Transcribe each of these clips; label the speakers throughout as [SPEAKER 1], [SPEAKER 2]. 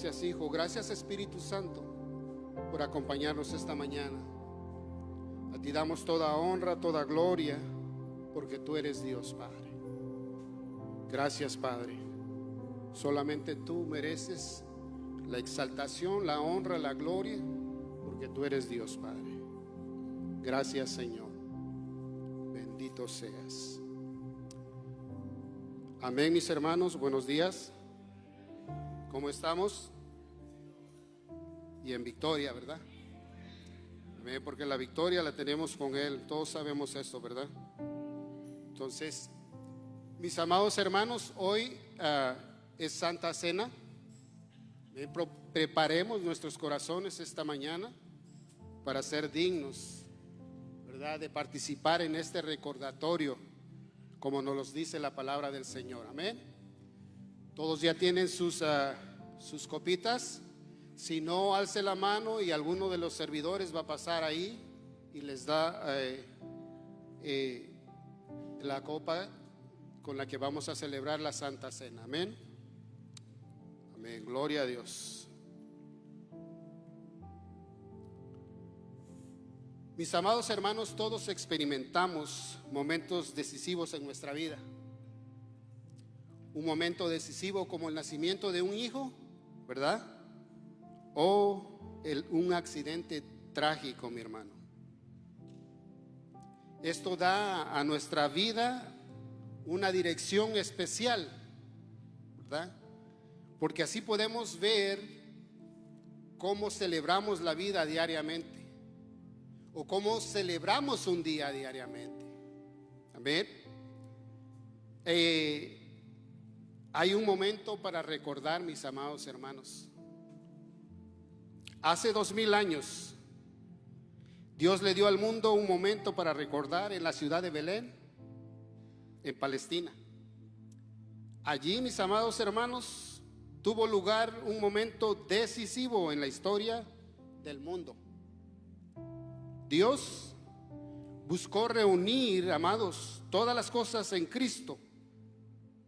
[SPEAKER 1] Gracias, Hijo. Gracias, Espíritu Santo, por acompañarnos esta mañana. A ti damos toda honra, toda gloria, porque tú eres Dios, Padre. Gracias, Padre. Solamente tú mereces la exaltación, la honra, la gloria, porque tú eres Dios, Padre. Gracias, Señor. Bendito seas. Amén, mis hermanos. Buenos días. ¿Cómo estamos? Y en victoria, ¿verdad? Amén, porque la victoria la tenemos con Él. Todos sabemos esto, ¿verdad? Entonces, mis amados hermanos, hoy es Santa Cena. Preparemos nuestros corazones esta mañana para ser dignos, ¿verdad?, de participar en este recordatorio, como nos lo dice la palabra del Señor. Amén. Todos ya tienen sus copitas. Si no, alce la mano y alguno de los servidores va a pasar ahí y les da la copa con la que vamos a celebrar la Santa Cena. Amén. Amén. Gloria a Dios. Mis amados hermanos, todos experimentamos momentos decisivos en nuestra vida. Un momento decisivo como el nacimiento de un hijo, ¿verdad? O un accidente trágico, mi hermano. Esto da a nuestra vida una dirección especial, ¿verdad? Porque así podemos ver cómo celebramos la vida diariamente, o cómo celebramos un día diariamente. Amén. Hay un momento para recordar, mis amados hermanos. Hace 2000 años, Dios le dio al mundo un momento para recordar en la ciudad de Belén, en Palestina. Allí, mis amados hermanos, tuvo lugar un momento decisivo en la historia del mundo. Dios buscó reunir, amados, todas las cosas en Cristo,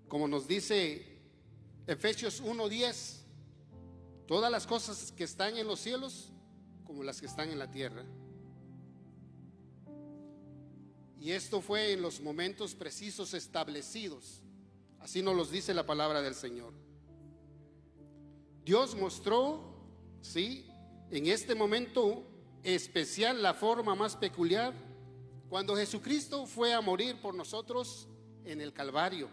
[SPEAKER 1] como nos dice Efesios 1:10, todas las cosas que están en los cielos como las que están en la tierra. Y esto fue en los momentos precisos establecidos. Así nos los dice la palabra del Señor. Dios mostró, sí, en este momento especial, la forma más peculiar, cuando Jesucristo fue a morir por nosotros en el Calvario.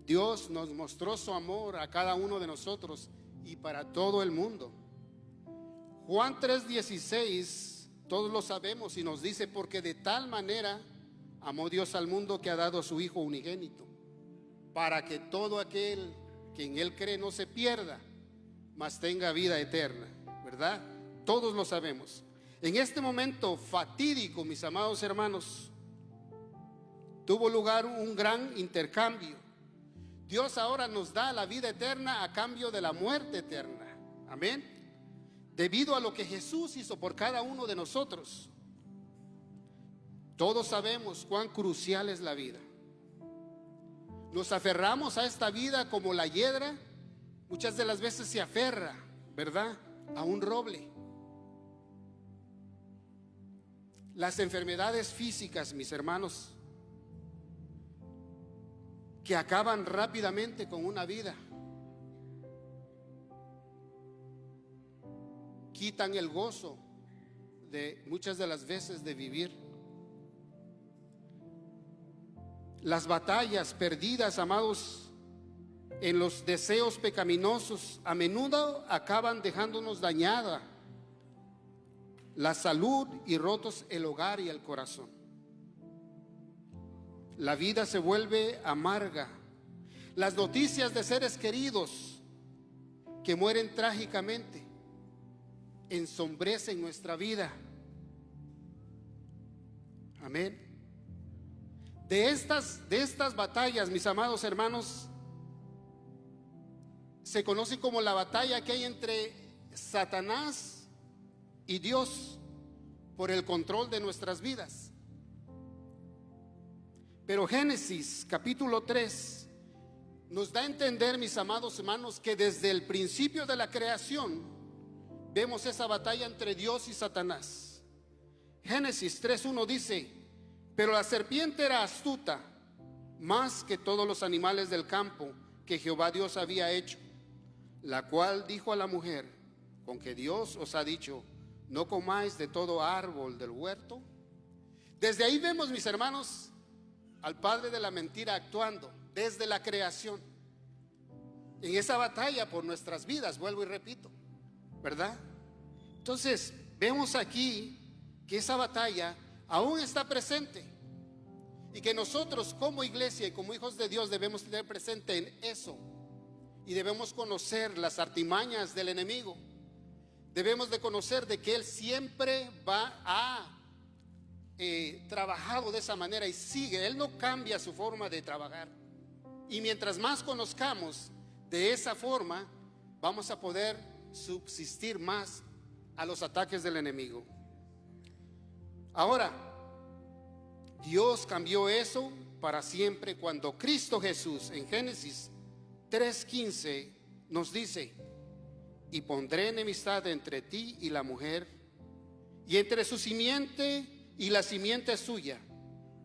[SPEAKER 1] Dios nos mostró su amor a cada uno de nosotros y para todo el mundo. Juan 3:16, todos lo sabemos, y nos dice: porque de tal manera amó Dios al mundo que ha dado a su Hijo unigénito, para que todo aquel que en Él cree no se pierda, mas tenga vida eterna, ¿verdad? Todos lo sabemos. En este momento fatídico, mis amados hermanos, tuvo lugar un gran intercambio. Dios ahora nos da la vida eterna a cambio de la muerte eterna. Amén. Debido a lo que Jesús hizo por cada uno de nosotros. Todos sabemos cuán crucial es la vida. Nos aferramos a esta vida como la hiedra muchas de las veces se aferra, ¿verdad?, a un roble. Las enfermedades físicas, mis hermanos, que acaban rápidamente con una vida, quitan el gozo de muchas de las veces de vivir. Las batallas perdidas, amados, en los deseos pecaminosos, a menudo acaban dejándonos dañada la salud y rotos el hogar y el corazón. La vida se vuelve amarga. Las noticias de seres queridos que mueren trágicamente ensombrecen nuestra vida. Amén. De estas batallas, mis amados hermanos, se conoce como la batalla que hay entre Satanás y Dios por el control de nuestras vidas. Pero Génesis capítulo 3 nos da a entender, mis amados hermanos, que desde el principio de la creación vemos esa batalla entre Dios y Satanás. Génesis 3:1 dice: pero la serpiente era astuta más que todos los animales del campo que Jehová Dios había hecho, la cual dijo a la mujer: con que Dios os ha dicho, no comáis de todo árbol del huerto. Desde ahí vemos, mis hermanos, al padre de la mentira actuando desde la creación en esa batalla por nuestras vidas, vuelvo y repito, ¿verdad? Entonces vemos aquí que esa batalla aún está presente y que nosotros como iglesia y como hijos de Dios debemos tener presente en eso, y debemos conocer las artimañas del enemigo. Debemos de conocer de que él siempre ha trabajado de esa manera y sigue, él no cambia su forma de trabajar, y mientras más conozcamos de esa forma, vamos a poder subsistir más a los ataques del enemigo. Ahora, Dios cambió eso para siempre cuando Cristo Jesús, en Génesis 3:15, nos dice: y pondré enemistad entre ti y la mujer, y entre su simiente y la simiente suya.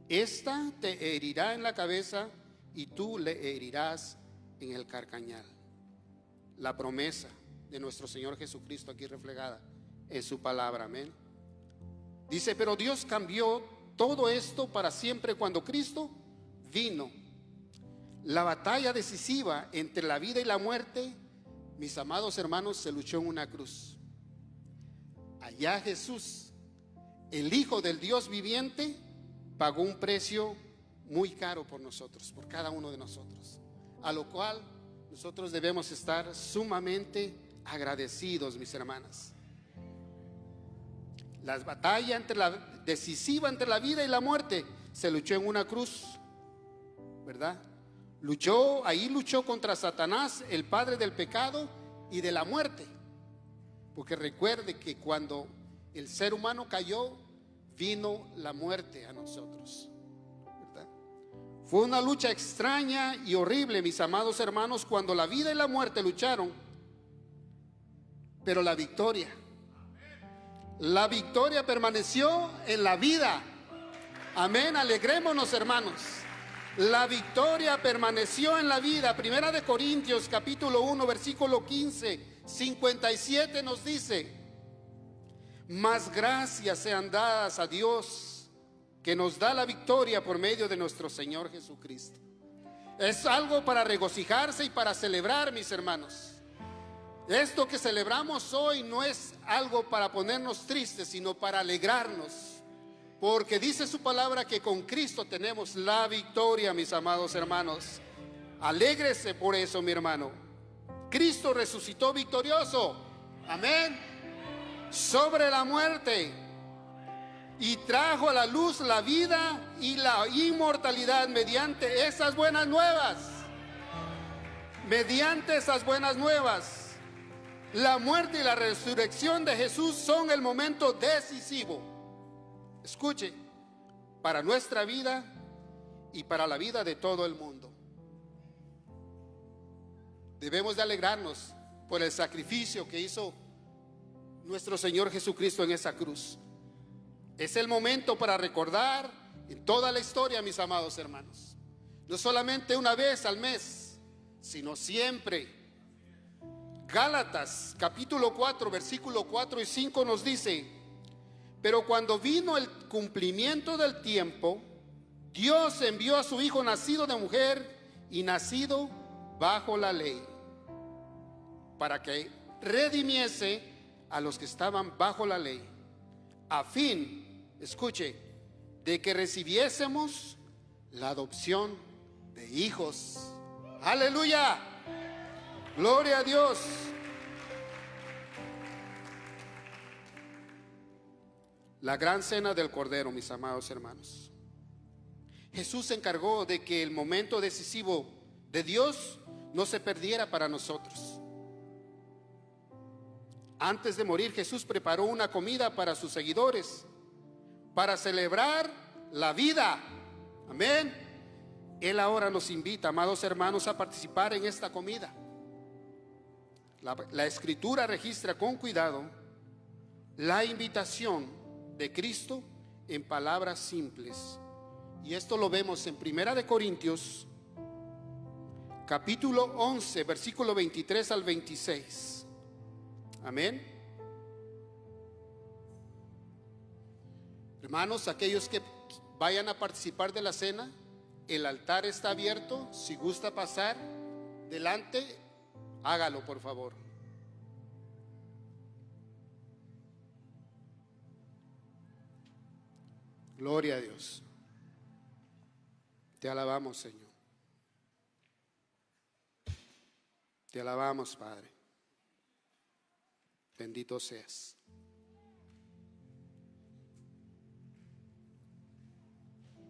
[SPEAKER 1] Esta te herirá en la cabeza y tú le herirás en el carcañal. La promesa de nuestro Señor Jesucristo aquí reflejada en su palabra, amén. Dice: pero Dios cambió todo esto para siempre cuando Cristo vino. La batalla decisiva entre la vida y la muerte, mis amados hermanos, se luchó en una cruz. Allá Jesús, el Hijo del Dios viviente, pagó un precio muy caro por nosotros, por cada uno de nosotros, a lo cual nosotros debemos estar sumamente agradecidos, mis hermanas. La batalla decisiva entre la vida y la muerte se luchó en una cruz, ¿verdad? Ahí luchó contra Satanás, el padre del pecado y de la muerte. Porque recuerde que cuando el ser humano cayó, vino la muerte a nosotros, ¿verdad? Fue una lucha extraña y horrible, mis amados hermanos, cuando la vida y la muerte lucharon. Pero la victoria permaneció en la vida. Amén, alegrémonos, hermanos. La victoria permaneció en la vida. Primera de Corintios capítulo 1 versículo 15, 57 nos dice: mas gracias sean dadas a Dios, que nos da la victoria por medio de nuestro Señor Jesucristo. Es algo para regocijarse y para celebrar, mis hermanos. Esto que celebramos hoy no es algo para ponernos tristes, sino para alegrarnos, porque dice su palabra que con Cristo tenemos la victoria, mis amados hermanos. Alégrese por eso, mi hermano. Cristo resucitó victorioso, amén, sobre la muerte, y trajo a la luz la vida y la inmortalidad mediante esas buenas nuevas. Mediante esas buenas nuevas, la muerte y la resurrección de Jesús son el momento decisivo, escuche, para nuestra vida y para la vida de todo el mundo. Debemos de alegrarnos por el sacrificio que hizo nuestro Señor Jesucristo en esa cruz. Es el momento para recordar en toda la historia, mis amados hermanos, no solamente una vez al mes, sino siempre. Gálatas capítulo 4 versículo 4 y 5 nos dice: pero cuando vino el cumplimiento del tiempo, Dios envió a su Hijo nacido de mujer y nacido bajo la ley, para que redimiese a los que estaban bajo la ley, a fin, escuche, de que recibiésemos la adopción de hijos. Aleluya, gloria a Dios. La gran cena del Cordero, mis amados hermanos. Jesús se encargó de que el momento decisivo de Dios no se perdiera para nosotros. Antes de morir, Jesús preparó una comida para sus seguidores, para celebrar la vida, amén, Él ahora nos invita, amados hermanos, a participar en esta comida. La Escritura registra con cuidado la invitación de Cristo en palabras simples. Y esto lo vemos en Primera de Corintios, capítulo 11, versículo 23 al 26. Amén. Hermanos, aquellos que vayan a participar de la cena, el altar está abierto. Si gusta pasar delante, hágalo, por favor. Gloria a Dios. Te alabamos, Señor. Te alabamos, Padre. Bendito seas.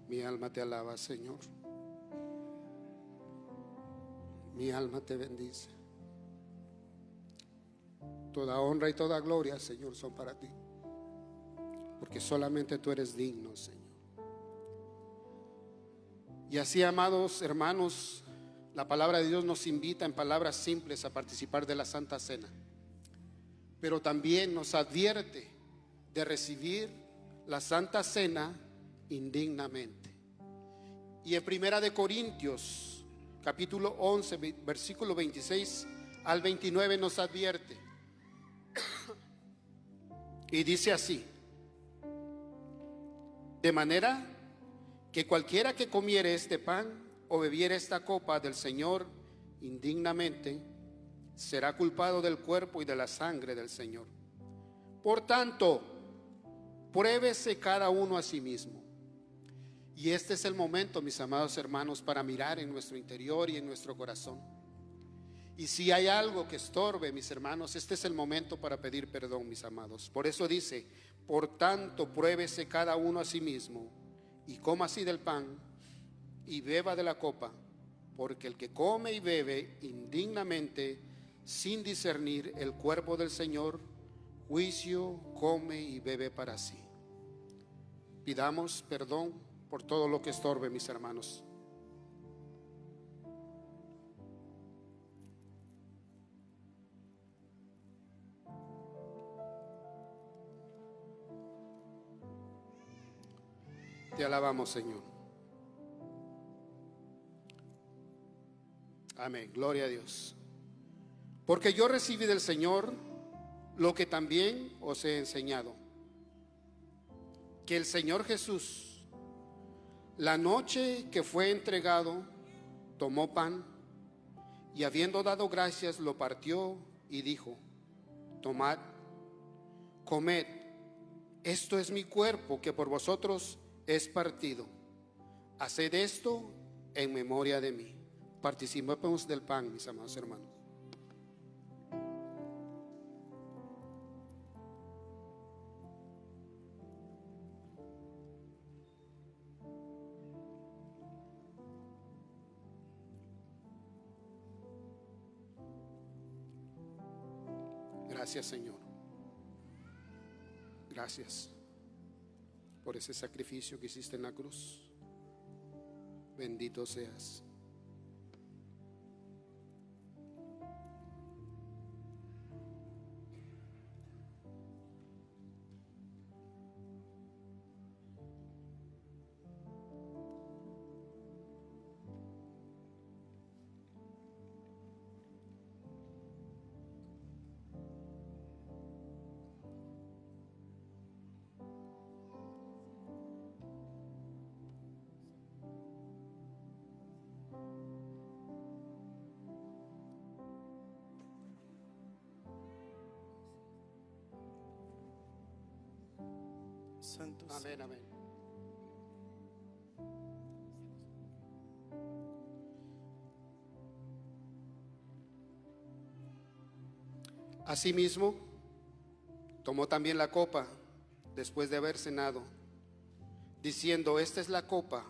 [SPEAKER 1] Mi alma te alaba, Señor. Mi alma te bendice. Toda honra y toda gloria, Señor, son para ti, porque solamente tú eres digno, Señor. Y así, amados hermanos, la palabra de Dios nos invita en palabras simples a participar de la Santa Cena, pero también nos advierte de recibir la Santa Cena indignamente. Y en Primera de Corintios, capítulo 11, versículo 26 al 29 nos advierte. Y dice así: de manera que cualquiera que comiere este pan o bebiere esta copa del Señor indignamente, será culpado del cuerpo y de la sangre del Señor. Por tanto, pruébese cada uno a sí mismo. Y este es el momento, mis amados hermanos, para mirar en nuestro interior y en nuestro corazón. Y si hay algo que estorbe, mis hermanos, este es el momento para pedir perdón, mis amados. Por eso dice: por tanto, pruébese cada uno a sí mismo, y coma así del pan y beba de la copa, porque el que come y bebe indignamente, sin discernir el cuerpo del Señor, juicio come y bebe para sí. Pidamos perdón por todo lo que estorbe, mis hermanos. Te alabamos, Señor. Amén, gloria a Dios. Porque yo recibí del Señor lo que también os he enseñado, que el Señor Jesús, la noche que fue entregado, tomó pan y habiendo dado gracias lo partió y dijo: tomad, comed, esto es mi cuerpo que por vosotros es partido. Haced esto en memoria de mí. Participemos del pan, mis amados hermanos. Gracias, Señor. Gracias por ese sacrificio que hiciste en la cruz. Bendito seas.
[SPEAKER 2] Santos.
[SPEAKER 1] Amén, amén. Asimismo, tomó también la copa después de haber cenado, diciendo: esta es la copa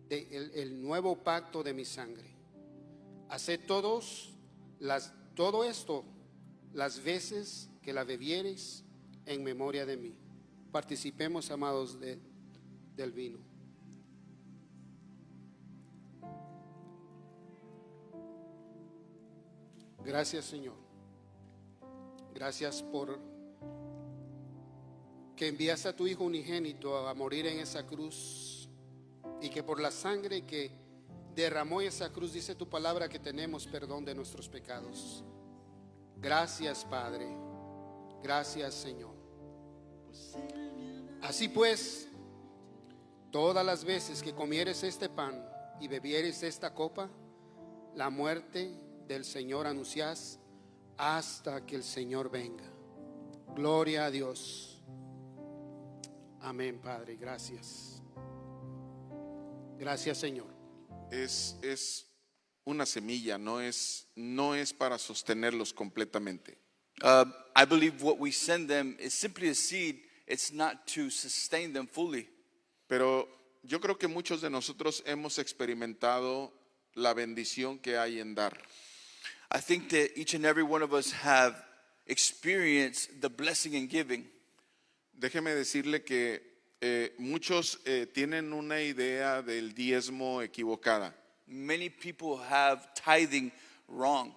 [SPEAKER 1] del nuevo pacto de mi sangre. Haced todo esto las veces que la bebiereis en memoria de mí. Participemos, amados, del vino. Gracias, Señor. Gracias por que enviaste a tu Hijo unigénito a morir en esa cruz, y que por la sangre que derramó esa cruz, dice tu palabra, que tenemos perdón de nuestros pecados. Gracias, Padre. Gracias, Señor. Así pues, todas las veces que comieres este pan y bebieres esta copa, la muerte del Señor anunciás hasta que el Señor venga. Gloria a Dios. Amén, Padre. Gracias. Gracias, Señor.
[SPEAKER 2] Es una semilla, no es para sostenerlos completamente.
[SPEAKER 3] I believe what we send them is simply a seed. It's not to sustain them fully.
[SPEAKER 2] Pero yo creo que muchos de nosotros hemos experimentado la bendición que hay en dar.
[SPEAKER 3] I think that each and every one of us have experienced the blessing in giving.
[SPEAKER 2] Déjeme decirle que muchos tienen una idea del diezmo equivocada
[SPEAKER 3] Many people have tithing wrong.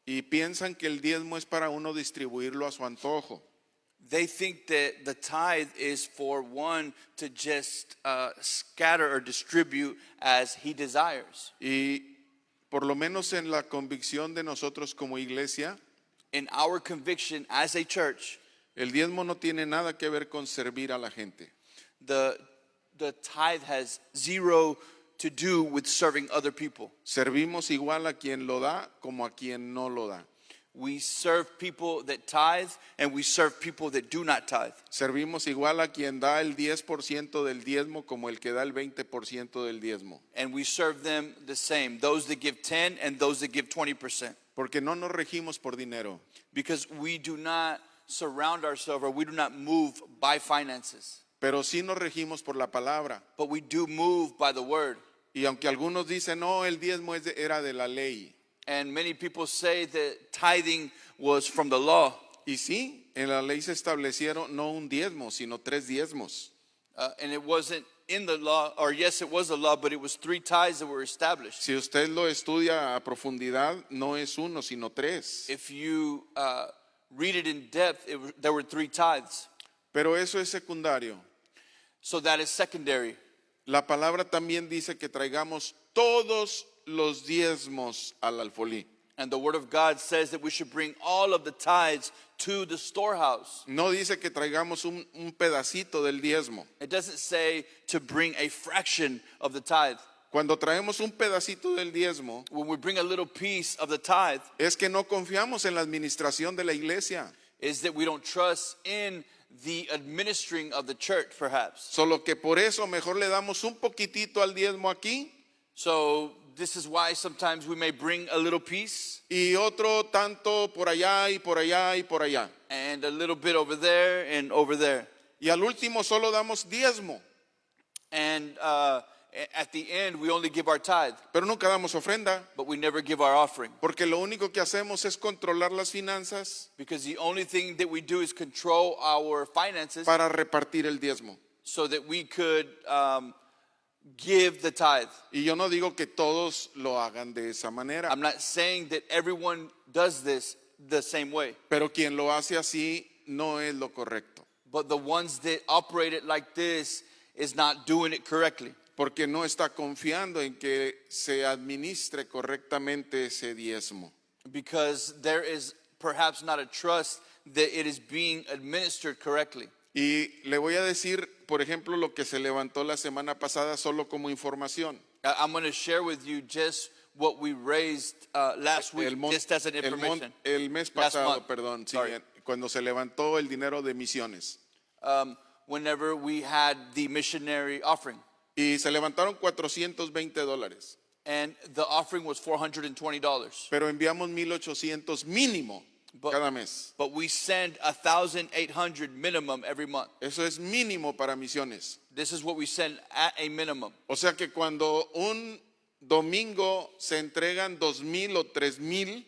[SPEAKER 2] y piensan que el diezmo es para uno distribuirlo a su antojo.
[SPEAKER 3] They think that the tithe is for one to just scatter or distribute as he desires.
[SPEAKER 2] Y por lo menos en la convicción de nosotros como iglesia,
[SPEAKER 3] In our conviction as a church,
[SPEAKER 2] el diezmo no tiene nada que ver con servir a la gente.
[SPEAKER 3] the tithe has zero to do with serving other people.
[SPEAKER 2] Servimos igual a quien lo da como a quien no lo da.
[SPEAKER 3] We serve people that tithe and we serve people that do not tithe.
[SPEAKER 2] Servimos igual a quien da el 10% del diezmo como el que da el 20% del diezmo.
[SPEAKER 3] And we serve them the same, those that give 10 and those that give 20%.
[SPEAKER 2] Porque no nos regimos por dinero.
[SPEAKER 3] Because we do not surround ourselves or we do not move by finances.
[SPEAKER 2] Pero sí nos regimos por la palabra.
[SPEAKER 3] But we do move by the word.
[SPEAKER 2] Y aunque algunos dicen, no, el diezmo era de la ley.
[SPEAKER 3] And many people say that tithing was from the law.
[SPEAKER 2] Y sí, en la ley se establecieron no un diezmo, sino 3 diezmos.
[SPEAKER 3] And it wasn't in the law, or yes, it was a law, but it was 3 tithes that were established.
[SPEAKER 2] Si usted lo estudia a profundidad, no es 1, sino 3.
[SPEAKER 3] If you read it in depth, there were 3 tithes.
[SPEAKER 2] Pero eso es secundario.
[SPEAKER 3] So that is secondary.
[SPEAKER 2] La palabra también dice que traigamos todos los diezmos al alfolí.
[SPEAKER 3] And the word of God says that we should bring all of the tithes to the storehouse.
[SPEAKER 2] No dice que traigamos un pedacito del diezmo.
[SPEAKER 3] It doesn't say to bring a fraction of the tithe.
[SPEAKER 2] Cuando traemos un pedacito del diezmo,
[SPEAKER 3] When we bring a little piece of the tithe,
[SPEAKER 2] es que no confiamos en la administración de la iglesia.
[SPEAKER 3] is that we don't trust in the administering of the church, perhaps.
[SPEAKER 2] Solo que por eso mejor le damos un poquitito al diezmo aquí
[SPEAKER 3] So this is why sometimes we may bring a little piece
[SPEAKER 2] y otro tanto por allá y por allá y por allá.
[SPEAKER 3] and a little bit over there and over there.
[SPEAKER 2] Y al último solo damos diezmo,
[SPEAKER 3] And at the end, we only give our tithe,
[SPEAKER 2] pero nunca damos ofrenda,
[SPEAKER 3] but we never give our offering.
[SPEAKER 2] porque lo único que hacemos es controlar las finanzas
[SPEAKER 3] Because the only thing that we do is control our finances
[SPEAKER 2] para repartir el diezmo.
[SPEAKER 3] so that we could give the tithe.
[SPEAKER 2] Y yo no digo que todos lo hagan de esa manera,
[SPEAKER 3] I'm not saying that everyone does this the same way,
[SPEAKER 2] pero quien lo hace así no es lo correcto,
[SPEAKER 3] but the ones that operate it like this is not doing it correctly.
[SPEAKER 2] porque no está confiando en que se administre correctamente ese diezmo.
[SPEAKER 3] Because there is perhaps not a trust that it is being administered correctly.
[SPEAKER 2] Y le voy a decir, por ejemplo, lo que se levantó la semana pasada solo como información.
[SPEAKER 3] I'm going to share with you just what we raised last week, just as an information.
[SPEAKER 2] El mes
[SPEAKER 3] Last
[SPEAKER 2] pasado,
[SPEAKER 3] month.
[SPEAKER 2] perdón, sí,
[SPEAKER 3] Sorry.
[SPEAKER 2] cuando se levantó el dinero de misiones.
[SPEAKER 3] Whenever we had the missionary offering.
[SPEAKER 2] Y se levantaron $420,
[SPEAKER 3] And the offering was $420.
[SPEAKER 2] pero enviamos 1,800 mínimo cada mes.
[SPEAKER 3] But we send 1,800 minimum every month.
[SPEAKER 2] Eso es mínimo para misiones.
[SPEAKER 3] This is what we send at a minimum.
[SPEAKER 2] O sea que cuando un domingo se entregan 2,000 o 3,000,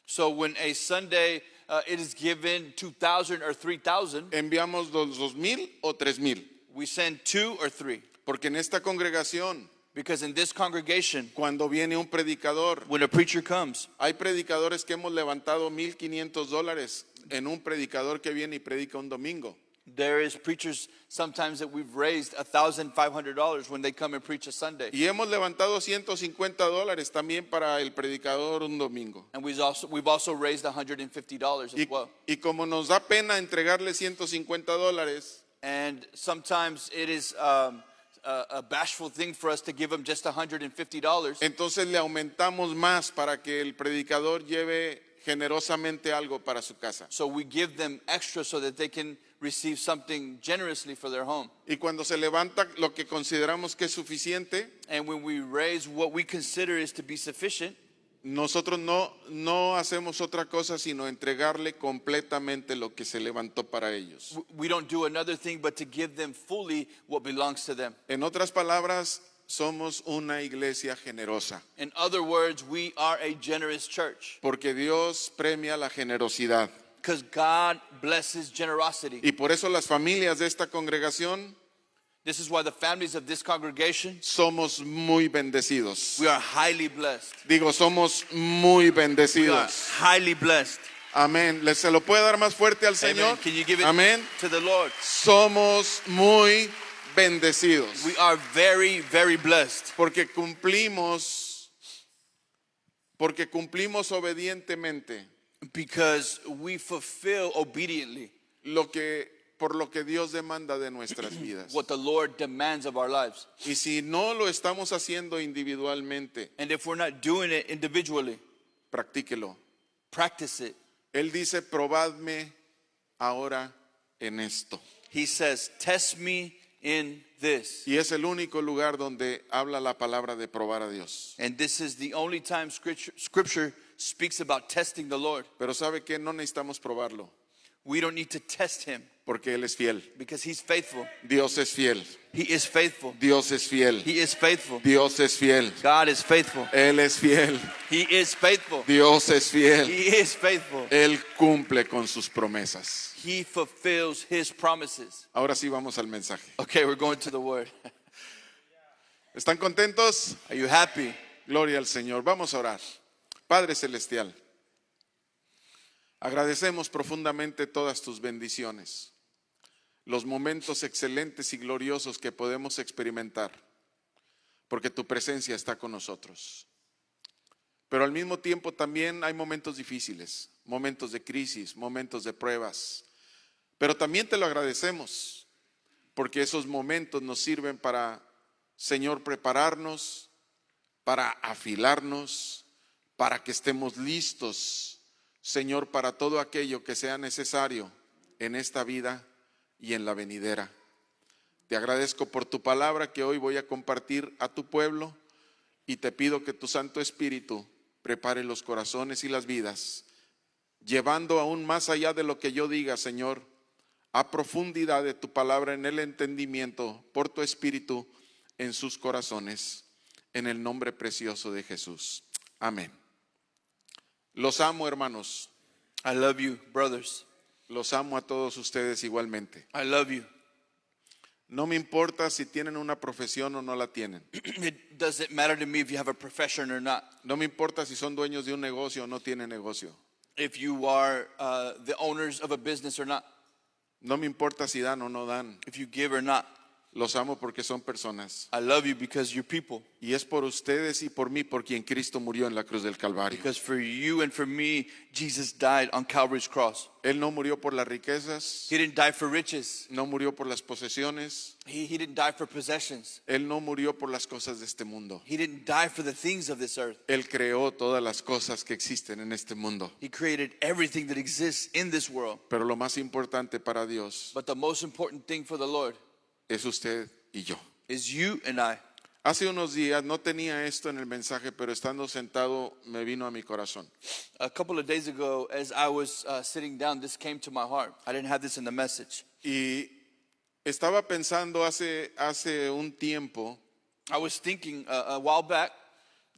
[SPEAKER 3] So when a Sunday it is given 2,000 or 3,000,
[SPEAKER 2] enviamos los 2,000 o 3,000.
[SPEAKER 3] we send 2 or 3.
[SPEAKER 2] Porque en esta congregación
[SPEAKER 3] Because in this congregation,
[SPEAKER 2] cuando viene un predicador,
[SPEAKER 3] when a preacher comes,
[SPEAKER 2] hay predicadores que hemos levantado $1,500 en un predicador que viene y predica un domingo.
[SPEAKER 3] there is preachers sometimes that we've raised $1,500 when they come and preach a Sunday.
[SPEAKER 2] Y hemos levantado $150 también para el predicador un domingo.
[SPEAKER 3] And we've also raised $150 as well.
[SPEAKER 2] Y como nos da pena entregarle $150,
[SPEAKER 3] And sometimes it is a bashful thing for us to give them just $150.
[SPEAKER 2] entonces le aumentamos más para que el predicador lleve generosamente algo para su casa.
[SPEAKER 3] So we give them extra so that they can receive something generously for their home.
[SPEAKER 2] Y cuando se levanta lo que consideramos que es suficiente,
[SPEAKER 3] And when we raise what we consider is to be sufficient,
[SPEAKER 2] nosotros no hacemos otra cosa sino entregarle completamente lo que se levantó para ellos.
[SPEAKER 3] we don't do another thing but to give them fully what belongs to them.
[SPEAKER 2] En otras palabras, somos una iglesia generosa,
[SPEAKER 3] In other words, we are a generous church
[SPEAKER 2] porque Dios premia la generosidad.
[SPEAKER 3] because God blesses generosity.
[SPEAKER 2] Y por eso las familias de esta congregación
[SPEAKER 3] This is why the families of this congregation,
[SPEAKER 2] somos muy bendecidos.
[SPEAKER 3] we are highly blessed.
[SPEAKER 2] Digo, somos muy
[SPEAKER 3] We are
[SPEAKER 2] bendecidos.
[SPEAKER 3] highly blessed.
[SPEAKER 2] Amén. ¿Se lo puede dar más fuerte al
[SPEAKER 3] Amen.
[SPEAKER 2] Señor?
[SPEAKER 3] Can you give it
[SPEAKER 2] Amén.
[SPEAKER 3] to the Lord?
[SPEAKER 2] Somos muy bendecidos.
[SPEAKER 3] We are very, very blessed
[SPEAKER 2] Porque cumplimos obedientemente
[SPEAKER 3] because we fulfill obediently
[SPEAKER 2] por lo que Dios demanda de nuestras vidas.
[SPEAKER 3] what the Lord demands of our lives.
[SPEAKER 2] Y si no lo estamos haciendo individualmente,
[SPEAKER 3] And if we're not doing it individually,
[SPEAKER 2] practíquelo.
[SPEAKER 3] practice it.
[SPEAKER 2] Él dice, probadme ahora en esto.
[SPEAKER 3] He says, test me in this.
[SPEAKER 2] Y es el único lugar donde habla la palabra de probar a Dios.
[SPEAKER 3] And this is the only time scripture speaks about testing the Lord.
[SPEAKER 2] Pero ¿sabe qué? No necesitamos probarlo,
[SPEAKER 3] We don't need to test him
[SPEAKER 2] porque Él es fiel.
[SPEAKER 3] because he's faithful.
[SPEAKER 2] Dios es fiel.
[SPEAKER 3] He is faithful.
[SPEAKER 2] Dios es fiel.
[SPEAKER 3] He is faithful.
[SPEAKER 2] Dios es fiel.
[SPEAKER 3] God is faithful.
[SPEAKER 2] Él es fiel.
[SPEAKER 3] He is faithful.
[SPEAKER 2] Dios es fiel.
[SPEAKER 3] He is faithful.
[SPEAKER 2] Él cumple con sus promesas.
[SPEAKER 3] He fulfills his promises.
[SPEAKER 2] Ahora sí vamos al mensaje.
[SPEAKER 3] Okay, we're going to the word.
[SPEAKER 2] ¿Están contentos?
[SPEAKER 3] Are you happy?
[SPEAKER 2] Gloria al Señor. Vamos a orar. Padre Celestial, agradecemos profundamente todas tus bendiciones, los momentos excelentes y gloriosos que podemos experimentar, porque tu presencia está con nosotros. Pero al mismo tiempo también hay momentos difíciles, momentos de crisis, momentos de pruebas. Pero también te lo agradecemos, porque esos momentos nos sirven para, Señor, prepararnos, para afilarnos, para que estemos listos, Señor, para todo aquello que sea necesario en esta vida y en la venidera. Te agradezco por tu palabra que hoy voy a compartir a tu pueblo y te pido que tu Santo Espíritu prepare los corazones y las vidas, llevando aún más allá de lo que yo diga, Señor, a profundidad de tu palabra en el entendimiento por tu Espíritu en sus corazones, en el nombre precioso de Jesús. Amén. Los amo, hermanos.
[SPEAKER 3] I love you, brothers.
[SPEAKER 2] Los amo a todos ustedes igualmente.
[SPEAKER 3] I love you.
[SPEAKER 2] No me importa si tienen una profesión o no la tienen.
[SPEAKER 3] It doesn't matter to me if you have a profession or not.
[SPEAKER 2] No me importa si son dueños de un negocio o no tienen negocio.
[SPEAKER 3] If you are the owners of a business or not.
[SPEAKER 2] No me importa si dan o no dan.
[SPEAKER 3] If you give or not.
[SPEAKER 2] Los amo porque son personas.
[SPEAKER 3] I love you because you're people.
[SPEAKER 2] Y es por ustedes y por mí por quien Cristo murió en la cruz del Calvario.
[SPEAKER 3] Because for you and for me, Jesus died on Calvary's cross.
[SPEAKER 2] Él no murió por las riquezas,
[SPEAKER 3] He didn't die for riches.
[SPEAKER 2] no murió por las posesiones,
[SPEAKER 3] He didn't die for possessions.
[SPEAKER 2] Él no murió por las cosas de este mundo.
[SPEAKER 3] He didn't die for the things of this earth.
[SPEAKER 2] Él creó todas las cosas que existen en este mundo.
[SPEAKER 3] He created everything that exists in this world.
[SPEAKER 2] Pero lo más importante para Dios
[SPEAKER 3] But the most important thing for the Lord
[SPEAKER 2] es usted y yo.
[SPEAKER 3] is you and I.
[SPEAKER 2] Hace unos días no tenía esto en el mensaje, pero estando sentado me vino a mi corazón.
[SPEAKER 3] A couple of days ago, as I was sitting down, this came to my heart. I didn't have this in the message.
[SPEAKER 2] Y estaba pensando hace un tiempo
[SPEAKER 3] I was thinking a while back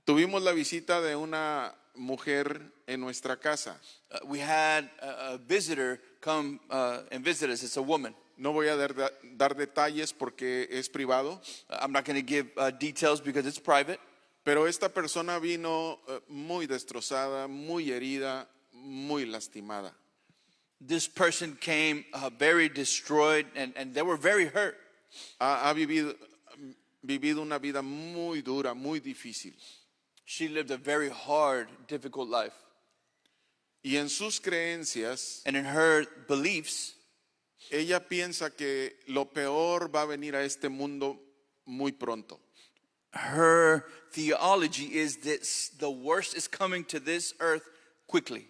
[SPEAKER 2] Tuvimos la visita de una mujer en nuestra casa.
[SPEAKER 3] We had a visitor come and visit us. It's a woman.
[SPEAKER 2] No voy a dar detalles porque es privado,
[SPEAKER 3] I'm not going to give details because it's private.
[SPEAKER 2] pero esta persona vino muy destrozada, muy herida, muy lastimada.
[SPEAKER 3] This person came very destroyed and they were very hurt.
[SPEAKER 2] Ha vivido una vida muy dura, muy difícil.
[SPEAKER 3] She lived a very hard, difficult life.
[SPEAKER 2] Y en sus creencias,
[SPEAKER 3] And in her beliefs,
[SPEAKER 2] ella piensa que lo peor va a venir a este mundo muy pronto.
[SPEAKER 3] her theology is that the worst is coming to this earth quickly.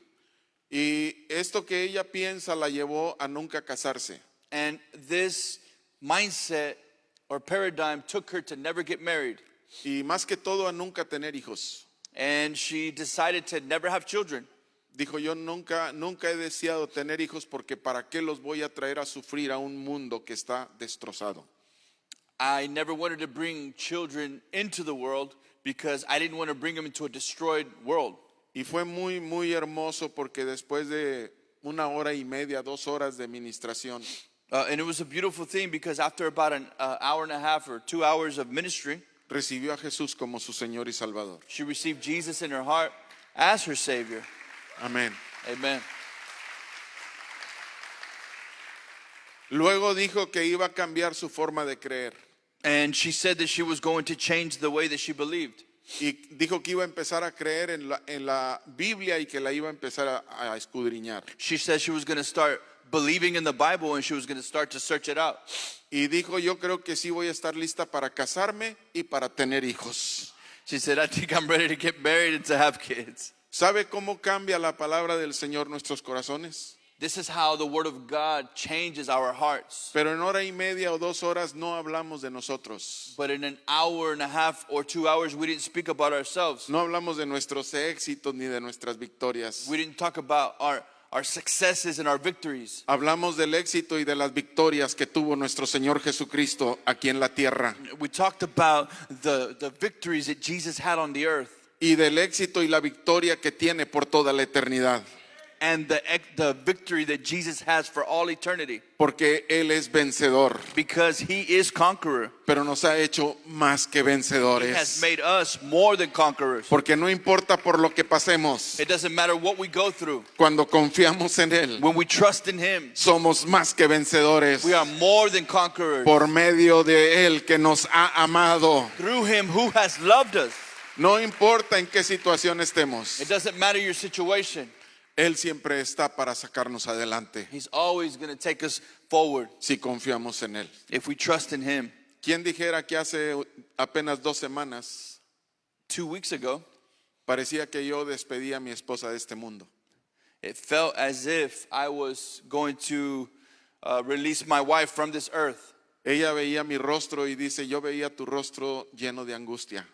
[SPEAKER 2] Y esto que ella piensa la llevó a nunca casarse.
[SPEAKER 3] And this mindset or paradigm took her to never get married.
[SPEAKER 2] Y más que todo a nunca tener hijos.
[SPEAKER 3] And she decided to never have children.
[SPEAKER 2] Dijo, yo nunca he deseado tener hijos porque para qué los voy a traer a sufrir a un mundo que está destrozado.
[SPEAKER 3] I never wanted to bring children into the world because I didn't want to bring them into a destroyed world.
[SPEAKER 2] Y fue muy, muy hermoso porque después de 1 hora y media, 2 horas de ministración,
[SPEAKER 3] And it was a beautiful thing because after about an hour and a half or 2 hours of ministry,
[SPEAKER 2] recibió a Jesús como su Señor y Salvador.
[SPEAKER 3] she received Jesus in her heart as her Savior.
[SPEAKER 2] Amén.
[SPEAKER 3] Amen.
[SPEAKER 2] Luego dijo que iba a cambiar su forma de creer.
[SPEAKER 3] And she said that she was going to change the way that she believed.
[SPEAKER 2] Y dijo que iba a empezar a creer en la Biblia y que la iba a empezar a escudriñar.
[SPEAKER 3] She said she was going to start believing in the Bible and she was going to start to search it out.
[SPEAKER 2] Y dijo, yo creo que sí voy a estar lista para casarme y para tener hijos.
[SPEAKER 3] She said, I think I'm ready to get married and to have kids.
[SPEAKER 2] ¿Sabe cómo cambia la palabra del Señor nuestros corazones?
[SPEAKER 3] This is how the Word of God changes our hearts.
[SPEAKER 2] Pero en hora y media o 2 horas no hablamos de nosotros.
[SPEAKER 3] But in an hour and a half or 2 hours, we didn't speak about ourselves.
[SPEAKER 2] No hablamos de nuestros éxitos ni de nuestras victorias.
[SPEAKER 3] We didn't talk about our successes and our victories.
[SPEAKER 2] Hablamos del éxito y de las victorias que tuvo nuestro Señor Jesucristo aquí en la tierra.
[SPEAKER 3] We talked about the victories that Jesus had on the earth.
[SPEAKER 2] Y del éxito y la victoria que tiene por toda la eternidad.
[SPEAKER 3] And the victory that Jesus has for all eternity.
[SPEAKER 2] Porque Él es vencedor.
[SPEAKER 3] Because He is conqueror.
[SPEAKER 2] Pero nos ha hecho más que
[SPEAKER 3] He has
[SPEAKER 2] vencedores.
[SPEAKER 3] made us more than conquerors.
[SPEAKER 2] Porque no importa por lo que pasemos.
[SPEAKER 3] It doesn't matter what we go through.
[SPEAKER 2] Cuando confiamos en Él,
[SPEAKER 3] When we trust in Him,
[SPEAKER 2] somos más que vencedores.
[SPEAKER 3] we are more than conquerors.
[SPEAKER 2] Por medio de Él que nos ha amado.
[SPEAKER 3] Through Him who has loved us.
[SPEAKER 2] No importa en qué situación estemos.
[SPEAKER 3] It doesn't matter your situation.
[SPEAKER 2] Él siempre está para sacarnos adelante
[SPEAKER 3] He's always going to take us forward
[SPEAKER 2] si confiamos en Él.
[SPEAKER 3] if we trust in Him.
[SPEAKER 2] ¿Quién dijera que hace apenas 2 semanas
[SPEAKER 3] 2 weeks ago,
[SPEAKER 2] parecía que yo despedía a mi esposa de este mundo?
[SPEAKER 3] it felt as if I was going to release my wife from this earth.
[SPEAKER 2] Ella veía mi rostro y dice, yo veía tu rostro lleno de angustia.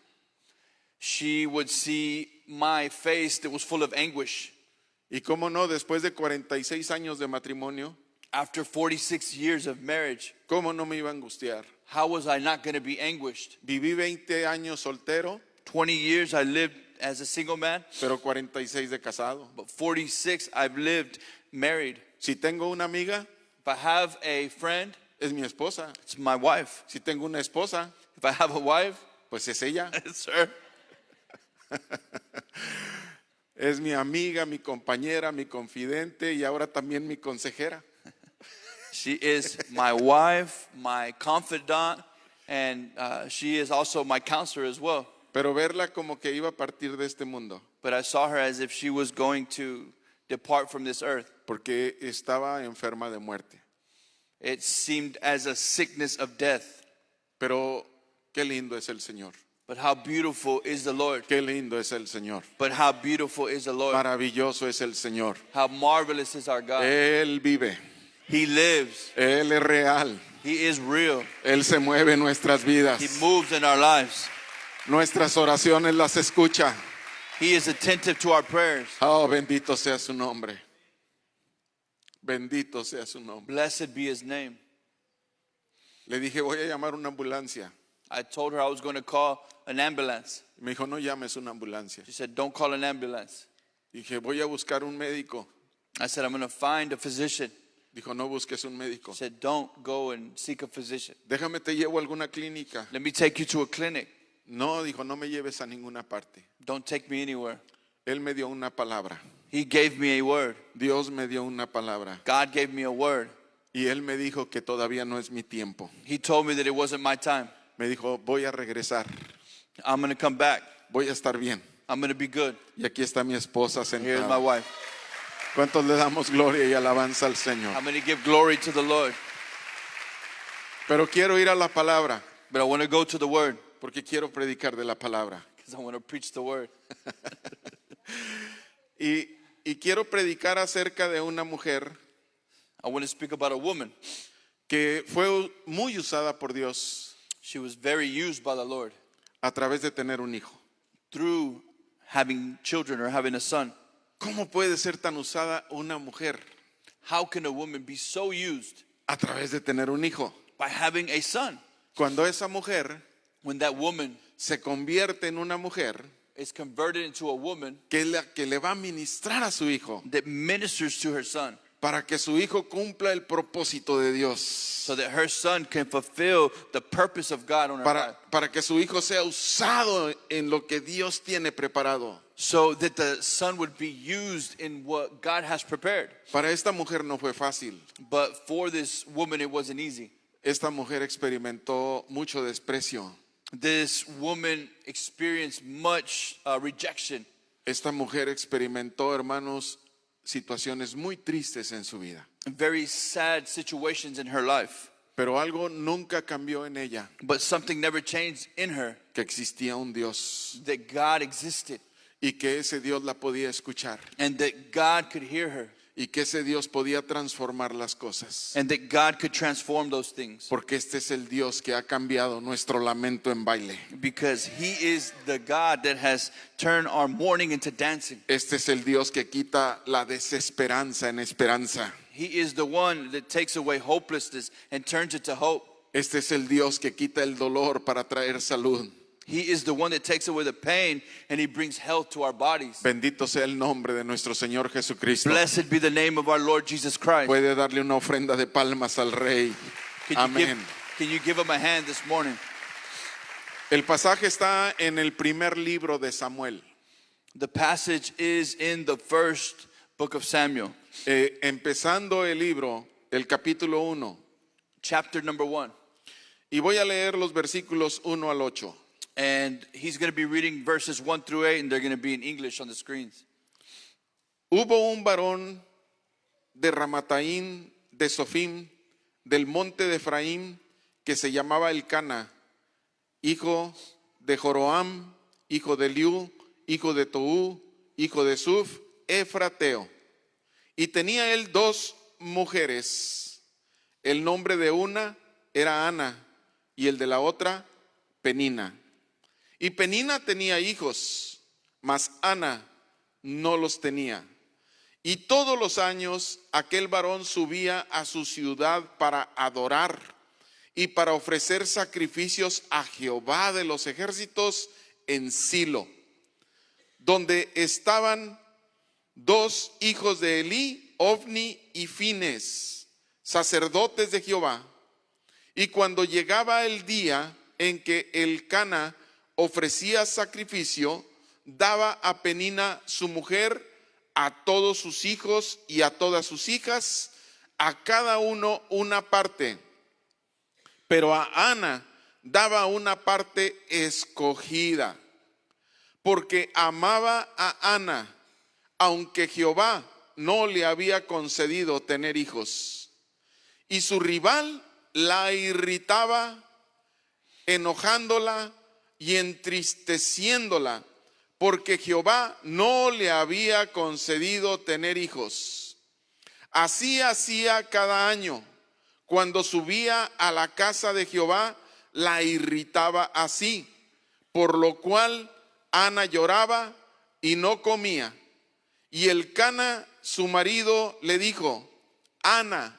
[SPEAKER 3] She would see my face that was full of anguish.
[SPEAKER 2] Y cómo no, después de 46 años de matrimonio,
[SPEAKER 3] After 46 years of marriage,
[SPEAKER 2] ¿cómo no me iba a angustiar?
[SPEAKER 3] how was I not going to be anguished?
[SPEAKER 2] Viví 20 años soltero,
[SPEAKER 3] 20 years I lived as a single man,
[SPEAKER 2] pero 46 de casado.
[SPEAKER 3] but 46 I've lived married.
[SPEAKER 2] Si tengo una amiga,
[SPEAKER 3] If I have a friend,
[SPEAKER 2] es mi esposa.
[SPEAKER 3] it's my wife.
[SPEAKER 2] Si tengo una esposa,
[SPEAKER 3] If I have a wife,
[SPEAKER 2] pues es ella.
[SPEAKER 3] it's her.
[SPEAKER 2] Es mi amiga, mi compañera, mi confidente y ahora también mi consejera.
[SPEAKER 3] She is my wife, my confidant, and she is also my counselor as well.
[SPEAKER 2] Pero verla como que iba a partir de este mundo,
[SPEAKER 3] But I saw her as if she was going to depart from this earth.
[SPEAKER 2] porque estaba enferma de muerte.
[SPEAKER 3] It seemed as a sickness of death.
[SPEAKER 2] Pero qué lindo es el Señor.
[SPEAKER 3] But how beautiful is the Lord.
[SPEAKER 2] Qué lindo es el Señor.
[SPEAKER 3] But how beautiful is the Lord.
[SPEAKER 2] Maravilloso es el Señor.
[SPEAKER 3] How marvelous is our God.
[SPEAKER 2] Él vive.
[SPEAKER 3] He lives.
[SPEAKER 2] Él es real.
[SPEAKER 3] He is real.
[SPEAKER 2] Él se mueve en nuestras vidas.
[SPEAKER 3] He moves in our lives.
[SPEAKER 2] Nuestras oraciones las escucha.
[SPEAKER 3] He is attentive to our prayers.
[SPEAKER 2] Oh, bendito sea su nombre. Bendito sea su nombre.
[SPEAKER 3] Blessed be His name.
[SPEAKER 2] Le dije, voy a llamar una ambulancia.
[SPEAKER 3] I told her I was going to call an ambulance.
[SPEAKER 2] Me dijo, no llames una ambulancia.
[SPEAKER 3] She said, don't call an ambulance.
[SPEAKER 2] Dije, voy a buscar un médico.
[SPEAKER 3] I said, I'm going to find a physician.
[SPEAKER 2] Dijo, no busques un médico.
[SPEAKER 3] She said, don't go and seek a physician.
[SPEAKER 2] Déjame te llevo a alguna clínica.
[SPEAKER 3] Let me take you to a clinic.
[SPEAKER 2] No, dijo, no me lleves a ninguna parte.
[SPEAKER 3] Don't take me anywhere.
[SPEAKER 2] Él me dio una palabra.
[SPEAKER 3] He gave me a word.
[SPEAKER 2] Dios me dio una palabra.
[SPEAKER 3] God gave me a word.
[SPEAKER 2] Y él me dijo que todavía no es mi tiempo.
[SPEAKER 3] He told me that it wasn't my time.
[SPEAKER 2] Me dijo, voy a regresar.
[SPEAKER 3] I'm going to come back.
[SPEAKER 2] Voy a estar bien.
[SPEAKER 3] I'm going to be good.
[SPEAKER 2] Y aquí está mi esposa
[SPEAKER 3] Here's my
[SPEAKER 2] sentada.
[SPEAKER 3] wife.
[SPEAKER 2] ¿Cuántos le damos gloria y alabanza al Señor?
[SPEAKER 3] I'm going to give glory to the Lord.
[SPEAKER 2] Pero quiero ir a la palabra,
[SPEAKER 3] But I want to go to the word
[SPEAKER 2] porque quiero predicar de la palabra.
[SPEAKER 3] because I want to preach the word.
[SPEAKER 2] Y quiero predicar acerca de una mujer
[SPEAKER 3] I want to speak about a woman.
[SPEAKER 2] que fue muy usada por Dios
[SPEAKER 3] She was very used by the Lord
[SPEAKER 2] a través de tener un hijo.
[SPEAKER 3] through having children or having a son.
[SPEAKER 2] ¿Cómo puede ser tan usada una mujer
[SPEAKER 3] How can a woman be so used
[SPEAKER 2] a través de tener un hijo?
[SPEAKER 3] by having a son?
[SPEAKER 2] Cuando esa mujer
[SPEAKER 3] When that woman
[SPEAKER 2] se convierte en una mujer
[SPEAKER 3] is converted into a woman
[SPEAKER 2] que es la que le va a ministrar a su hijo
[SPEAKER 3] that ministers to her son
[SPEAKER 2] para que su hijo cumpla el propósito de Dios,
[SPEAKER 3] so that her son can fulfill the purpose of God on her life.
[SPEAKER 2] para que su hijo sea usado en lo que Dios tiene preparado.
[SPEAKER 3] So that the son would be used in what God has prepared.
[SPEAKER 2] Para esta mujer no fue fácil.
[SPEAKER 3] But for this woman, it wasn't easy.
[SPEAKER 2] Esta mujer experimentó mucho desprecio.
[SPEAKER 3] This woman experienced much rejection.
[SPEAKER 2] Esta mujer experimentó, hermanos, situaciones muy tristes en su vida.
[SPEAKER 3] Very sad situations in her life.
[SPEAKER 2] Pero algo nunca cambió en ella,
[SPEAKER 3] But something never changed in her,
[SPEAKER 2] que existía un Dios
[SPEAKER 3] that God existed
[SPEAKER 2] y que ese Dios la podía escuchar
[SPEAKER 3] and that God could hear her
[SPEAKER 2] y que ese Dios podía transformar las cosas.
[SPEAKER 3] and that God could transform those things.
[SPEAKER 2] Porque este es el Dios que ha cambiado nuestro lamento en baile.
[SPEAKER 3] Because He is the God that has turned our mourning into dancing.
[SPEAKER 2] Este es el Dios que quita la desesperanza en esperanza.
[SPEAKER 3] He is the one that takes away hopelessness and turns it to hope.
[SPEAKER 2] Este es el Dios que quita el dolor para traer salud.
[SPEAKER 3] He is the one that takes away the pain and He brings health to our bodies.
[SPEAKER 2] Bendito sea el nombre de nuestro Señor Jesucristo.
[SPEAKER 3] Blessed be the name of our Lord Jesus Christ.
[SPEAKER 2] Puede darle una ofrenda de palmas al Rey. Amén.
[SPEAKER 3] Can you give Him a hand this morning?
[SPEAKER 2] El pasaje está en el primer libro de Samuel.
[SPEAKER 3] The passage is in the first book of Samuel,
[SPEAKER 2] Empezando el libro, el capítulo 1.
[SPEAKER 3] chapter number 1.
[SPEAKER 2] Y voy a leer los versículos 1 al 8.
[SPEAKER 3] And he's going to be reading verses 1 through 8, and they're going to be in English on the screens.
[SPEAKER 2] Hubo un varón de Ramataín, de Sofim, del monte de Efraín, que se llamaba Elcana, hijo de Joroam, hijo de Liu, hijo de Toú, hijo de Suf, efrateo. Y tenía él 2 mujeres. El nombre de una era Ana y el de la otra Penina. Y Penina tenía hijos, mas Ana no los tenía. Y todos los años aquel varón subía a su ciudad para adorar y para ofrecer sacrificios a Jehová de los ejércitos en Silo, donde estaban 2 hijos de Elí, Ofni y Fines, sacerdotes de Jehová. Y cuando llegaba el día en que Elcana ofrecía sacrificio, daba a Penina su mujer, a todos sus hijos y a todas sus hijas, a cada uno una parte. Pero a Ana daba una parte escogida, porque amaba a Ana, aunque Jehová no le había concedido tener hijos. Y su rival la irritaba, enojándola y entristeciéndola, porque Jehová no le había concedido tener hijos. Así hacía cada año. Cuando subía a la casa de Jehová, la irritaba así, por lo cual Ana lloraba y no comía. Y Elcana, su marido, le dijo: Ana,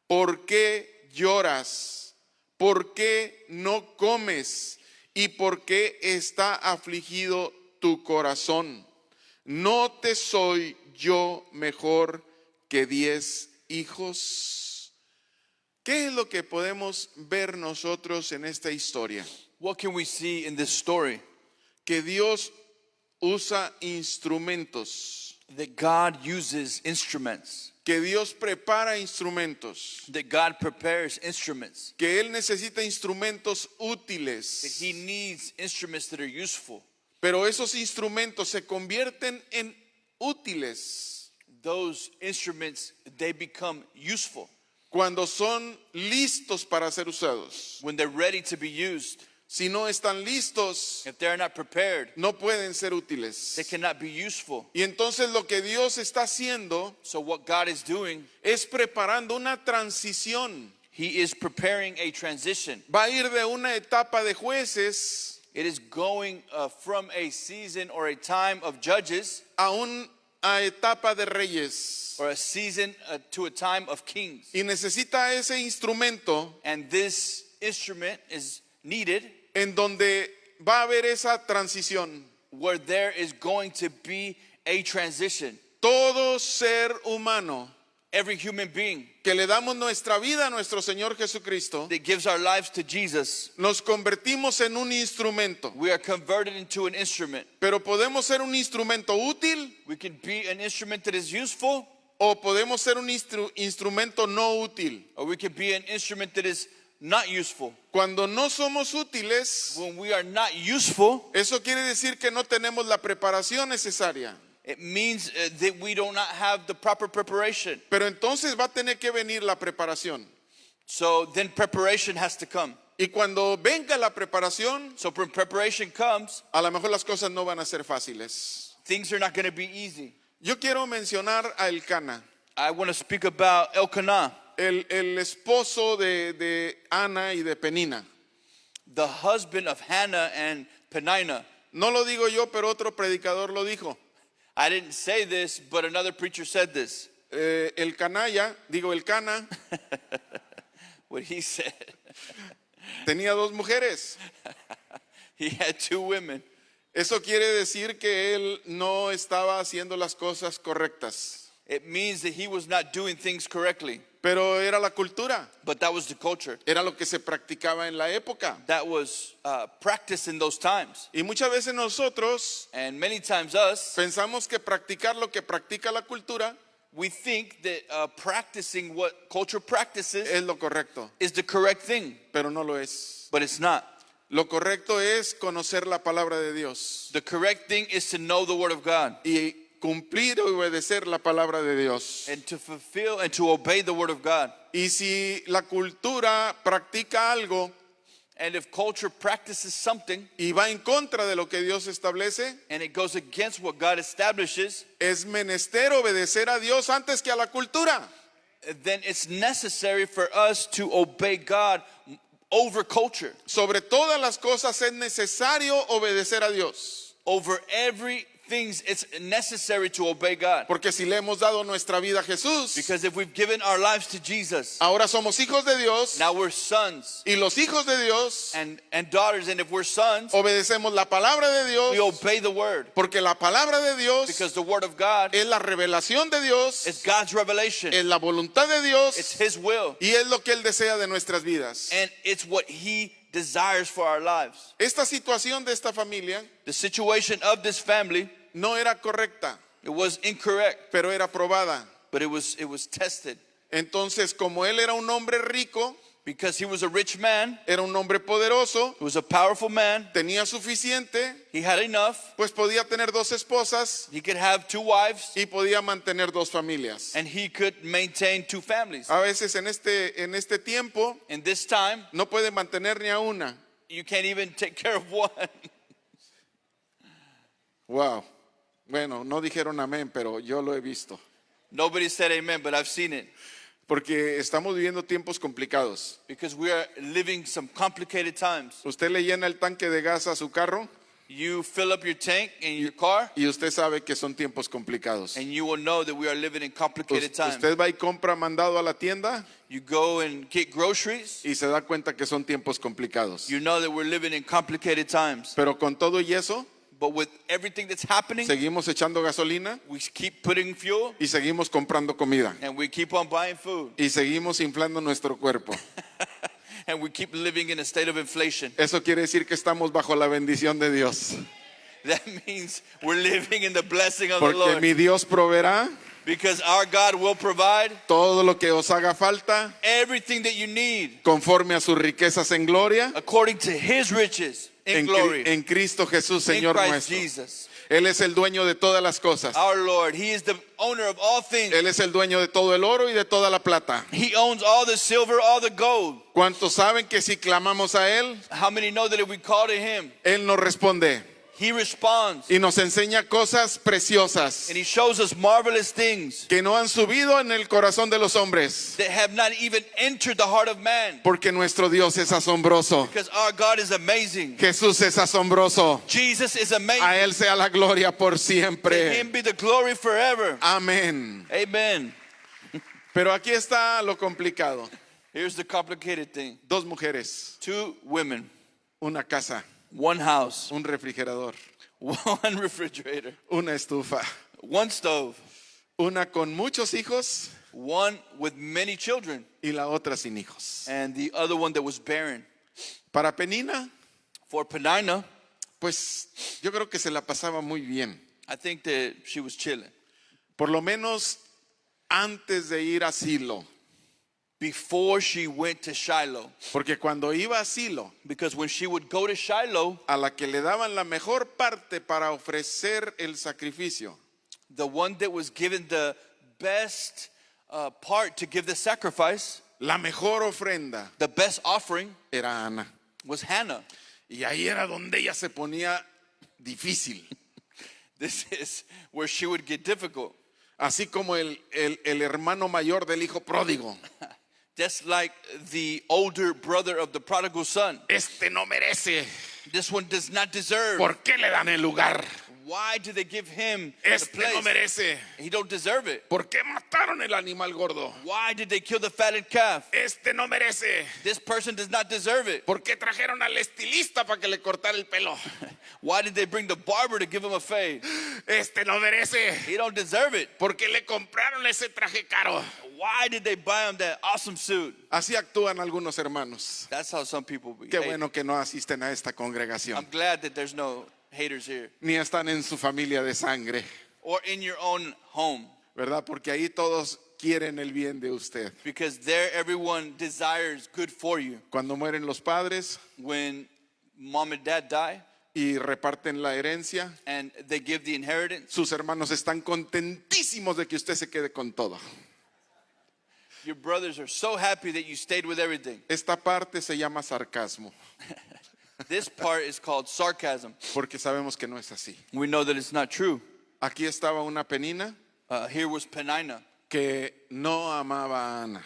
[SPEAKER 2] ¿por qué lloras? ¿por qué no comes? ¿Y por qué está afligido tu corazón? ¿No te soy yo mejor que 10 hijos? ¿Qué es lo que podemos ver nosotros en esta historia?
[SPEAKER 3] What can we see in this story?
[SPEAKER 2] Que Dios usa instrumentos,
[SPEAKER 3] That God uses instruments.
[SPEAKER 2] que Dios prepara instrumentos,
[SPEAKER 3] That God prepares instruments.
[SPEAKER 2] que Él necesita instrumentos
[SPEAKER 3] That
[SPEAKER 2] útiles,
[SPEAKER 3] He needs instruments that are useful.
[SPEAKER 2] pero esos instrumentos se convierten en útiles
[SPEAKER 3] Those instruments, they become useful
[SPEAKER 2] cuando son listos para ser usados.
[SPEAKER 3] when they're ready to be used.
[SPEAKER 2] Si no están listos,
[SPEAKER 3] If they're not prepared,
[SPEAKER 2] no pueden ser útiles.
[SPEAKER 3] they cannot be useful.
[SPEAKER 2] Y entonces lo que Dios está haciendo
[SPEAKER 3] So what God is doing,
[SPEAKER 2] es preparando una transición.
[SPEAKER 3] He is preparing a transition.
[SPEAKER 2] Va a ir de una etapa de jueces
[SPEAKER 3] It is going from a season or a time of judges
[SPEAKER 2] a una etapa de reyes.
[SPEAKER 3] or a season to a time of kings.
[SPEAKER 2] Y necesita ese instrumento
[SPEAKER 3] And this instrument is needed
[SPEAKER 2] en donde va a haber esa transición.
[SPEAKER 3] where there is going to be a transition.
[SPEAKER 2] Todo ser humano
[SPEAKER 3] Every human being
[SPEAKER 2] que le damos nuestra vida a nuestro Señor Jesucristo,
[SPEAKER 3] that gives our lives to Jesus,
[SPEAKER 2] nos convertimos en un instrumento.
[SPEAKER 3] we are converted into an instrument.
[SPEAKER 2] Pero podemos ser un instrumento útil
[SPEAKER 3] We can be an instrument that is useful,
[SPEAKER 2] o podemos ser un instrumento no útil.
[SPEAKER 3] or we can be an instrument that is not useful.
[SPEAKER 2] Cuando no somos útiles,
[SPEAKER 3] When we are not useful,
[SPEAKER 2] eso quiere decir que no tenemos la preparación necesaria.
[SPEAKER 3] it means that we do not have the proper preparation.
[SPEAKER 2] Pero entonces va a tener que venir la preparación.
[SPEAKER 3] So then preparation has to come.
[SPEAKER 2] Y cuando venga la preparación,
[SPEAKER 3] So when preparation comes,
[SPEAKER 2] a lo mejor las cosas no van a ser fáciles.
[SPEAKER 3] things are not going to be easy.
[SPEAKER 2] Yo quiero mencionar a Elcana,
[SPEAKER 3] I want to speak about Elkanah,
[SPEAKER 2] el esposo de Ana y de Penina.
[SPEAKER 3] the husband of Hannah and Peninnah.
[SPEAKER 2] No lo digo yo, pero otro predicador lo dijo.
[SPEAKER 3] I didn't say this, but another preacher said this.
[SPEAKER 2] Elcana,
[SPEAKER 3] What he said.
[SPEAKER 2] tenía 2 mujeres.
[SPEAKER 3] He had 2 women.
[SPEAKER 2] Eso quiere decir que él no estaba haciendo las cosas correctas.
[SPEAKER 3] It means that he was not doing things correctly,
[SPEAKER 2] Pero era la cultura,
[SPEAKER 3] but that was the culture.
[SPEAKER 2] era lo que se practicaba en la época.
[SPEAKER 3] That was practiced in those times.
[SPEAKER 2] Y muchas veces nosotros
[SPEAKER 3] And many times us,
[SPEAKER 2] pensamos que practicar lo que practica la cultura
[SPEAKER 3] we think that practicing what culture practices
[SPEAKER 2] es lo correcto,
[SPEAKER 3] is the correct thing,
[SPEAKER 2] pero no lo es.
[SPEAKER 3] but it's not.
[SPEAKER 2] Lo correcto es conocer la palabra de Dios
[SPEAKER 3] The correct thing is to know the Word of God
[SPEAKER 2] y cumplir o obedecer la palabra de Dios.
[SPEAKER 3] and to fulfill and to obey the Word of God.
[SPEAKER 2] Y si la cultura practica algo
[SPEAKER 3] And if culture practices something
[SPEAKER 2] y va en contra de lo que Dios establece,
[SPEAKER 3] and it goes against what God establishes,
[SPEAKER 2] es menester obedecer a Dios antes que a la cultura.
[SPEAKER 3] then it's necessary for us to obey God over culture.
[SPEAKER 2] Sobre todas las cosas es necesario obedecer a Dios.
[SPEAKER 3] Over everything, it's necessary to obey God.
[SPEAKER 2] Porque si le hemos dado nuestra vida a Jesús,
[SPEAKER 3] Because if we've given our lives to Jesus,
[SPEAKER 2] ahora somos hijos de Dios
[SPEAKER 3] now we're sons
[SPEAKER 2] y los hijos de Dios
[SPEAKER 3] and daughters. And if we're sons,
[SPEAKER 2] obedecemos la palabra de
[SPEAKER 3] we
[SPEAKER 2] Dios
[SPEAKER 3] obey the Word.
[SPEAKER 2] porque la palabra de Dios
[SPEAKER 3] Because the Word of God
[SPEAKER 2] es la revelación de Dios,
[SPEAKER 3] is God's revelation.
[SPEAKER 2] es la voluntad de
[SPEAKER 3] It's
[SPEAKER 2] Dios
[SPEAKER 3] His will.
[SPEAKER 2] y es lo que Él desea de nuestras vidas.
[SPEAKER 3] And it's what He desires for our lives.
[SPEAKER 2] Esta situación de esta familia
[SPEAKER 3] The situation of this family,
[SPEAKER 2] no era correcta,
[SPEAKER 3] it was incorrect,
[SPEAKER 2] pero era probada.
[SPEAKER 3] but it was tested.
[SPEAKER 2] Entonces, como él era un hombre rico,
[SPEAKER 3] Because he was a rich man,
[SPEAKER 2] era un hombre poderoso,
[SPEAKER 3] he was a powerful man,
[SPEAKER 2] tenía suficiente,
[SPEAKER 3] he had enough,
[SPEAKER 2] pues podía tener 2 esposas
[SPEAKER 3] he could have 2 wives,
[SPEAKER 2] y podía mantener 2 familias.
[SPEAKER 3] and he could maintain 2 families.
[SPEAKER 2] A veces en este tiempo
[SPEAKER 3] In this time,
[SPEAKER 2] no puede mantener ni a una.
[SPEAKER 3] you can't even take care of one.
[SPEAKER 2] Wow. Bueno, no dijeron amén, pero yo lo he visto.
[SPEAKER 3] Nobody said amen, but I've seen it.
[SPEAKER 2] Porque estamos viviendo tiempos complicados.
[SPEAKER 3] Because we are living some complicated times.
[SPEAKER 2] Usted le llena el tanque de gas a su carro
[SPEAKER 3] You fill up your tank in your car,
[SPEAKER 2] y usted sabe que son tiempos complicados.
[SPEAKER 3] and you will know that we are living in complicated times.
[SPEAKER 2] Usted va y compra mandado a la tienda
[SPEAKER 3] You go and get groceries,
[SPEAKER 2] y se da cuenta que son tiempos complicados.
[SPEAKER 3] you know that we're living in complicated times.
[SPEAKER 2] Pero con todo y eso,
[SPEAKER 3] But with everything that's happening,
[SPEAKER 2] seguimos echando gasolina
[SPEAKER 3] we keep putting fuel,
[SPEAKER 2] y seguimos comprando comida
[SPEAKER 3] and we keep on buying food,
[SPEAKER 2] y seguimos inflando nuestro cuerpo.
[SPEAKER 3] and we keep living in a state of inflation.
[SPEAKER 2] Eso quiere decir que estamos bajo la bendición de Dios.
[SPEAKER 3] That means we're living in the blessing of the
[SPEAKER 2] Porque
[SPEAKER 3] Lord.
[SPEAKER 2] mi Dios proveerá
[SPEAKER 3] Because our God will provide
[SPEAKER 2] todo lo que os haga falta
[SPEAKER 3] everything that you need
[SPEAKER 2] conforme a sus riquezas en gloria
[SPEAKER 3] according to His riches in glory
[SPEAKER 2] en Cristo Jesús,
[SPEAKER 3] in
[SPEAKER 2] Señor
[SPEAKER 3] Christ
[SPEAKER 2] nuestro.
[SPEAKER 3] Jesus.
[SPEAKER 2] Él es el dueño de todas las cosas.
[SPEAKER 3] Our Lord, He is the owner of all things.
[SPEAKER 2] Él es el dueño de todo el oro y de toda la plata.
[SPEAKER 3] He owns all the silver, all the gold.
[SPEAKER 2] ¿Cuántos saben que si clamamos a Él,
[SPEAKER 3] How many know that if we call to Him,
[SPEAKER 2] Él nos responde
[SPEAKER 3] He responds
[SPEAKER 2] y nos enseña cosas preciosas
[SPEAKER 3] and He shows us marvelous things
[SPEAKER 2] que no han subido en el corazón de los hombres?
[SPEAKER 3] that have not even entered the heart of man?
[SPEAKER 2] Porque nuestro Dios es asombroso.
[SPEAKER 3] Because our God is amazing.
[SPEAKER 2] Jesús es asombroso.
[SPEAKER 3] Jesus is amazing.
[SPEAKER 2] A Él sea la gloria por
[SPEAKER 3] To
[SPEAKER 2] siempre.
[SPEAKER 3] Him be the glory forever.
[SPEAKER 2] Amén.
[SPEAKER 3] Amen.
[SPEAKER 2] Pero aquí está lo complicado.
[SPEAKER 3] Here's the complicated thing.
[SPEAKER 2] 2 mujeres,
[SPEAKER 3] 2 women,
[SPEAKER 2] una casa,
[SPEAKER 3] 1 house,
[SPEAKER 2] un refrigerador,
[SPEAKER 3] 1 refrigerator,
[SPEAKER 2] una estufa,
[SPEAKER 3] 1 stove,
[SPEAKER 2] una con muchos hijos
[SPEAKER 3] 1 with many children,
[SPEAKER 2] y la otra sin hijos.
[SPEAKER 3] and the other one that was barren.
[SPEAKER 2] Para Penina,
[SPEAKER 3] For Penina,
[SPEAKER 2] pues yo creo que se la pasaba muy bien.
[SPEAKER 3] I think that she was chilling.
[SPEAKER 2] Por lo menos antes de ir a Silo.
[SPEAKER 3] Before she went to Shiloh.
[SPEAKER 2] Porque cuando iba a Silo,
[SPEAKER 3] Because when she would go to Shiloh,
[SPEAKER 2] a la que le daban la mejor parte para ofrecer el sacrificio,
[SPEAKER 3] the one that was given the best part to give the sacrifice,
[SPEAKER 2] la mejor ofrenda,
[SPEAKER 3] the best offering,
[SPEAKER 2] era Ana.
[SPEAKER 3] was Hannah.
[SPEAKER 2] Y ahí era donde ella se ponía difícil.
[SPEAKER 3] This is where she would get difficult.
[SPEAKER 2] Así como el hermano mayor del hijo pródigo.
[SPEAKER 3] Just like the older brother of the prodigal son.
[SPEAKER 2] Este no merece.
[SPEAKER 3] This one does not deserve.
[SPEAKER 2] ¿Por qué le dan el lugar?
[SPEAKER 3] Why do they give him the
[SPEAKER 2] Este
[SPEAKER 3] place?
[SPEAKER 2] no merece.
[SPEAKER 3] He don't deserve it.
[SPEAKER 2] ¿Por qué mataron el animal gordo?
[SPEAKER 3] Why did they kill the fatted calf?
[SPEAKER 2] Este no merece.
[SPEAKER 3] This person does not deserve it.
[SPEAKER 2] ¿Por qué trajeron al estilista para que le cortara el pelo?
[SPEAKER 3] Why did they bring the barber to give him a fade?
[SPEAKER 2] Este no merece.
[SPEAKER 3] He don't deserve it.
[SPEAKER 2] ¿Por qué le compraron ese traje caro?
[SPEAKER 3] Why did they buy him that awesome suit?
[SPEAKER 2] Así actúan algunos hermanos.
[SPEAKER 3] That's how some people behave.
[SPEAKER 2] Qué bueno que no asisten a esta
[SPEAKER 3] I'm
[SPEAKER 2] congregación,
[SPEAKER 3] glad that there's no haters here.
[SPEAKER 2] ni están en su familia de sangre,
[SPEAKER 3] Or in your own home.
[SPEAKER 2] ¿verdad? Porque ahí todos quieren el bien de usted.
[SPEAKER 3] Because there everyone desires good for you.
[SPEAKER 2] Cuando mueren los padres
[SPEAKER 3] When mom and dad die
[SPEAKER 2] y reparten la herencia,
[SPEAKER 3] and they give the inheritance,
[SPEAKER 2] sus hermanos están contentísimos de que usted se quede con todo.
[SPEAKER 3] your brothers are so happy that you stayed with everything.
[SPEAKER 2] Esta parte se llama sarcasmo,
[SPEAKER 3] This part is called sarcasm.
[SPEAKER 2] porque sabemos que no es así.
[SPEAKER 3] We know that it's not true.
[SPEAKER 2] Aquí estaba una Penina
[SPEAKER 3] Here was Penina.
[SPEAKER 2] que no amaba a Ana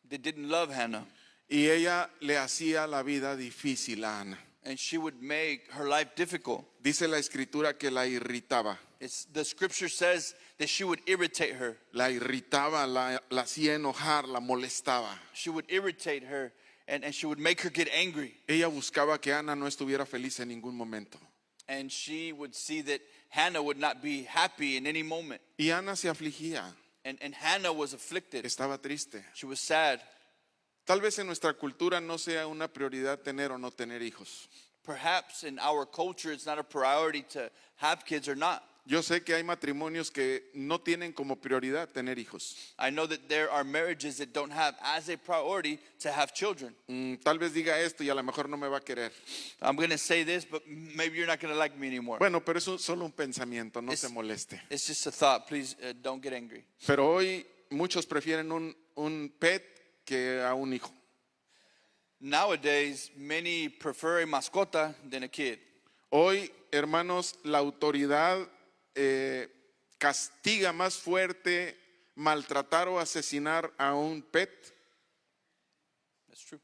[SPEAKER 3] They didn't love Hannah.
[SPEAKER 2] y ella le hacía la vida difícil a Ana.
[SPEAKER 3] And she would make her life difficult.
[SPEAKER 2] Dice la escritura que la irritaba.
[SPEAKER 3] The scripture says that she would irritate her.
[SPEAKER 2] La irritaba, la hacía enojar, la molestaba.
[SPEAKER 3] She would irritate her and she would make her get angry.
[SPEAKER 2] Ella buscaba que Ana no estuviera feliz en ningún momento.
[SPEAKER 3] And she would see that Hannah would not be happy in any moment.
[SPEAKER 2] Y Ana se afligía,
[SPEAKER 3] And Hannah was afflicted.
[SPEAKER 2] estaba triste.
[SPEAKER 3] She was sad.
[SPEAKER 2] Tal vez en nuestra cultura no sea una prioridad tener o no tener hijos.
[SPEAKER 3] Perhaps in our culture it's not a priority to have kids or not.
[SPEAKER 2] Yo sé que hay matrimonios que no tienen como prioridad tener hijos.
[SPEAKER 3] I know that there are marriages that don't have as a priority to have children.
[SPEAKER 2] Tal vez diga esto y a lo mejor no me va a querer.
[SPEAKER 3] I'm going to say this, but maybe you're not going to like me anymore.
[SPEAKER 2] Bueno, pero eso es solo un pensamiento, no se moleste.
[SPEAKER 3] It's just a thought. Please don't get angry.
[SPEAKER 2] Pero hoy muchos prefieren un pet que a un hijo.
[SPEAKER 3] Nowadays, many prefer a mascota than a kid.
[SPEAKER 2] Hoy, hermanos, la autoridad castiga más fuerte maltratar o asesinar a un pet
[SPEAKER 3] That's true.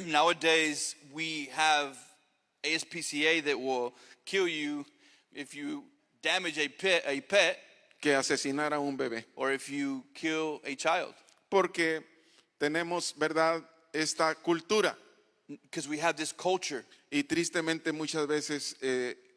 [SPEAKER 3] Nowadays, we have ASPCA that will kill you if you damage a pet
[SPEAKER 2] que asesinar a un bebé.
[SPEAKER 3] or if you kill a child.
[SPEAKER 2] Porque tenemos, ¿verdad?, esta cultura.
[SPEAKER 3] Because we have this culture.
[SPEAKER 2] Y tristemente muchas veces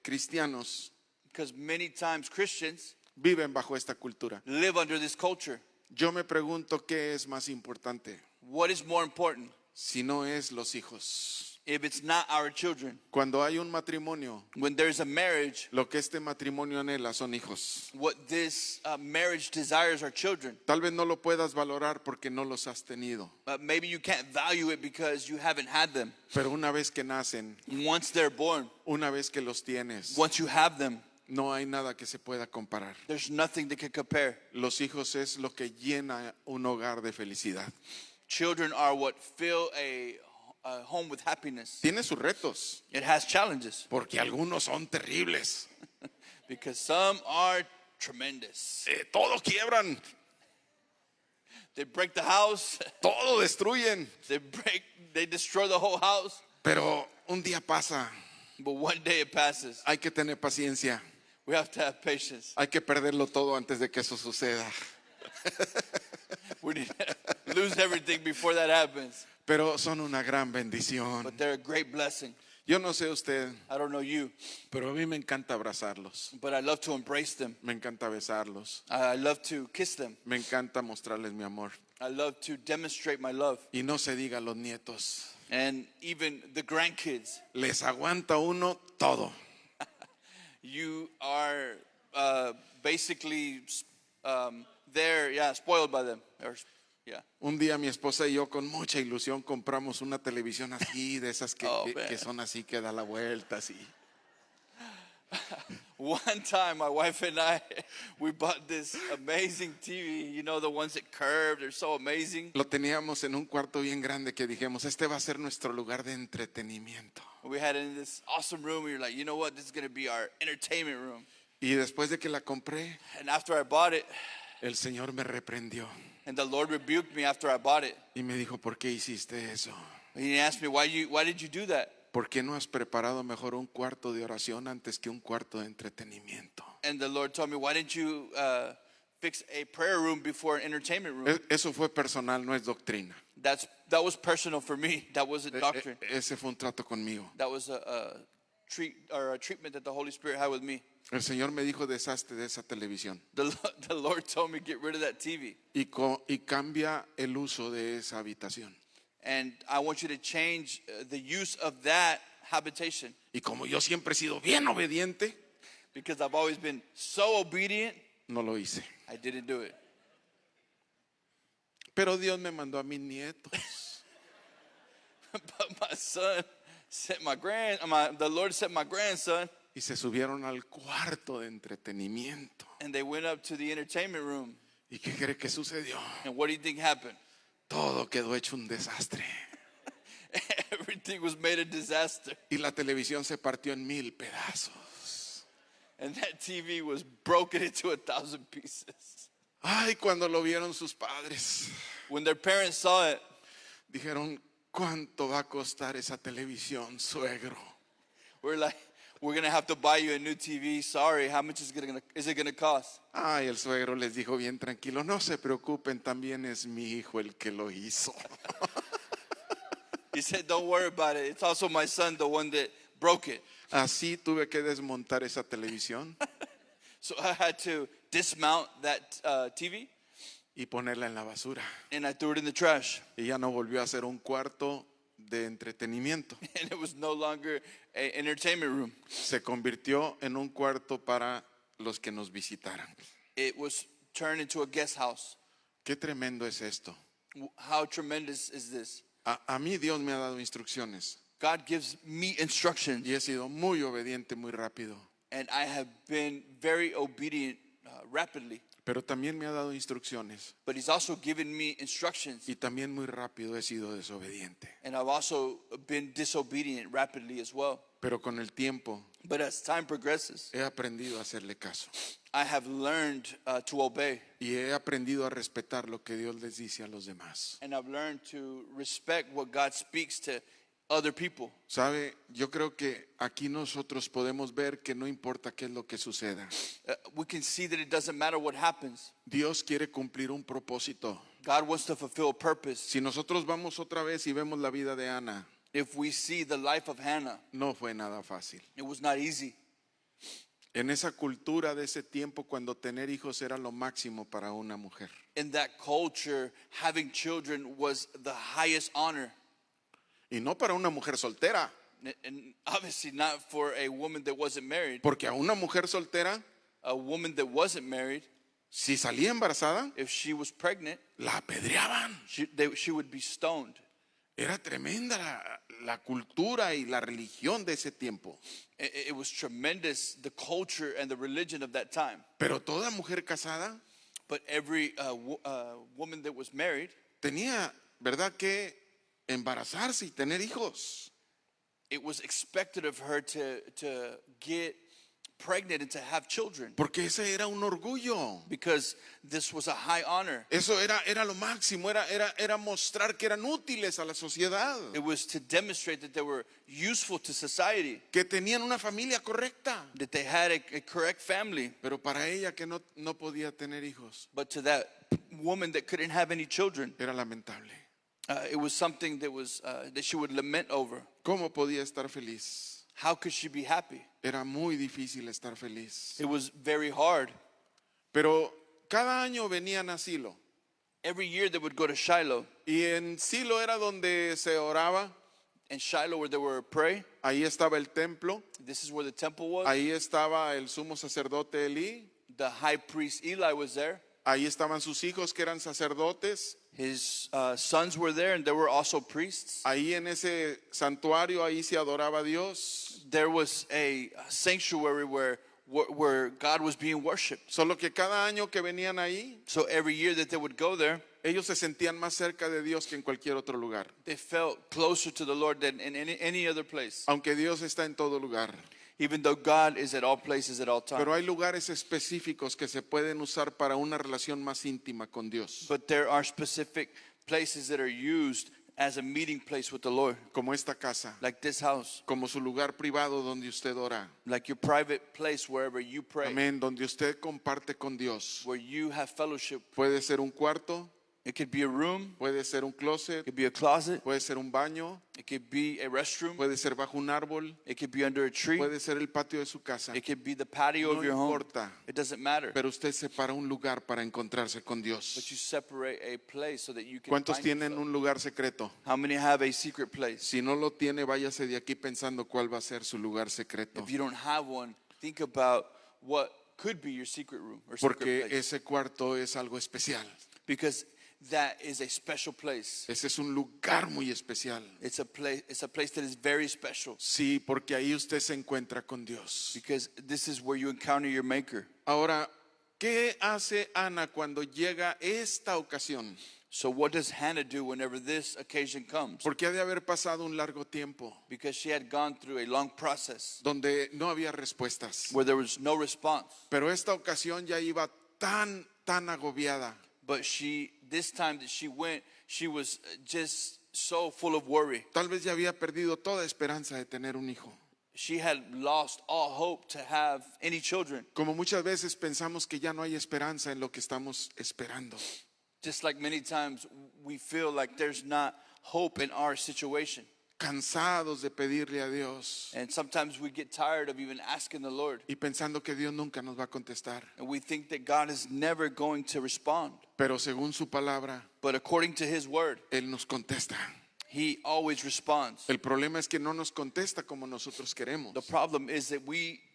[SPEAKER 2] cristianos
[SPEAKER 3] Because many times Christians
[SPEAKER 2] viven bajo esta cultura.
[SPEAKER 3] live under this culture.
[SPEAKER 2] Yo me pregunto qué es más importante
[SPEAKER 3] What is more important
[SPEAKER 2] si no es los hijos.
[SPEAKER 3] if it's not our children?
[SPEAKER 2] Cuando hay un matrimonio,
[SPEAKER 3] When there's a marriage,
[SPEAKER 2] lo que este matrimonio anhela son hijos.
[SPEAKER 3] what this marriage desires are children.
[SPEAKER 2] Tal vez no lo puedas valorar porque no los has tenido,
[SPEAKER 3] Maybe you can't value it because you haven't had them.
[SPEAKER 2] pero una vez que nacen,
[SPEAKER 3] Once they're born,
[SPEAKER 2] una vez que los tienes,
[SPEAKER 3] once you have them,
[SPEAKER 2] no hay nada que se pueda comparar.
[SPEAKER 3] there's nothing that can compare.
[SPEAKER 2] Los hijos es lo que llena un hogar de felicidad.
[SPEAKER 3] Children are what fill a home with happiness.
[SPEAKER 2] Tiene sus retos,
[SPEAKER 3] It has challenges
[SPEAKER 2] porque algunos son terribles.
[SPEAKER 3] because some are tremendous.
[SPEAKER 2] Todo quiebran,
[SPEAKER 3] They break the house,
[SPEAKER 2] todo destruyen,
[SPEAKER 3] they destroy the whole house,
[SPEAKER 2] pero un día pasa.
[SPEAKER 3] but one day it passes.
[SPEAKER 2] Hay que tener paciencia.
[SPEAKER 3] We have to have patience.
[SPEAKER 2] Hay que perderlo todo antes de que eso suceda.
[SPEAKER 3] We need to lose everything before that happens.
[SPEAKER 2] Pero son una gran bendición.
[SPEAKER 3] But they're a great blessing.
[SPEAKER 2] Yo no sé usted,
[SPEAKER 3] I don't know you,
[SPEAKER 2] pero a mí me encanta abrazarlos.
[SPEAKER 3] but I love to embrace them.
[SPEAKER 2] Me encanta besarlos.
[SPEAKER 3] I love to kiss them.
[SPEAKER 2] Me encanta mostrarles mi amor.
[SPEAKER 3] I love to demonstrate my love.
[SPEAKER 2] Y no se diga a los nietos.
[SPEAKER 3] And even the grandkids,
[SPEAKER 2] Les aguanta uno todo.
[SPEAKER 3] you are basically they're spoiled by them. Yeah.
[SPEAKER 2] Un día mi esposa y yo con mucha ilusión compramos una televisión así, de esas
[SPEAKER 3] Oh,
[SPEAKER 2] que
[SPEAKER 3] man.
[SPEAKER 2] son así, que da la vuelta así.
[SPEAKER 3] One time, my wife and I, we bought this amazing TV. You know, the ones that curve, they're so amazing.
[SPEAKER 2] Lo teníamos en un cuarto bien grande que dijimos, este va a ser nuestro lugar de entretenimiento.
[SPEAKER 3] We had it in this awesome room. We were like, you know what? This is going to be our entertainment room.
[SPEAKER 2] Y después de que la compré,
[SPEAKER 3] And after I bought it,
[SPEAKER 2] el Señor me reprendió
[SPEAKER 3] and the Lord rebuked me after I bought it.
[SPEAKER 2] y me dijo, ¿por qué hiciste eso?
[SPEAKER 3] He asked me, why did you do that?
[SPEAKER 2] ¿Por qué no has preparado mejor un cuarto de oración antes que un cuarto de entretenimiento?
[SPEAKER 3] And the Lord told me, why didn't you fix a prayer room before an entertainment room?
[SPEAKER 2] Eso fue personal, no es doctrina.
[SPEAKER 3] That was personal for me. That wasn't doctrine.
[SPEAKER 2] Ese fue un trato conmigo.
[SPEAKER 3] That was a treatment that the Holy Spirit had with me.
[SPEAKER 2] El Señor me dijo, deshazte de esa televisión
[SPEAKER 3] The Lord told me, get rid of that TV.
[SPEAKER 2] y cambia el uso de esa habitación.
[SPEAKER 3] And I want you to change the use of that habitation.
[SPEAKER 2] Y como yo siempre he sido bien obediente,
[SPEAKER 3] Because I've always been so obedient,
[SPEAKER 2] no lo hice.
[SPEAKER 3] I didn't do it.
[SPEAKER 2] Pero Dios me mandó a mis nietos.
[SPEAKER 3] But my son sent the Lord sent my grandson,
[SPEAKER 2] Y se subieron al cuarto de entretenimiento.
[SPEAKER 3] and they went up to the entertainment room.
[SPEAKER 2] ¿Y qué cree que sucedió?
[SPEAKER 3] And what do you think happened?
[SPEAKER 2] Todo quedó hecho un desastre.
[SPEAKER 3] Everything was made a disaster.
[SPEAKER 2] Y la televisión se partió en 1000 pedazos.
[SPEAKER 3] And that TV was broken into 1,000 pieces.
[SPEAKER 2] Ay, cuando lo vieron sus padres,
[SPEAKER 3] When their parents saw it,
[SPEAKER 2] dijeron, ¿cuánto va a costar esa televisión, suegro?
[SPEAKER 3] we're like, we're going to have to buy you a new TV. Sorry, how much is it going to cost?
[SPEAKER 2] Ay, el suegro les dijo bien tranquilo, no se preocupen, también es mi hijo el que lo hizo.
[SPEAKER 3] He said, don't worry about it. It's also my son, the one that broke it.
[SPEAKER 2] Así tuve que desmontar esa televisión
[SPEAKER 3] So I had to dismount that TV,
[SPEAKER 2] y ponerla en la basura.
[SPEAKER 3] and I threw it in the trash.
[SPEAKER 2] Y ya no volvió a ser un cuarto de entretenimiento.
[SPEAKER 3] And it was no longer an entertainment room.
[SPEAKER 2] Se convirtió en un cuarto para los que nos visitaran.
[SPEAKER 3] It was turned into a guest house.
[SPEAKER 2] Qué tremendo es esto.
[SPEAKER 3] How tremendous is this?
[SPEAKER 2] A mí Dios me ha dado instrucciones
[SPEAKER 3] God gives me instructions,
[SPEAKER 2] y he sido muy obediente, muy rápido.
[SPEAKER 3] and I have been very obedient rapidly.
[SPEAKER 2] Pero también me ha dado instrucciones
[SPEAKER 3] But He's also given me instructions,
[SPEAKER 2] y también muy rápido he sido desobediente.
[SPEAKER 3] and I've also been disobedient rapidly as well.
[SPEAKER 2] Pero con el tiempo
[SPEAKER 3] But as time progresses,
[SPEAKER 2] he aprendido a hacerle caso
[SPEAKER 3] I have learned to obey,
[SPEAKER 2] y he aprendido a respetar lo que Dios les dice a los demás.
[SPEAKER 3] and I've learned to respect what God speaks to other people.
[SPEAKER 2] Sabe, yo creo que aquí nosotros podemos ver que no importa qué es lo que suceda.
[SPEAKER 3] We can see that it doesn't matter what happens.
[SPEAKER 2] Dios quiere cumplir un propósito.
[SPEAKER 3] God wants to fulfill a purpose.
[SPEAKER 2] Si nosotros vamos otra vez y vemos la vida de Ana,
[SPEAKER 3] If we see the life of Hannah,
[SPEAKER 2] no fue nada fácil.
[SPEAKER 3] it was not easy.
[SPEAKER 2] En esa cultura de ese tiempo, cuando tener hijos era lo máximo para una mujer.
[SPEAKER 3] In that culture, having children was the highest honor.
[SPEAKER 2] Y no para una mujer soltera,
[SPEAKER 3] And obviously not for a woman that wasn't married.
[SPEAKER 2] porque a una mujer soltera,
[SPEAKER 3] A woman that wasn't married,
[SPEAKER 2] si salía embarazada,
[SPEAKER 3] if she was pregnant,
[SPEAKER 2] la apedreaban.
[SPEAKER 3] she would be stoned.
[SPEAKER 2] Era tremenda la cultura y la religión de ese tiempo.
[SPEAKER 3] It was tremendous, the culture and the religion of that time.
[SPEAKER 2] Pero toda mujer casada
[SPEAKER 3] But every woman that was married,
[SPEAKER 2] tenía, ¿verdad?, que embarazarse y tener hijos.
[SPEAKER 3] it was expected of her to get pregnant and to have children,
[SPEAKER 2] Porque ese era un orgullo.
[SPEAKER 3] because this was a high honor.
[SPEAKER 2] Eso era lo máximo, era mostrar que eran útiles a la sociedad,
[SPEAKER 3] It was to demonstrate that they were useful to society,
[SPEAKER 2] que tenían una familia correcta.
[SPEAKER 3] that they had a correct family.
[SPEAKER 2] Pero para ella que no podía tener hijos,
[SPEAKER 3] But to that woman that couldn't have any children,
[SPEAKER 2] era lamentable.
[SPEAKER 3] it was something that was that she would lament over.
[SPEAKER 2] ¿Cómo podía estar feliz?
[SPEAKER 3] How could she be happy?
[SPEAKER 2] Era muy difícil estar feliz.
[SPEAKER 3] It was very hard.
[SPEAKER 2] Pero cada año venían a Silo.
[SPEAKER 3] Every year they would go to Shiloh,
[SPEAKER 2] Y en Silo era donde se oraba.
[SPEAKER 3] and Shiloh where they were pray.
[SPEAKER 2] Ahí estaba el templo.
[SPEAKER 3] This is where the temple was.
[SPEAKER 2] Ahí estaba el sumo sacerdote Elí.
[SPEAKER 3] The high priest Eli was there.
[SPEAKER 2] Ahí estaban sus hijos que eran sacerdotes.
[SPEAKER 3] His sons were there, and there were also priests.
[SPEAKER 2] Ahí en ese santuario, ahí se adoraba a Dios.
[SPEAKER 3] There was a sanctuary where God was being worshipped.
[SPEAKER 2] Solo que cada año que venían ahí,
[SPEAKER 3] So every year that they would go there,
[SPEAKER 2] ellos se sentían más cerca de Dios que en cualquier otro lugar.
[SPEAKER 3] they felt closer to the Lord than in any other place.
[SPEAKER 2] Aunque Dios está en todo lugar.
[SPEAKER 3] Even though God is at all places at all times.
[SPEAKER 2] Pero hay lugares específicos que se pueden usar para una relación más íntima con Dios.
[SPEAKER 3] But there are specific places that are used as a meeting place with the Lord,
[SPEAKER 2] Como esta casa.
[SPEAKER 3] like this house,
[SPEAKER 2] Como su lugar privado donde usted ora.
[SPEAKER 3] like your private place wherever you pray,
[SPEAKER 2] Amén. Donde usted comparte con Dios.
[SPEAKER 3] where you have fellowship.
[SPEAKER 2] Puede ser un cuarto.
[SPEAKER 3] It could be a room,
[SPEAKER 2] Puede ser un
[SPEAKER 3] it
[SPEAKER 2] closet.
[SPEAKER 3] could be a closet,
[SPEAKER 2] Puede ser un baño.
[SPEAKER 3] it could be a restroom,
[SPEAKER 2] Puede ser bajo un árbol.
[SPEAKER 3] it could be under a tree,
[SPEAKER 2] Puede ser el patio de su casa.
[SPEAKER 3] it could be the patio
[SPEAKER 2] No
[SPEAKER 3] of your home.
[SPEAKER 2] importa.
[SPEAKER 3] It doesn't matter.
[SPEAKER 2] Pero usted separa un lugar para encontrarse con
[SPEAKER 3] But
[SPEAKER 2] Dios.
[SPEAKER 3] you separate a place so that you can
[SPEAKER 2] ¿Cuántos
[SPEAKER 3] find
[SPEAKER 2] tienen
[SPEAKER 3] yourself.
[SPEAKER 2] un lugar secreto?
[SPEAKER 3] How many have a secret place?
[SPEAKER 2] Si no lo tiene, váyase de aquí pensando cuál va a ser su lugar secreto.
[SPEAKER 3] If you don't have one, think about what could be your secret room or secret
[SPEAKER 2] Porque
[SPEAKER 3] place.
[SPEAKER 2] ese cuarto es algo especial.
[SPEAKER 3] Because that is a special place.
[SPEAKER 2] Ese es un lugar muy especial.
[SPEAKER 3] It's a place that is very special,
[SPEAKER 2] Sí, porque ahí usted se encuentra con Dios.
[SPEAKER 3] because this is where you encounter your maker.
[SPEAKER 2] Ahora, ¿qué hace Ana cuando llega esta ocasión?
[SPEAKER 3] So what does Hannah do whenever this occasion comes?
[SPEAKER 2] Porque ha de haber pasado un largo tiempo
[SPEAKER 3] Because she had gone through a long process
[SPEAKER 2] donde no había respuestas.
[SPEAKER 3] where there was no response.
[SPEAKER 2] Pero esta ocasión ya iba tan agobiada.
[SPEAKER 3] But this time that she went, she was just so full of worry.
[SPEAKER 2] Tal vez ya había perdido toda esperanza de tener un hijo.
[SPEAKER 3] She had lost all hope to have any children.
[SPEAKER 2] Como muchas veces pensamos que ya no hay esperanza en lo que estamos esperando.
[SPEAKER 3] Just like many times we feel like there's not hope in our situation.
[SPEAKER 2] Cansados de pedirle a Dios
[SPEAKER 3] And sometimes we get tired of even asking the Lord.
[SPEAKER 2] y pensando que Dios nunca nos va a contestar.
[SPEAKER 3] And we think that God is never going to respond.
[SPEAKER 2] Pero según su palabra,
[SPEAKER 3] But according to His word,
[SPEAKER 2] Él nos contesta.
[SPEAKER 3] He always responds.
[SPEAKER 2] El problema es que no nos contesta como nosotros queremos.
[SPEAKER 3] The problem is that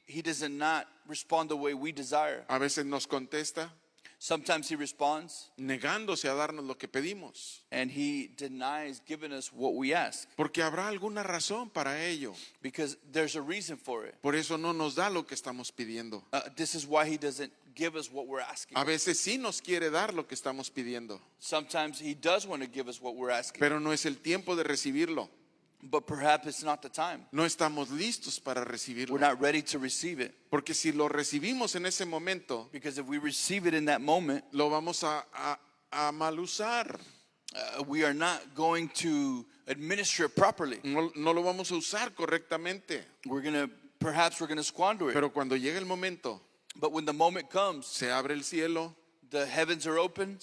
[SPEAKER 3] He does not respond the way we desire.
[SPEAKER 2] A veces nos contesta
[SPEAKER 3] Sometimes He responds
[SPEAKER 2] negándose a darnos lo que pedimos.
[SPEAKER 3] and He denies giving us what we ask,
[SPEAKER 2] Porque habrá alguna razón para ello.
[SPEAKER 3] because there's a reason for it.
[SPEAKER 2] Por eso no nos da lo que estamos pidiendo.
[SPEAKER 3] This is why He doesn't give us what we're asking.
[SPEAKER 2] A veces sí nos quiere dar lo que estamos pidiendo,
[SPEAKER 3] Sometimes He does want to give us what we're asking,
[SPEAKER 2] pero no es el tiempo de recibirlo.
[SPEAKER 3] but perhaps it's not the time.
[SPEAKER 2] No estamos listos para
[SPEAKER 3] We're
[SPEAKER 2] recibirlo.
[SPEAKER 3] not ready to receive it,
[SPEAKER 2] Porque si lo recibimos en ese momento,
[SPEAKER 3] because if we receive it in that moment,
[SPEAKER 2] lo vamos a mal usar.
[SPEAKER 3] we are not going to administer it properly.
[SPEAKER 2] No lo vamos a usar correctamente.
[SPEAKER 3] Perhaps we're gonna squander it.
[SPEAKER 2] Pero cuando llega el momento,
[SPEAKER 3] But when the moment comes,
[SPEAKER 2] se abre el cielo,
[SPEAKER 3] the heavens are open,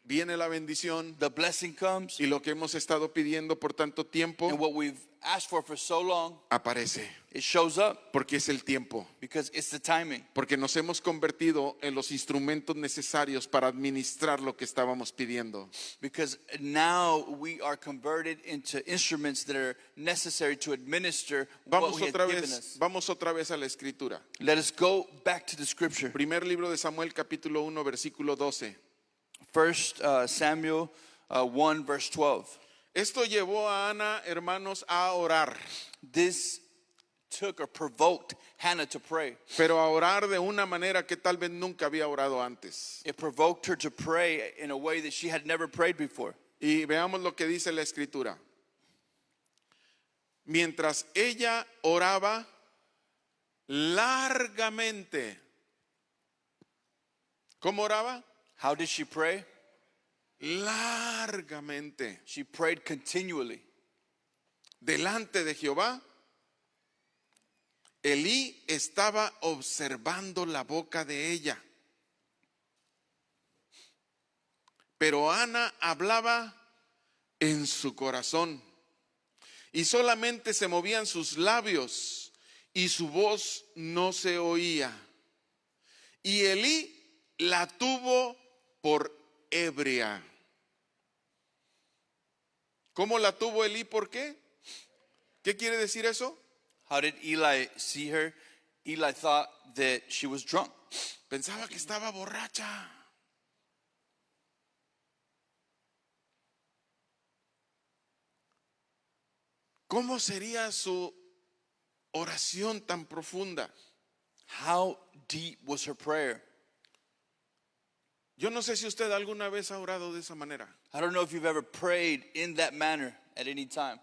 [SPEAKER 2] viene la bendición
[SPEAKER 3] the blessing comes,
[SPEAKER 2] y lo que hemos estado pidiendo por tanto tiempo
[SPEAKER 3] and what we've asked for so long,
[SPEAKER 2] aparece.
[SPEAKER 3] it shows up
[SPEAKER 2] Porque es el tiempo.
[SPEAKER 3] because it's the timing.
[SPEAKER 2] Porque nos hemos convertido en los instrumentos necesarios para administrar lo que estábamos pidiendo.
[SPEAKER 3] Because now we are converted into instruments that are necessary to administer what He has given us.
[SPEAKER 2] Vamos otra vez a la escritura.
[SPEAKER 3] Let us go back to the scripture.
[SPEAKER 2] Primer libro de Samuel, capítulo 1, versículo 12.
[SPEAKER 3] First Samuel 1 verse 12.
[SPEAKER 2] Esto llevó a Ana, hermanos, a orar,
[SPEAKER 3] This took or provoked Hannah to pray.
[SPEAKER 2] pero a orar de una manera que tal vez nunca había orado antes.
[SPEAKER 3] It provoked her to pray in a way that she had never prayed before.
[SPEAKER 2] Y veamos lo que dice la escritura. Mientras ella oraba largamente. ¿Cómo oraba?
[SPEAKER 3] How did she pray?
[SPEAKER 2] Largamente.
[SPEAKER 3] She prayed continually.
[SPEAKER 2] Delante de Jehová, Elí estaba observando la boca de ella. Pero Ana hablaba en su corazón y solamente se movían sus labios y su voz no se oía. Y Elí la tuvo por ebria. ¿Cómo la tuvo Elí? ¿Por qué? ¿Qué quiere decir eso?
[SPEAKER 3] How did Eli see her? Eli thought that she was drunk.
[SPEAKER 2] Pensaba que estaba borracha. ¿Cómo sería su oración tan profunda?
[SPEAKER 3] How deep was her prayer?
[SPEAKER 2] Yo no sé si usted alguna vez ha orado de esa manera,
[SPEAKER 3] I don't know if you've ever prayed in that manner at any time.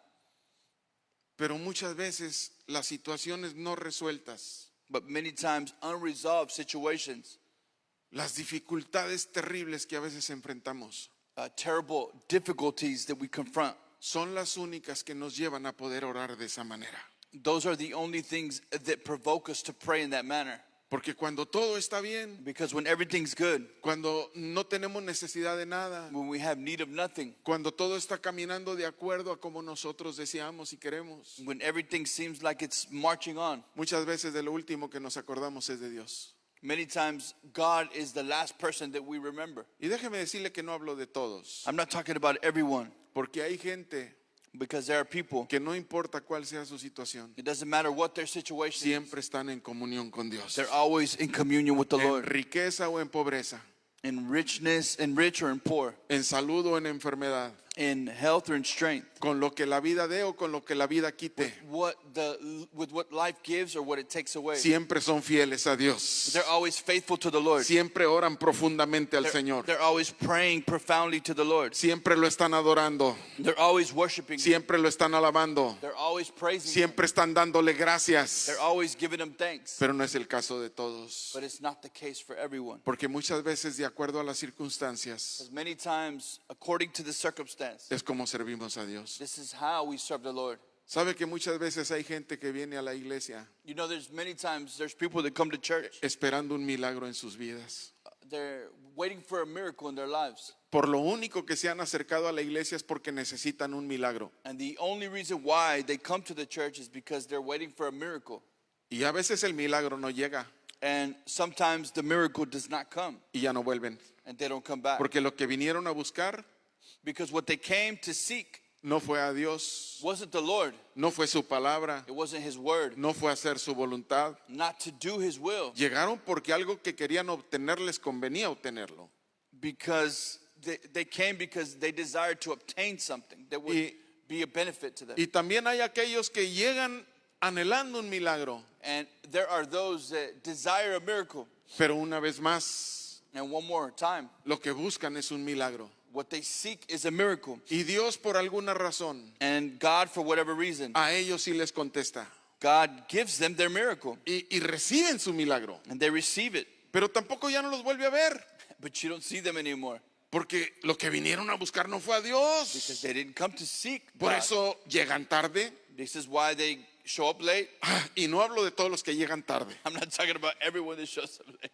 [SPEAKER 2] pero muchas veces las situaciones no resueltas,
[SPEAKER 3] But many times unresolved situations,
[SPEAKER 2] las dificultades terribles que a veces enfrentamos,
[SPEAKER 3] terrible difficulties that we confront,
[SPEAKER 2] son las únicas que nos llevan a poder orar de esa manera.
[SPEAKER 3] those are the only things that provoke us to pray in that manner.
[SPEAKER 2] Porque cuando todo está bien,
[SPEAKER 3] Because when everything's good,
[SPEAKER 2] cuando no tenemos necesidad de nada,
[SPEAKER 3] when we have need of nothing,
[SPEAKER 2] cuando todo está caminando de acuerdo a como nosotros deseamos y queremos,
[SPEAKER 3] when everything seems like it's marching on,
[SPEAKER 2] muchas veces de lo último que nos acordamos es de Dios.
[SPEAKER 3] many times God is the last person that we remember.
[SPEAKER 2] Y déjeme decirle que no hablo de todos,
[SPEAKER 3] I'm not talking about everyone,
[SPEAKER 2] porque hay gente
[SPEAKER 3] because there are people,
[SPEAKER 2] que no importa cuál sea su situación,
[SPEAKER 3] it doesn't matter what their situation is,
[SPEAKER 2] siempre están en comunión con Dios,
[SPEAKER 3] they're always in communion with the
[SPEAKER 2] en
[SPEAKER 3] Lord,
[SPEAKER 2] riqueza o en pobreza,
[SPEAKER 3] in richness, in rich or in poor,
[SPEAKER 2] en salud o en enfermedad,
[SPEAKER 3] in health or in strength,
[SPEAKER 2] con lo que la vida dé o con lo que la vida quite,
[SPEAKER 3] with what life gives or what it takes away.
[SPEAKER 2] siempre son fieles a Dios,
[SPEAKER 3] They're always faithful to the Lord.
[SPEAKER 2] siempre oran profundamente al Señor,
[SPEAKER 3] They're always praying profoundly to the Lord.
[SPEAKER 2] siempre lo están adorando,
[SPEAKER 3] They're always worshiping.
[SPEAKER 2] siempre lo están alabando,
[SPEAKER 3] They're always praising.
[SPEAKER 2] siempre están dándole gracias,
[SPEAKER 3] They're always giving Him thanks.
[SPEAKER 2] pero no es el caso de todos,
[SPEAKER 3] But it's not the case for everyone.
[SPEAKER 2] porque muchas veces de acuerdo a las circunstancias
[SPEAKER 3] Because many times, according to the circumstance,
[SPEAKER 2] es como servimos a Dios.
[SPEAKER 3] this is how we serve the Lord.
[SPEAKER 2] Sabe que muchas veces hay gente que viene a la iglesia
[SPEAKER 3] You know, there's people that come to church.
[SPEAKER 2] esperando un milagro en sus vidas.
[SPEAKER 3] They're waiting for a miracle in their lives.
[SPEAKER 2] Por lo único que se han acercado a la iglesia es porque necesitan un milagro.
[SPEAKER 3] And the only reason why they come to the church is because they're waiting for a miracle.
[SPEAKER 2] Y a veces el milagro no llega
[SPEAKER 3] And sometimes the miracle does not come
[SPEAKER 2] y ya no vuelven.
[SPEAKER 3] and they don't come back.
[SPEAKER 2] Porque lo que vinieron a buscar
[SPEAKER 3] Because what they came to seek
[SPEAKER 2] no fue a Dios,
[SPEAKER 3] wasn't the Lord.
[SPEAKER 2] no fue su palabra,
[SPEAKER 3] It wasn't His word.
[SPEAKER 2] no fue hacer su voluntad.
[SPEAKER 3] Not to do His will.
[SPEAKER 2] Llegaron porque algo que querían obtener les convenía obtenerlo.
[SPEAKER 3] Because they came because they desired to obtain something that would be a benefit to them.
[SPEAKER 2] Y también hay aquellos que llegan anhelando un milagro,
[SPEAKER 3] And there are those that desire a miracle.
[SPEAKER 2] pero una vez más
[SPEAKER 3] And one more time,
[SPEAKER 2] lo que buscan es un milagro.
[SPEAKER 3] what they seek is a miracle.
[SPEAKER 2] Y Dios por alguna razón
[SPEAKER 3] And God, for whatever reason,
[SPEAKER 2] a ellos sí les contesta
[SPEAKER 3] God gives them their miracle.
[SPEAKER 2] y reciben su milagro,
[SPEAKER 3] And they receive it.
[SPEAKER 2] pero tampoco ya no los vuelve a ver.
[SPEAKER 3] But you don't see them anymore.
[SPEAKER 2] Porque lo que vinieron a buscar no fue a Dios.
[SPEAKER 3] because they didn't come to seek
[SPEAKER 2] Por
[SPEAKER 3] God.
[SPEAKER 2] eso llegan tarde.
[SPEAKER 3] This is why they show up late.
[SPEAKER 2] Y no hablo de todos los que llegan tarde.
[SPEAKER 3] I'm not talking about everyone that shows up late.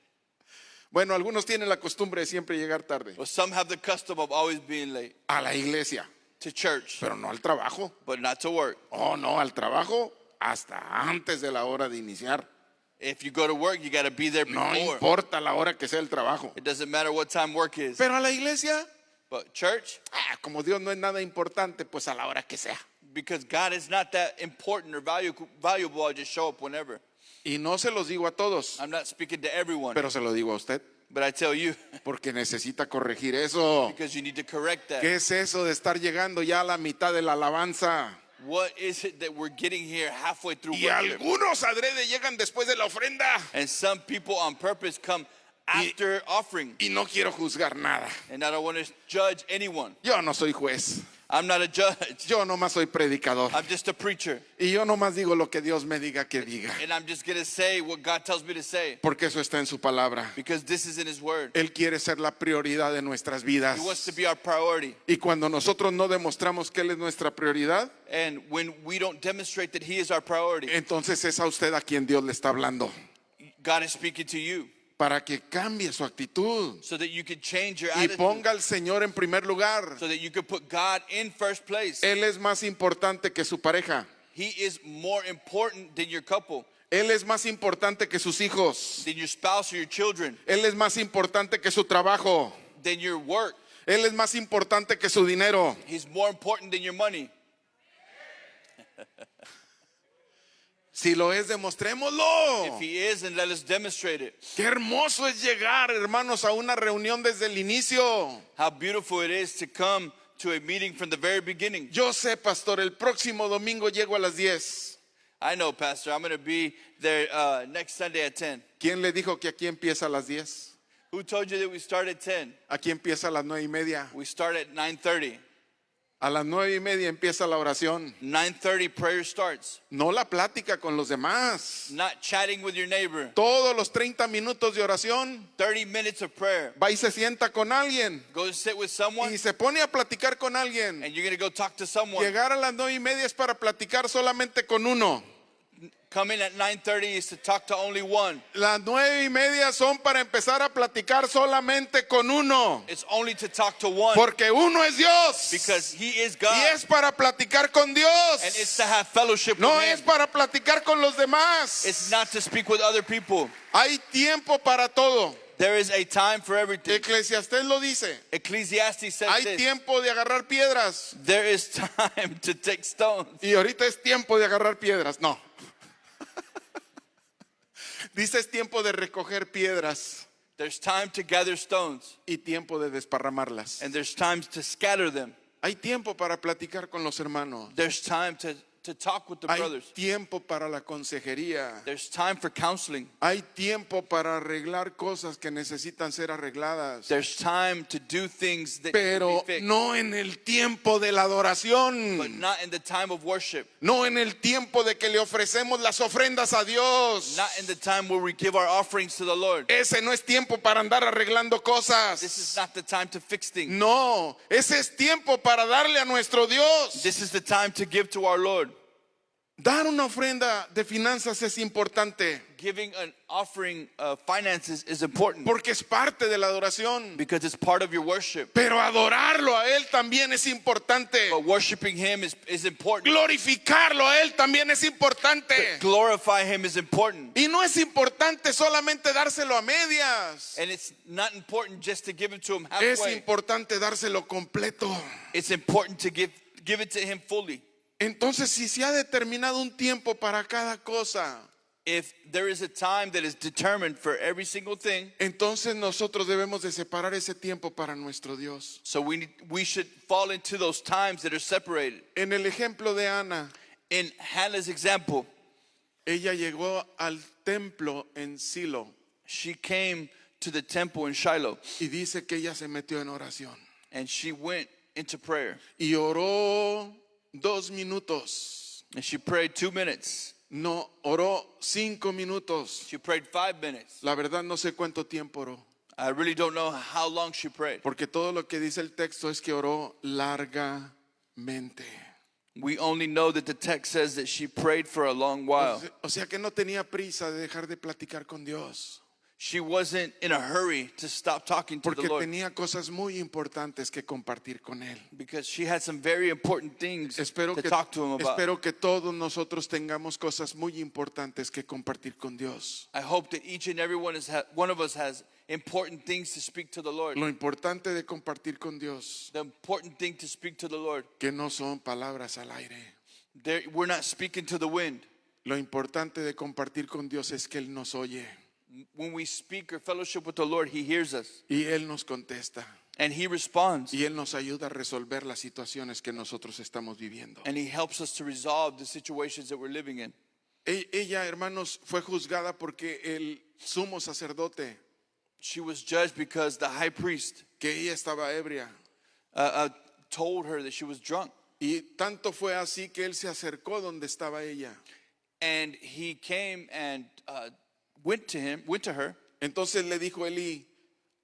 [SPEAKER 2] Bueno, algunos tienen la costumbre de siempre llegar tarde
[SPEAKER 3] Well, some have the custom of always being late
[SPEAKER 2] a la iglesia,
[SPEAKER 3] to church,
[SPEAKER 2] pero no al trabajo.
[SPEAKER 3] but not to work.
[SPEAKER 2] Oh, no, al trabajo hasta antes de la hora de iniciar.
[SPEAKER 3] If you go to work, you got to be there
[SPEAKER 2] No
[SPEAKER 3] before.
[SPEAKER 2] importa la hora que sea el trabajo.
[SPEAKER 3] It doesn't matter what time work is.
[SPEAKER 2] Pero a la iglesia,
[SPEAKER 3] But church,
[SPEAKER 2] como Dios no es nada importante, pues a la hora que sea.
[SPEAKER 3] because God is not that important or valuable, I'll just show up whenever.
[SPEAKER 2] Y no se los digo a todos,
[SPEAKER 3] I'm not speaking to everyone,
[SPEAKER 2] pero se lo digo a usted,
[SPEAKER 3] but I tell you,
[SPEAKER 2] porque necesita corregir eso.
[SPEAKER 3] because you need to correct that.
[SPEAKER 2] ¿Qué es eso de estar llegando ya a la mitad de la alabanza?
[SPEAKER 3] What is it that we're getting here halfway through
[SPEAKER 2] Y
[SPEAKER 3] worship?
[SPEAKER 2] algunos adrede llegan después de la ofrenda.
[SPEAKER 3] And some people on purpose come after offering.
[SPEAKER 2] Y no quiero juzgar nada.
[SPEAKER 3] And I don't want to judge anyone.
[SPEAKER 2] Yo no soy juez.
[SPEAKER 3] I'm not a judge.
[SPEAKER 2] Yo nomás soy predicador.
[SPEAKER 3] I'm just a preacher.
[SPEAKER 2] Y yo nomás digo lo que Dios me diga que diga.
[SPEAKER 3] And I'm just going to say what God tells me to say.
[SPEAKER 2] Porque eso está en su palabra.
[SPEAKER 3] Because this is in His Word.
[SPEAKER 2] Él quiere ser la prioridad de nuestras vidas.
[SPEAKER 3] He wants to be our priority.
[SPEAKER 2] Y cuando nosotros no demostramos que Él es nuestra prioridad,
[SPEAKER 3] And when we don't demonstrate that He is our priority,
[SPEAKER 2] entonces es a usted a quien Dios le está hablando.
[SPEAKER 3] God is speaking to you
[SPEAKER 2] Para que cambie su actitud.
[SPEAKER 3] so that you can change your
[SPEAKER 2] Y
[SPEAKER 3] attitude.
[SPEAKER 2] ponga al Señor en primer lugar.
[SPEAKER 3] So that you can put God in first place.
[SPEAKER 2] Él es más importante que su pareja.
[SPEAKER 3] He is more important than your couple,
[SPEAKER 2] Él es más importante que sus hijos.
[SPEAKER 3] than your spouse or your children,
[SPEAKER 2] Él es más importante que su trabajo.
[SPEAKER 3] than your work.
[SPEAKER 2] Él es más importante que su dinero.
[SPEAKER 3] He's more important than your money.
[SPEAKER 2] Si lo es, demostrémoslo.
[SPEAKER 3] If He is, then let us demonstrate it.
[SPEAKER 2] Qué hermoso es llegar, hermanos, a una reunión desde el inicio.
[SPEAKER 3] How beautiful it is to come to a meeting from the very beginning.
[SPEAKER 2] Yo sé, pastor, el próximo domingo llego a las 10.
[SPEAKER 3] I know, Pastor, I'm going to be there next Sunday at 10.
[SPEAKER 2] ¿Quién le dijo que aquí empieza a las 10?
[SPEAKER 3] Who told you that we start at 10?
[SPEAKER 2] Aquí empieza a las 9:30.
[SPEAKER 3] We start at 9:30.
[SPEAKER 2] A las 9:30 empieza la oración.
[SPEAKER 3] 9:30 prayer starts.
[SPEAKER 2] No la plática con los demás.
[SPEAKER 3] Not chatting with your neighbor.
[SPEAKER 2] Todos los 30 minutos de oración,
[SPEAKER 3] 30 minutes of prayer.
[SPEAKER 2] va y se sienta con alguien.
[SPEAKER 3] Go sit with someone,
[SPEAKER 2] Y se pone a platicar con alguien.
[SPEAKER 3] and you're going to go talk to someone.
[SPEAKER 2] Llegar a las 9:30 es para platicar solamente con uno.
[SPEAKER 3] Come in at 9:30 is to talk to only one.
[SPEAKER 2] Las 9:30 son para empezar a platicar solamente con uno.
[SPEAKER 3] It's only to talk to one,
[SPEAKER 2] Porque uno es Dios.
[SPEAKER 3] because He is
[SPEAKER 2] Y
[SPEAKER 3] God.
[SPEAKER 2] es para platicar con
[SPEAKER 3] And it's
[SPEAKER 2] Dios.
[SPEAKER 3] to have fellowship
[SPEAKER 2] No
[SPEAKER 3] with
[SPEAKER 2] es
[SPEAKER 3] Him.
[SPEAKER 2] para platicar con los demás.
[SPEAKER 3] It's not to speak with other people.
[SPEAKER 2] Hay tiempo para todo.
[SPEAKER 3] There is a time for everything.
[SPEAKER 2] Eclesiastés lo dice.
[SPEAKER 3] Ecclesiastes says
[SPEAKER 2] Hay
[SPEAKER 3] this.
[SPEAKER 2] tiempo de agarrar piedras.
[SPEAKER 3] There is time to take stones.
[SPEAKER 2] Y ahorita es tiempo de agarrar piedras. No. Dice es tiempo de recoger piedras
[SPEAKER 3] There's time to gather stones.
[SPEAKER 2] y tiempo de desparramarlas.
[SPEAKER 3] And there's times to scatter them.
[SPEAKER 2] Hay tiempo para platicar con los hermanos.
[SPEAKER 3] There's time to talk with the
[SPEAKER 2] Hay
[SPEAKER 3] brothers.
[SPEAKER 2] tiempo para la consejería.
[SPEAKER 3] There's time for counseling.
[SPEAKER 2] Hay tiempo para arreglar cosas que necesitan ser arregladas.
[SPEAKER 3] There's time to do things that
[SPEAKER 2] Pero
[SPEAKER 3] need to be fixed.
[SPEAKER 2] no en el tiempo de la
[SPEAKER 3] But
[SPEAKER 2] adoración.
[SPEAKER 3] not in the time of worship.
[SPEAKER 2] No en el tiempo de que le ofrecemos las ofrendas a Dios.
[SPEAKER 3] Not in the time where we give our offerings to the Lord.
[SPEAKER 2] Ese no es tiempo para andar arreglando
[SPEAKER 3] This is
[SPEAKER 2] cosas.
[SPEAKER 3] not the time to fix things.
[SPEAKER 2] No, ese es tiempo para darle a nuestro Dios.
[SPEAKER 3] This is the time to give to our Lord.
[SPEAKER 2] Dar una ofrenda de finanzas es importante
[SPEAKER 3] Giving an offering of finances is important
[SPEAKER 2] porque es parte de la adoración.
[SPEAKER 3] because it's part of your worship.
[SPEAKER 2] Pero adorarlo a Él también es importante.
[SPEAKER 3] But worshiping Him is important.
[SPEAKER 2] Glorificarlo a Él también es importante.
[SPEAKER 3] Glorify Him is important.
[SPEAKER 2] Y no es importante solamente dárselo a medias.
[SPEAKER 3] And it's not important just to give it to Him
[SPEAKER 2] Es
[SPEAKER 3] halfway.
[SPEAKER 2] importante dárselo completo.
[SPEAKER 3] It's important to give it to Him fully.
[SPEAKER 2] Entonces, si se ha determinado un tiempo para cada cosa,
[SPEAKER 3] If there is a time that is determined for every single thing,
[SPEAKER 2] entonces nosotros debemos de separar ese tiempo para nuestro Dios.
[SPEAKER 3] so we should fall into those times that are separated.
[SPEAKER 2] En el ejemplo de Ana,
[SPEAKER 3] In Hannah's example,
[SPEAKER 2] ella llegó al templo en Silo
[SPEAKER 3] she came to the temple in Shiloh
[SPEAKER 2] y dice que ella se metió en oración
[SPEAKER 3] and she went into prayer.
[SPEAKER 2] y oró 2 minutos.
[SPEAKER 3] And she prayed 2 minutes.
[SPEAKER 2] No, oró 5 minutos.
[SPEAKER 3] She prayed 5 minutes.
[SPEAKER 2] La verdad no sé cuánto tiempo oró.
[SPEAKER 3] I really don't know how long she prayed.
[SPEAKER 2] Porque todo lo que dice el texto es que oró largamente.
[SPEAKER 3] We only know that the text says that she prayed for a long while.
[SPEAKER 2] O sea que no tenía prisa de dejar de platicar con Dios.
[SPEAKER 3] She wasn't in a hurry to stop talking to the
[SPEAKER 2] Porque
[SPEAKER 3] Lord
[SPEAKER 2] tenía cosas muy importantes que compartir con Él.
[SPEAKER 3] because she had some very important things to talk to him about.
[SPEAKER 2] Espero que todos nosotros tengamos cosas muy importantes que compartir con Dios.
[SPEAKER 3] I hope that each and every one of us has important things to speak to the Lord.
[SPEAKER 2] Lo importante de compartir con Dios,
[SPEAKER 3] The important thing to speak to the Lord.
[SPEAKER 2] que no son palabras al aire.
[SPEAKER 3] We're not speaking to the wind.
[SPEAKER 2] Lo importante de compartir con Dios es que Él nos oye
[SPEAKER 3] When we speak or fellowship with the Lord, He hears us
[SPEAKER 2] y Él nos contesta
[SPEAKER 3] and He responds
[SPEAKER 2] y Él nos ayuda a resolver las situaciones que nosotros estamos viviendo.
[SPEAKER 3] and He helps us to resolve the situations that we're living in.
[SPEAKER 2] Ella, hermanos, fue juzgada porque el sumo sacerdote,
[SPEAKER 3] She was judged because the high priest
[SPEAKER 2] que ella estaba ebria.
[SPEAKER 3] told her that she was drunk.
[SPEAKER 2] Y tanto fue así que él se acercó donde estaba ella.
[SPEAKER 3] And he came and went to her.
[SPEAKER 2] Entonces le dijo Elí,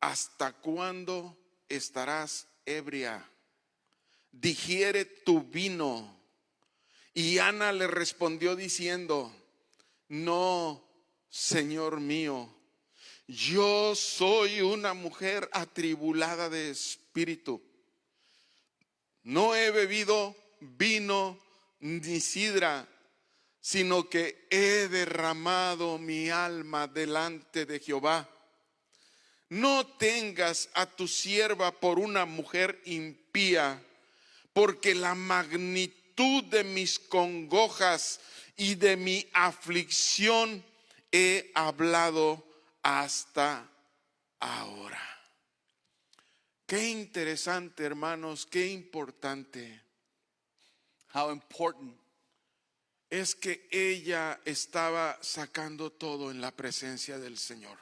[SPEAKER 2] ¿hasta cuándo estarás ebria? Digiere tu vino. Y Ana le respondió diciendo, no, Señor mío, yo soy una mujer atribulada de espíritu. No he bebido vino ni sidra, sino que he derramado mi alma delante de Jehová. No tengas a tu sierva por una mujer impía, porque la magnitud de mis congojas y de mi aflicción he hablado hasta ahora. Qué interesante, hermanos, qué importante.
[SPEAKER 3] How important
[SPEAKER 2] Es que ella estaba sacando todo en la presencia del Señor.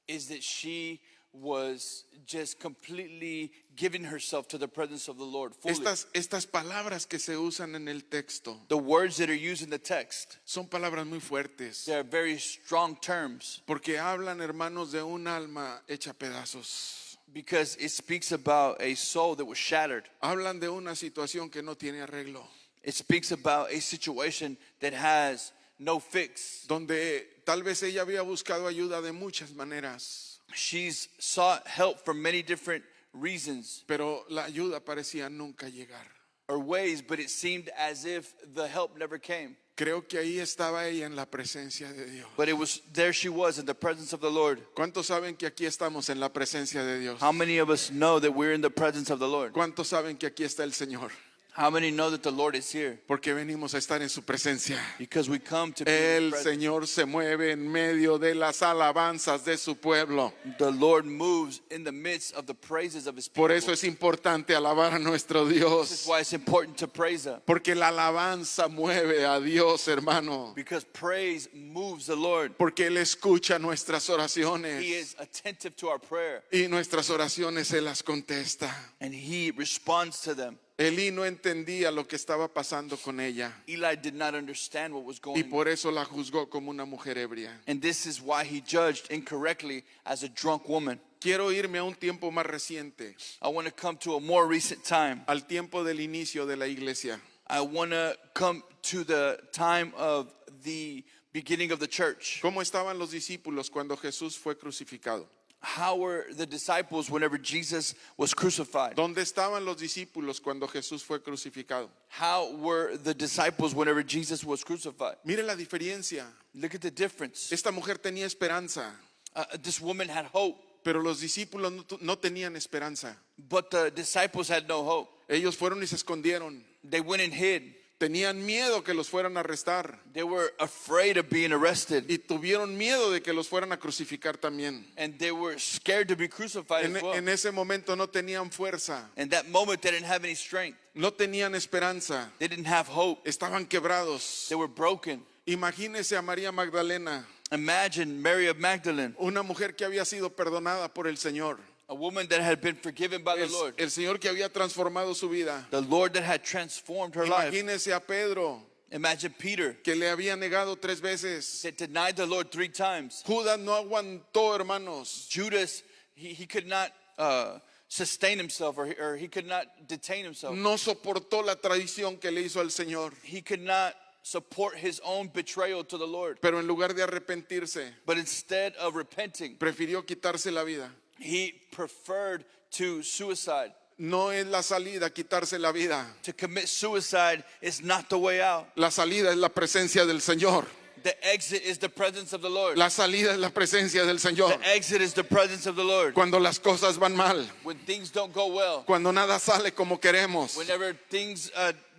[SPEAKER 3] is that she was just completely giving herself to the presence of the Lord fully.
[SPEAKER 2] Estas palabras que se usan en el texto
[SPEAKER 3] The words that are used in the text,
[SPEAKER 2] son palabras muy fuertes,
[SPEAKER 3] they're very strong terms
[SPEAKER 2] porque hablan, hermanos, de un alma hecha pedazos.
[SPEAKER 3] because it speaks about a soul that was shattered.
[SPEAKER 2] Hablan de una situación que no tiene arreglo,
[SPEAKER 3] It speaks about a situation that has no fix.
[SPEAKER 2] donde tal vez ella había buscado ayuda de muchas maneras,
[SPEAKER 3] She's sought help for many different reasons
[SPEAKER 2] pero la ayuda parecía nunca llegar.
[SPEAKER 3] or ways, but it seemed as if the help never came.
[SPEAKER 2] Creo que ahí estaba ella en la presencia de Dios.
[SPEAKER 3] But there she was in the presence of the Lord.
[SPEAKER 2] ¿Cuántos saben que aquí estamos en la presencia de Dios?
[SPEAKER 3] How many of us know that we're in the presence of the Lord?
[SPEAKER 2] ¿Cuántos saben que aquí está el Señor?
[SPEAKER 3] How many know that the Lord is here?
[SPEAKER 2] Porque venimos a estar en su presencia.
[SPEAKER 3] Because we come to be in
[SPEAKER 2] El
[SPEAKER 3] His presence.
[SPEAKER 2] Señor se mueve en medio de las alabanzas de su pueblo.
[SPEAKER 3] The Lord moves in the midst of the praises of His people.
[SPEAKER 2] Por eso es importante alabar a nuestro
[SPEAKER 3] This is
[SPEAKER 2] Dios.
[SPEAKER 3] why it's important to praise Him.
[SPEAKER 2] Porque la alabanza mueve a Dios, hermano.
[SPEAKER 3] Because praise moves the Lord.
[SPEAKER 2] Porque Él escucha nuestras
[SPEAKER 3] He
[SPEAKER 2] oraciones.
[SPEAKER 3] is attentive to our prayer.
[SPEAKER 2] Y nuestras oraciones Él las contesta.
[SPEAKER 3] And He responds to them.
[SPEAKER 2] Elí no entendía lo que estaba pasando con ella.
[SPEAKER 3] Eli did not understand what was
[SPEAKER 2] Y
[SPEAKER 3] going on.
[SPEAKER 2] por eso la juzgó como una mujer ebria.
[SPEAKER 3] And this is why he judged incorrectly as a drunk woman.
[SPEAKER 2] Quiero irme a un tiempo más reciente,
[SPEAKER 3] I want to come to a more recent time.
[SPEAKER 2] al tiempo del inicio de la iglesia.
[SPEAKER 3] I want to come to the time of the beginning of the church.
[SPEAKER 2] ¿Cómo estaban los discípulos cuando Jesús fue crucificado?
[SPEAKER 3] How were the disciples whenever Jesus was crucified?
[SPEAKER 2] ¿Dónde estaban los discípulos cuando Jesús fue crucificado?
[SPEAKER 3] How were the disciples whenever Jesus was crucified?
[SPEAKER 2] Mire la diferencia.
[SPEAKER 3] Look at the difference.
[SPEAKER 2] Esta mujer tenía esperanza,
[SPEAKER 3] This woman had hope,
[SPEAKER 2] pero los discípulos no tenían esperanza.
[SPEAKER 3] but the disciples had no hope.
[SPEAKER 2] Ellos fueron y se escondieron.
[SPEAKER 3] They went and hid.
[SPEAKER 2] Tenían miedo que los fueran a arrestar
[SPEAKER 3] They were afraid of being arrested.
[SPEAKER 2] y tuvieron miedo de que los fueran a crucificar también.
[SPEAKER 3] And they were scared to be crucified as well.
[SPEAKER 2] En ese momento no tenían fuerza,
[SPEAKER 3] In that moment, they didn't have any strength.
[SPEAKER 2] no tenían esperanza,
[SPEAKER 3] They didn't have hope.
[SPEAKER 2] estaban quebrados.
[SPEAKER 3] They were broken.
[SPEAKER 2] Imagínese a María Magdalena,
[SPEAKER 3] Imagine Mary of Magdalene,
[SPEAKER 2] una mujer que había sido perdonada por el Señor,
[SPEAKER 3] a woman that had been forgiven by the Lord.
[SPEAKER 2] el Señor que había transformado su vida.
[SPEAKER 3] The Lord that had transformed her life.
[SPEAKER 2] Imagínese a Pedro,
[SPEAKER 3] Imagine Peter
[SPEAKER 2] que le había negado 3 veces.
[SPEAKER 3] that denied the Lord 3 times.
[SPEAKER 2] Judas no aguantó, hermanos.
[SPEAKER 3] Judas he could not sustain himself, or he could not detain himself.
[SPEAKER 2] No soportó la traición que le hizo al Señor.
[SPEAKER 3] He could not support his own betrayal to the Lord.
[SPEAKER 2] Pero en lugar de arrepentirse,
[SPEAKER 3] But instead of repenting,
[SPEAKER 2] prefirió quitarse la vida.
[SPEAKER 3] he preferred to suicide.
[SPEAKER 2] No es la salida quitarse la vida.
[SPEAKER 3] To commit suicide is not the way out.
[SPEAKER 2] La salida es la presencia del Señor.
[SPEAKER 3] The exit is the presence of the Lord.
[SPEAKER 2] La salida es la presencia del Señor.
[SPEAKER 3] The exit is the presence of the Lord.
[SPEAKER 2] Cuando las cosas van mal,
[SPEAKER 3] When things don't go well,
[SPEAKER 2] cuando nada sale como queremos,
[SPEAKER 3] whenever things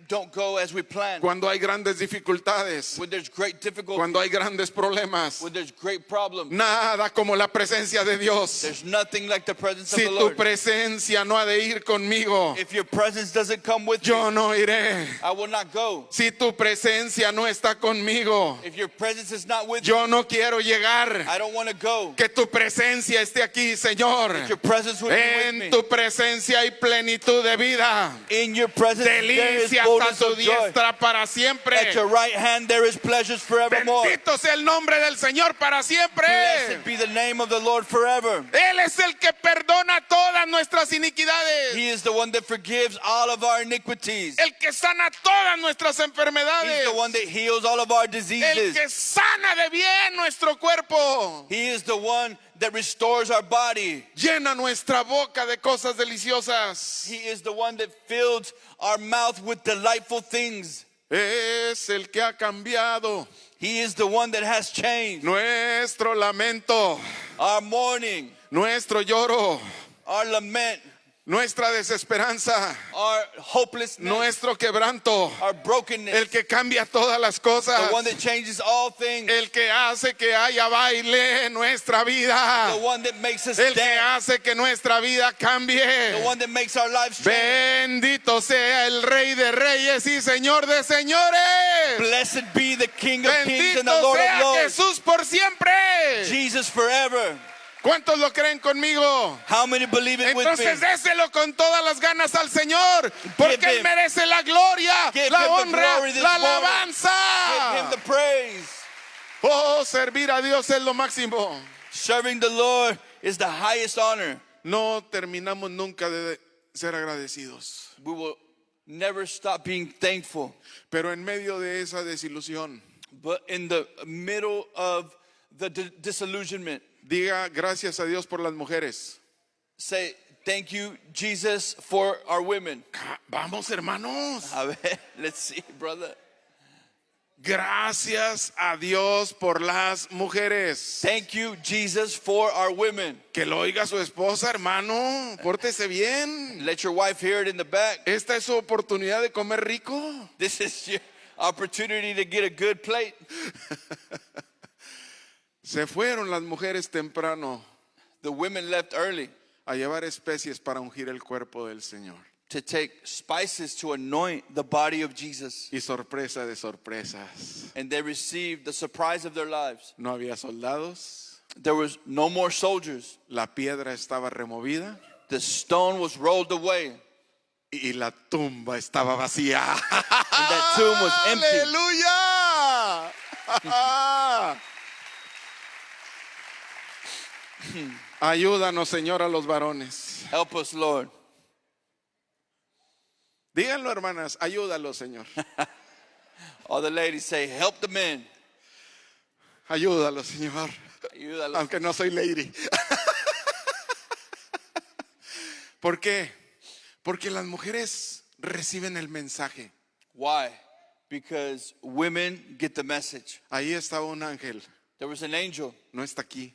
[SPEAKER 3] don't go as we plan,
[SPEAKER 2] cuando hay grandes dificultades,
[SPEAKER 3] when there's great difficulty,
[SPEAKER 2] cuando hay grandes problemas,
[SPEAKER 3] when there's great problems,
[SPEAKER 2] nada como la presencia de Dios.
[SPEAKER 3] there's nothing like the presence
[SPEAKER 2] Si
[SPEAKER 3] of the
[SPEAKER 2] tu
[SPEAKER 3] Lord.
[SPEAKER 2] presencia no ha de ir conmigo,
[SPEAKER 3] If your presence doesn't come with
[SPEAKER 2] yo
[SPEAKER 3] me,
[SPEAKER 2] no iré.
[SPEAKER 3] I will not go.
[SPEAKER 2] Si tu presencia no está conmigo,
[SPEAKER 3] If your presence is not with me,
[SPEAKER 2] yo no quiero llegar.
[SPEAKER 3] I don't want to go.
[SPEAKER 2] Que tu presencia esté aquí, Señor.
[SPEAKER 3] That your presence would be with
[SPEAKER 2] En
[SPEAKER 3] me.
[SPEAKER 2] tu presencia hay plenitud de vida.
[SPEAKER 3] In your presence there is
[SPEAKER 2] Delicias a
[SPEAKER 3] fullness
[SPEAKER 2] tu
[SPEAKER 3] of joy.
[SPEAKER 2] diestra para siempre.
[SPEAKER 3] At your right hand there is pleasures forevermore.
[SPEAKER 2] Bendito sea el nombre del Señor para siempre.
[SPEAKER 3] Blessed be the name of the Lord forever.
[SPEAKER 2] Él es el que perdona todas nuestras iniquidades.
[SPEAKER 3] He is the one that forgives all of our iniquities.
[SPEAKER 2] El que sana todas nuestras
[SPEAKER 3] He's
[SPEAKER 2] enfermedades.
[SPEAKER 3] the one that heals all of our
[SPEAKER 2] El
[SPEAKER 3] diseases.
[SPEAKER 2] que sana de bien nuestro cuerpo.
[SPEAKER 3] He is the one that restores our body.
[SPEAKER 2] Llena nuestra boca de cosas deliciosas.
[SPEAKER 3] He is the one that fills our mouth with delightful things.
[SPEAKER 2] Es el que ha cambiado
[SPEAKER 3] He is the one that has changed
[SPEAKER 2] nuestro lamento,
[SPEAKER 3] our mourning,
[SPEAKER 2] nuestro lloro,
[SPEAKER 3] our lament,
[SPEAKER 2] nuestra desesperanza,
[SPEAKER 3] our hopelessness,
[SPEAKER 2] nuestro quebranto.
[SPEAKER 3] our brokenness.
[SPEAKER 2] El que cambia todas las cosas.
[SPEAKER 3] The one that changes all things.
[SPEAKER 2] El que hace que haya baile en nuestra vida.
[SPEAKER 3] The one that makes us
[SPEAKER 2] El que
[SPEAKER 3] dance.
[SPEAKER 2] hace que nuestra vida cambie.
[SPEAKER 3] The one that makes our lives change.
[SPEAKER 2] Bendito sea el Rey de Reyes y Señor de Señores.
[SPEAKER 3] Blessed be the King of Kings and the
[SPEAKER 2] Bendito
[SPEAKER 3] Lord of
[SPEAKER 2] sea
[SPEAKER 3] Lords.
[SPEAKER 2] Jesús por siempre.
[SPEAKER 3] Jesus forever.
[SPEAKER 2] ¿Cuántos lo creen conmigo?
[SPEAKER 3] How many believe it with me?
[SPEAKER 2] Entonces déselo con todas las ganas al Señor, porque
[SPEAKER 3] Give
[SPEAKER 2] Él
[SPEAKER 3] him-
[SPEAKER 2] merece la gloria,
[SPEAKER 3] give
[SPEAKER 2] la
[SPEAKER 3] him the
[SPEAKER 2] honra,
[SPEAKER 3] glory this
[SPEAKER 2] la
[SPEAKER 3] morning.
[SPEAKER 2] alabanza.
[SPEAKER 3] Give him the praise.
[SPEAKER 2] Oh, servir a Dios es lo máximo.
[SPEAKER 3] Serving the Lord is the highest honor.
[SPEAKER 2] No terminamos nunca de ser agradecidos,
[SPEAKER 3] We will never stop being thankful.
[SPEAKER 2] pero en medio de esa desilusión,
[SPEAKER 3] But in the middle of the disillusionment,
[SPEAKER 2] diga gracias a Dios por las mujeres.
[SPEAKER 3] say, thank you, Jesus, for our women.
[SPEAKER 2] Vamos, hermanos.
[SPEAKER 3] A ver, let's see, brother.
[SPEAKER 2] Gracias a Dios por las mujeres.
[SPEAKER 3] Thank you, Jesus, for our women.
[SPEAKER 2] Que lo oiga su esposa, hermano. Pórtese bien.
[SPEAKER 3] Let your wife hear it in the back.
[SPEAKER 2] Esta es su oportunidad de comer rico.
[SPEAKER 3] This is your opportunity to get a good plate.
[SPEAKER 2] Se fueron las mujeres temprano
[SPEAKER 3] The women left early
[SPEAKER 2] a llevar especies para ungir el cuerpo del Señor.
[SPEAKER 3] to take spices to anoint the body of Jesus.
[SPEAKER 2] Y sorpresa de sorpresas.
[SPEAKER 3] And they received the surprise of their lives.
[SPEAKER 2] No había soldados.
[SPEAKER 3] There was no more soldiers.
[SPEAKER 2] La piedra estaba removida
[SPEAKER 3] The stone was rolled away.
[SPEAKER 2] y la tumba estaba vacía.
[SPEAKER 3] And that tomb was empty.
[SPEAKER 2] ¡Aleluya! Ayúdanos, Señor, a los varones.
[SPEAKER 3] Help us, Lord.
[SPEAKER 2] Díganlo, hermanas, ayúdalos, Señor.
[SPEAKER 3] All the ladies say, help the men.
[SPEAKER 2] Ayúdalos, Señor.
[SPEAKER 3] Ayúdalos.
[SPEAKER 2] Aunque no soy lady. ¿Por qué? Porque las mujeres reciben el mensaje.
[SPEAKER 3] Why? Because women get the message.
[SPEAKER 2] Ahí estaba un ángel.
[SPEAKER 3] There was an angel,
[SPEAKER 2] No está aquí.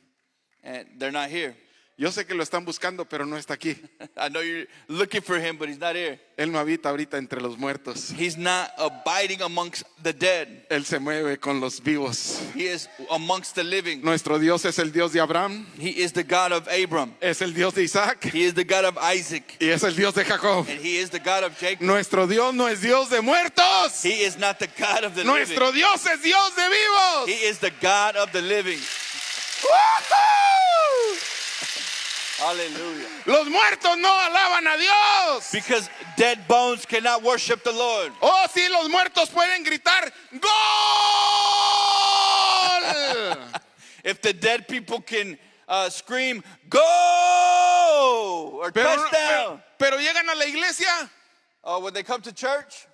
[SPEAKER 3] and they're not here.
[SPEAKER 2] Yo sé que lo están buscando, pero no está aquí.
[SPEAKER 3] I know you're looking for him, but he's not here.
[SPEAKER 2] Él no habita ahorita entre los muertos.
[SPEAKER 3] He's not abiding amongst the dead.
[SPEAKER 2] Él se mueve con los vivos.
[SPEAKER 3] He is amongst the living.
[SPEAKER 2] Nuestro Dios es el Dios de Abraham,
[SPEAKER 3] He is the God of Abram.
[SPEAKER 2] es el Dios de Isaac
[SPEAKER 3] He is the God of Isaac.
[SPEAKER 2] y es el Dios de Jacob.
[SPEAKER 3] And he is the God of Jacob.
[SPEAKER 2] Nuestro Dios no es Dios de muertos.
[SPEAKER 3] He is not the God of the living.
[SPEAKER 2] Nuestro Dios es Dios de vivos.
[SPEAKER 3] He is the God of the living.
[SPEAKER 2] ¡Woohoo!
[SPEAKER 3] Hallelujah.
[SPEAKER 2] Los muertos no alaban a Dios.
[SPEAKER 3] Because dead bones cannot worship the Lord.
[SPEAKER 2] Oh, sí, los muertos pueden gritar ¡Gol!
[SPEAKER 3] If the dead people can scream, "Go!" or
[SPEAKER 2] Pero,
[SPEAKER 3] touchdown.
[SPEAKER 2] pero llegan a la iglesia.
[SPEAKER 3] Oh, when they come to church,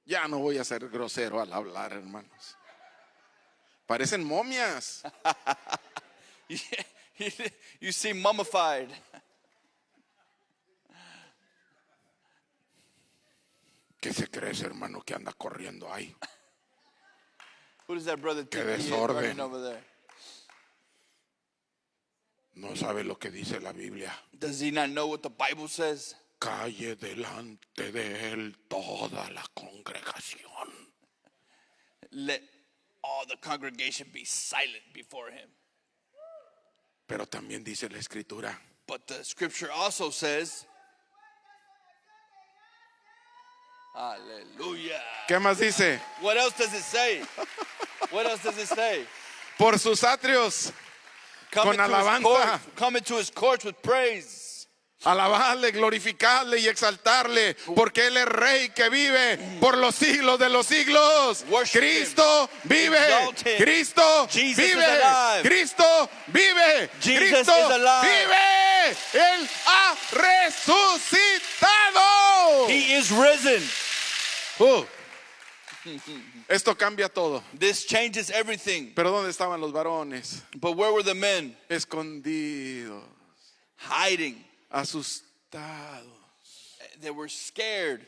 [SPEAKER 2] Ya no voy a ser grosero al hablar, hermanos. Parecen momias.
[SPEAKER 3] you seem mummified.
[SPEAKER 2] ¿Qué se cree ese hermano que anda corriendo ahí?
[SPEAKER 3] Who does that brother
[SPEAKER 2] Qué
[SPEAKER 3] think he is
[SPEAKER 2] desorden.
[SPEAKER 3] running over there?
[SPEAKER 2] No sabe lo que dice la Biblia.
[SPEAKER 3] Does he not know what the Bible says?
[SPEAKER 2] Calle delante de él toda la congregación.
[SPEAKER 3] Let all the congregation be silent before him.
[SPEAKER 2] Pero también dice la escritura.
[SPEAKER 3] But the scripture also says, hallelujah.
[SPEAKER 2] ¿Qué más dice?
[SPEAKER 3] What else does it say? What else does it say?
[SPEAKER 2] Por sus atrios, con alabanza,
[SPEAKER 3] come into his courts with praise.
[SPEAKER 2] alabarle, glorificarle y exaltarle, porque Él es Rey que vive por los siglos de los siglos.
[SPEAKER 3] Worship
[SPEAKER 2] Cristo vive,
[SPEAKER 3] Exalt him.
[SPEAKER 2] Cristo
[SPEAKER 3] Jesus
[SPEAKER 2] vive,
[SPEAKER 3] is alive.
[SPEAKER 2] Cristo vive,
[SPEAKER 3] Jesus
[SPEAKER 2] Cristo
[SPEAKER 3] is alive.
[SPEAKER 2] vive. Él ha resucitado.
[SPEAKER 3] He is risen.
[SPEAKER 2] Esto cambia todo.
[SPEAKER 3] This changes everything.
[SPEAKER 2] Pero ¿dónde estaban los varones?
[SPEAKER 3] But where were the men?
[SPEAKER 2] Escondidos,
[SPEAKER 3] Hiding.
[SPEAKER 2] asustados.
[SPEAKER 3] They were scared.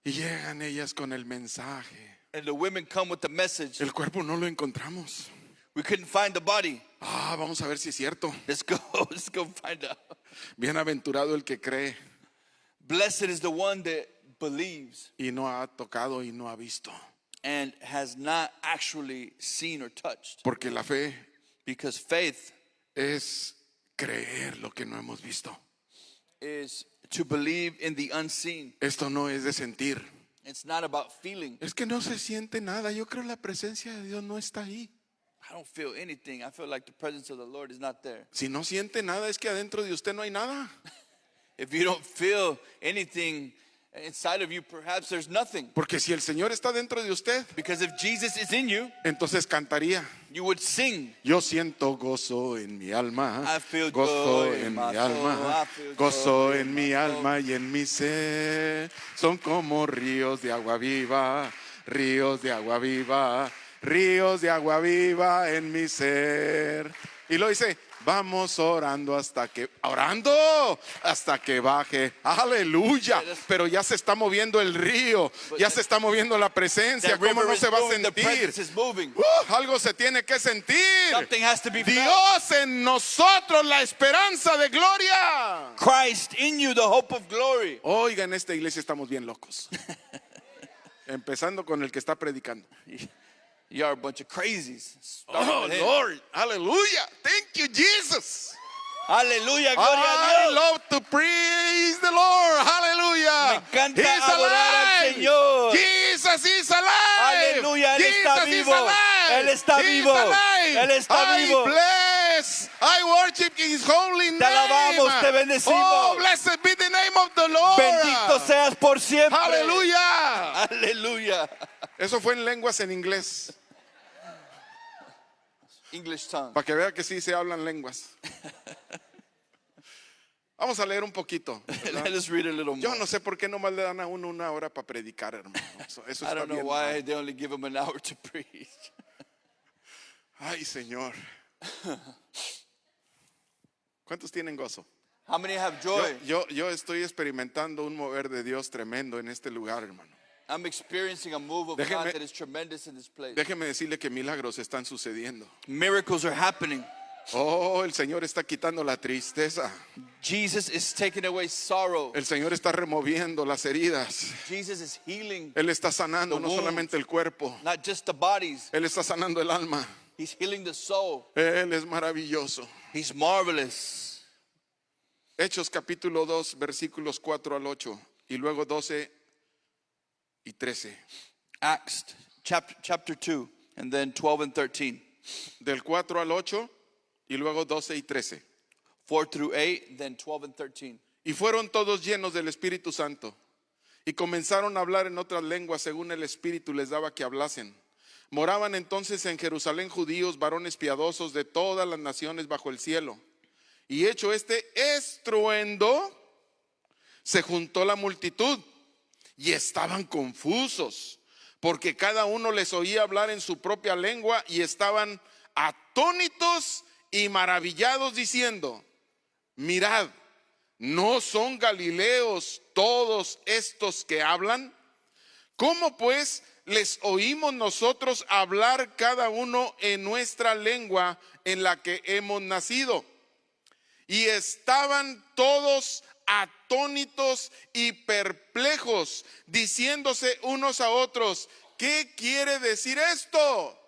[SPEAKER 2] Y llegan ellas con el mensaje.
[SPEAKER 3] And the women come with the message.
[SPEAKER 2] El cuerpo no lo encontramos.
[SPEAKER 3] We couldn't find the body.
[SPEAKER 2] Vamos a ver si es cierto.
[SPEAKER 3] Let's go find out.
[SPEAKER 2] Bienaventurado el que cree
[SPEAKER 3] Blessed is the one that believes
[SPEAKER 2] y no ha tocado y no ha visto.
[SPEAKER 3] and has not actually seen or touched.
[SPEAKER 2] Porque la fe
[SPEAKER 3] Because faith
[SPEAKER 2] es creer lo que no hemos visto.
[SPEAKER 3] is to believe in the unseen.
[SPEAKER 2] Esto no es de sentir.
[SPEAKER 3] It's not about feeling.
[SPEAKER 2] Es que no se siente nada. Yo creo la presencia de Dios no está ahí.
[SPEAKER 3] I don't feel anything. I feel like the presence of the Lord is not there.
[SPEAKER 2] Si no siente nada, es que adentro de usted no hay nada.
[SPEAKER 3] If you don't feel anything inside of you, perhaps there's nothing.
[SPEAKER 2] Porque si el Señor está dentro de usted,
[SPEAKER 3] Because if Jesus is in you,
[SPEAKER 2] entonces cantaría.
[SPEAKER 3] you would sing.
[SPEAKER 2] Yo siento gozo en mi alma,
[SPEAKER 3] I feel
[SPEAKER 2] gozo
[SPEAKER 3] joy in
[SPEAKER 2] en
[SPEAKER 3] my
[SPEAKER 2] mi
[SPEAKER 3] soul.
[SPEAKER 2] alma,
[SPEAKER 3] I feel
[SPEAKER 2] gozo
[SPEAKER 3] joy
[SPEAKER 2] en mi alma y en mi ser. Son como ríos de agua viva, ríos de agua viva, ríos de agua viva en mi ser. Y lo dice, vamos orando hasta que baje. Aleluya. Pero ya se está moviendo el río, ya se está moviendo la presencia.
[SPEAKER 3] That
[SPEAKER 2] ¿Cómo
[SPEAKER 3] river
[SPEAKER 2] no
[SPEAKER 3] is
[SPEAKER 2] se va a
[SPEAKER 3] moving, the
[SPEAKER 2] sentir?
[SPEAKER 3] presence is moving.
[SPEAKER 2] Algo se tiene que sentir.
[SPEAKER 3] Something has to be felt.
[SPEAKER 2] Dios en nosotros, la esperanza de gloria.
[SPEAKER 3] Christ in you, the hope of glory.
[SPEAKER 2] Oiga, en esta iglesia estamos bien locos. Empezando con el que está predicando.
[SPEAKER 3] You are a bunch of crazies. Start
[SPEAKER 2] Oh,
[SPEAKER 3] with him.
[SPEAKER 2] Lord, hallelujah. Thank you, Jesus.
[SPEAKER 3] Aleluya, gloria a
[SPEAKER 2] I
[SPEAKER 3] Dios.
[SPEAKER 2] love to praise the Lord. Hallelujah.
[SPEAKER 3] Me encanta
[SPEAKER 2] He's
[SPEAKER 3] adorar al
[SPEAKER 2] alive.
[SPEAKER 3] Señor.
[SPEAKER 2] Jesus is alive.
[SPEAKER 3] Aleluya, Él está
[SPEAKER 2] Jesus is
[SPEAKER 3] vivo.
[SPEAKER 2] alive.
[SPEAKER 3] Él está
[SPEAKER 2] He's
[SPEAKER 3] vivo.
[SPEAKER 2] alive.
[SPEAKER 3] Él está vivo.
[SPEAKER 2] I bless. I worship His holy name.
[SPEAKER 3] Te alabamos, te bendecimos.
[SPEAKER 2] Oh, blessed be the name of the Lord.
[SPEAKER 3] Bendito seas por siempre.
[SPEAKER 2] Aleluya.
[SPEAKER 3] Aleluya.
[SPEAKER 2] Eso fue en lenguas en inglés.
[SPEAKER 3] English tongue.
[SPEAKER 2] Para que vea que sí se hablan lenguas. Vamos a leer un poquito.
[SPEAKER 3] Let us read a little
[SPEAKER 2] Yo
[SPEAKER 3] more.
[SPEAKER 2] no sé por qué nomás le dan a uno una hora para predicar, hermano. Eso
[SPEAKER 3] I
[SPEAKER 2] está
[SPEAKER 3] don't know
[SPEAKER 2] bien
[SPEAKER 3] why
[SPEAKER 2] mal.
[SPEAKER 3] they only give him an hour to preach.
[SPEAKER 2] Ay, Señor. ¿Cuántos tienen gozo?
[SPEAKER 3] How many have joy?
[SPEAKER 2] Yo estoy experimentando un mover de Dios tremendo en este lugar, hermano.
[SPEAKER 3] I'm experiencing a move of
[SPEAKER 2] Déjeme-
[SPEAKER 3] God that is tremendous in this place.
[SPEAKER 2] Déjeme decirle que milagros están sucediendo.
[SPEAKER 3] Miracles are happening.
[SPEAKER 2] Oh, el Señor está quitando la tristeza.
[SPEAKER 3] Jesus is taking away sorrow.
[SPEAKER 2] El Señor está removiendo las heridas.
[SPEAKER 3] Jesus is healing
[SPEAKER 2] Él está sanando
[SPEAKER 3] The
[SPEAKER 2] no
[SPEAKER 3] wounds.
[SPEAKER 2] solamente el cuerpo,
[SPEAKER 3] not just the bodies,
[SPEAKER 2] Él está sanando el alma.
[SPEAKER 3] he's healing the soul.
[SPEAKER 2] Él es maravilloso.
[SPEAKER 3] He's marvelous.
[SPEAKER 2] Hechos capítulo 2, versículos 4 al 8 y luego 12 y 13.
[SPEAKER 3] Acts chapter 2 and then 12 and 13.
[SPEAKER 2] Del 4 al 8 y luego 12 y 13.
[SPEAKER 3] 4 through 8, then 12 and 13.
[SPEAKER 2] Y fueron todos llenos del Espíritu Santo y comenzaron a hablar en otras lenguas según el Espíritu les daba que hablasen. Moraban entonces en Jerusalén judíos, varones piadosos de todas las naciones bajo el cielo. Y hecho este estruendo, se juntó la multitud y estaban confusos, porque cada uno les oía hablar en su propia lengua y estaban atónitos y maravillados diciendo: mirad, ¿no son galileos todos estos que hablan? ¿Cómo pues les oímos nosotros hablar cada uno en nuestra lengua en la que hemos nacido? Y estaban todos atónitos y perplejos, diciéndose unos a otros: ¿qué quiere decir esto?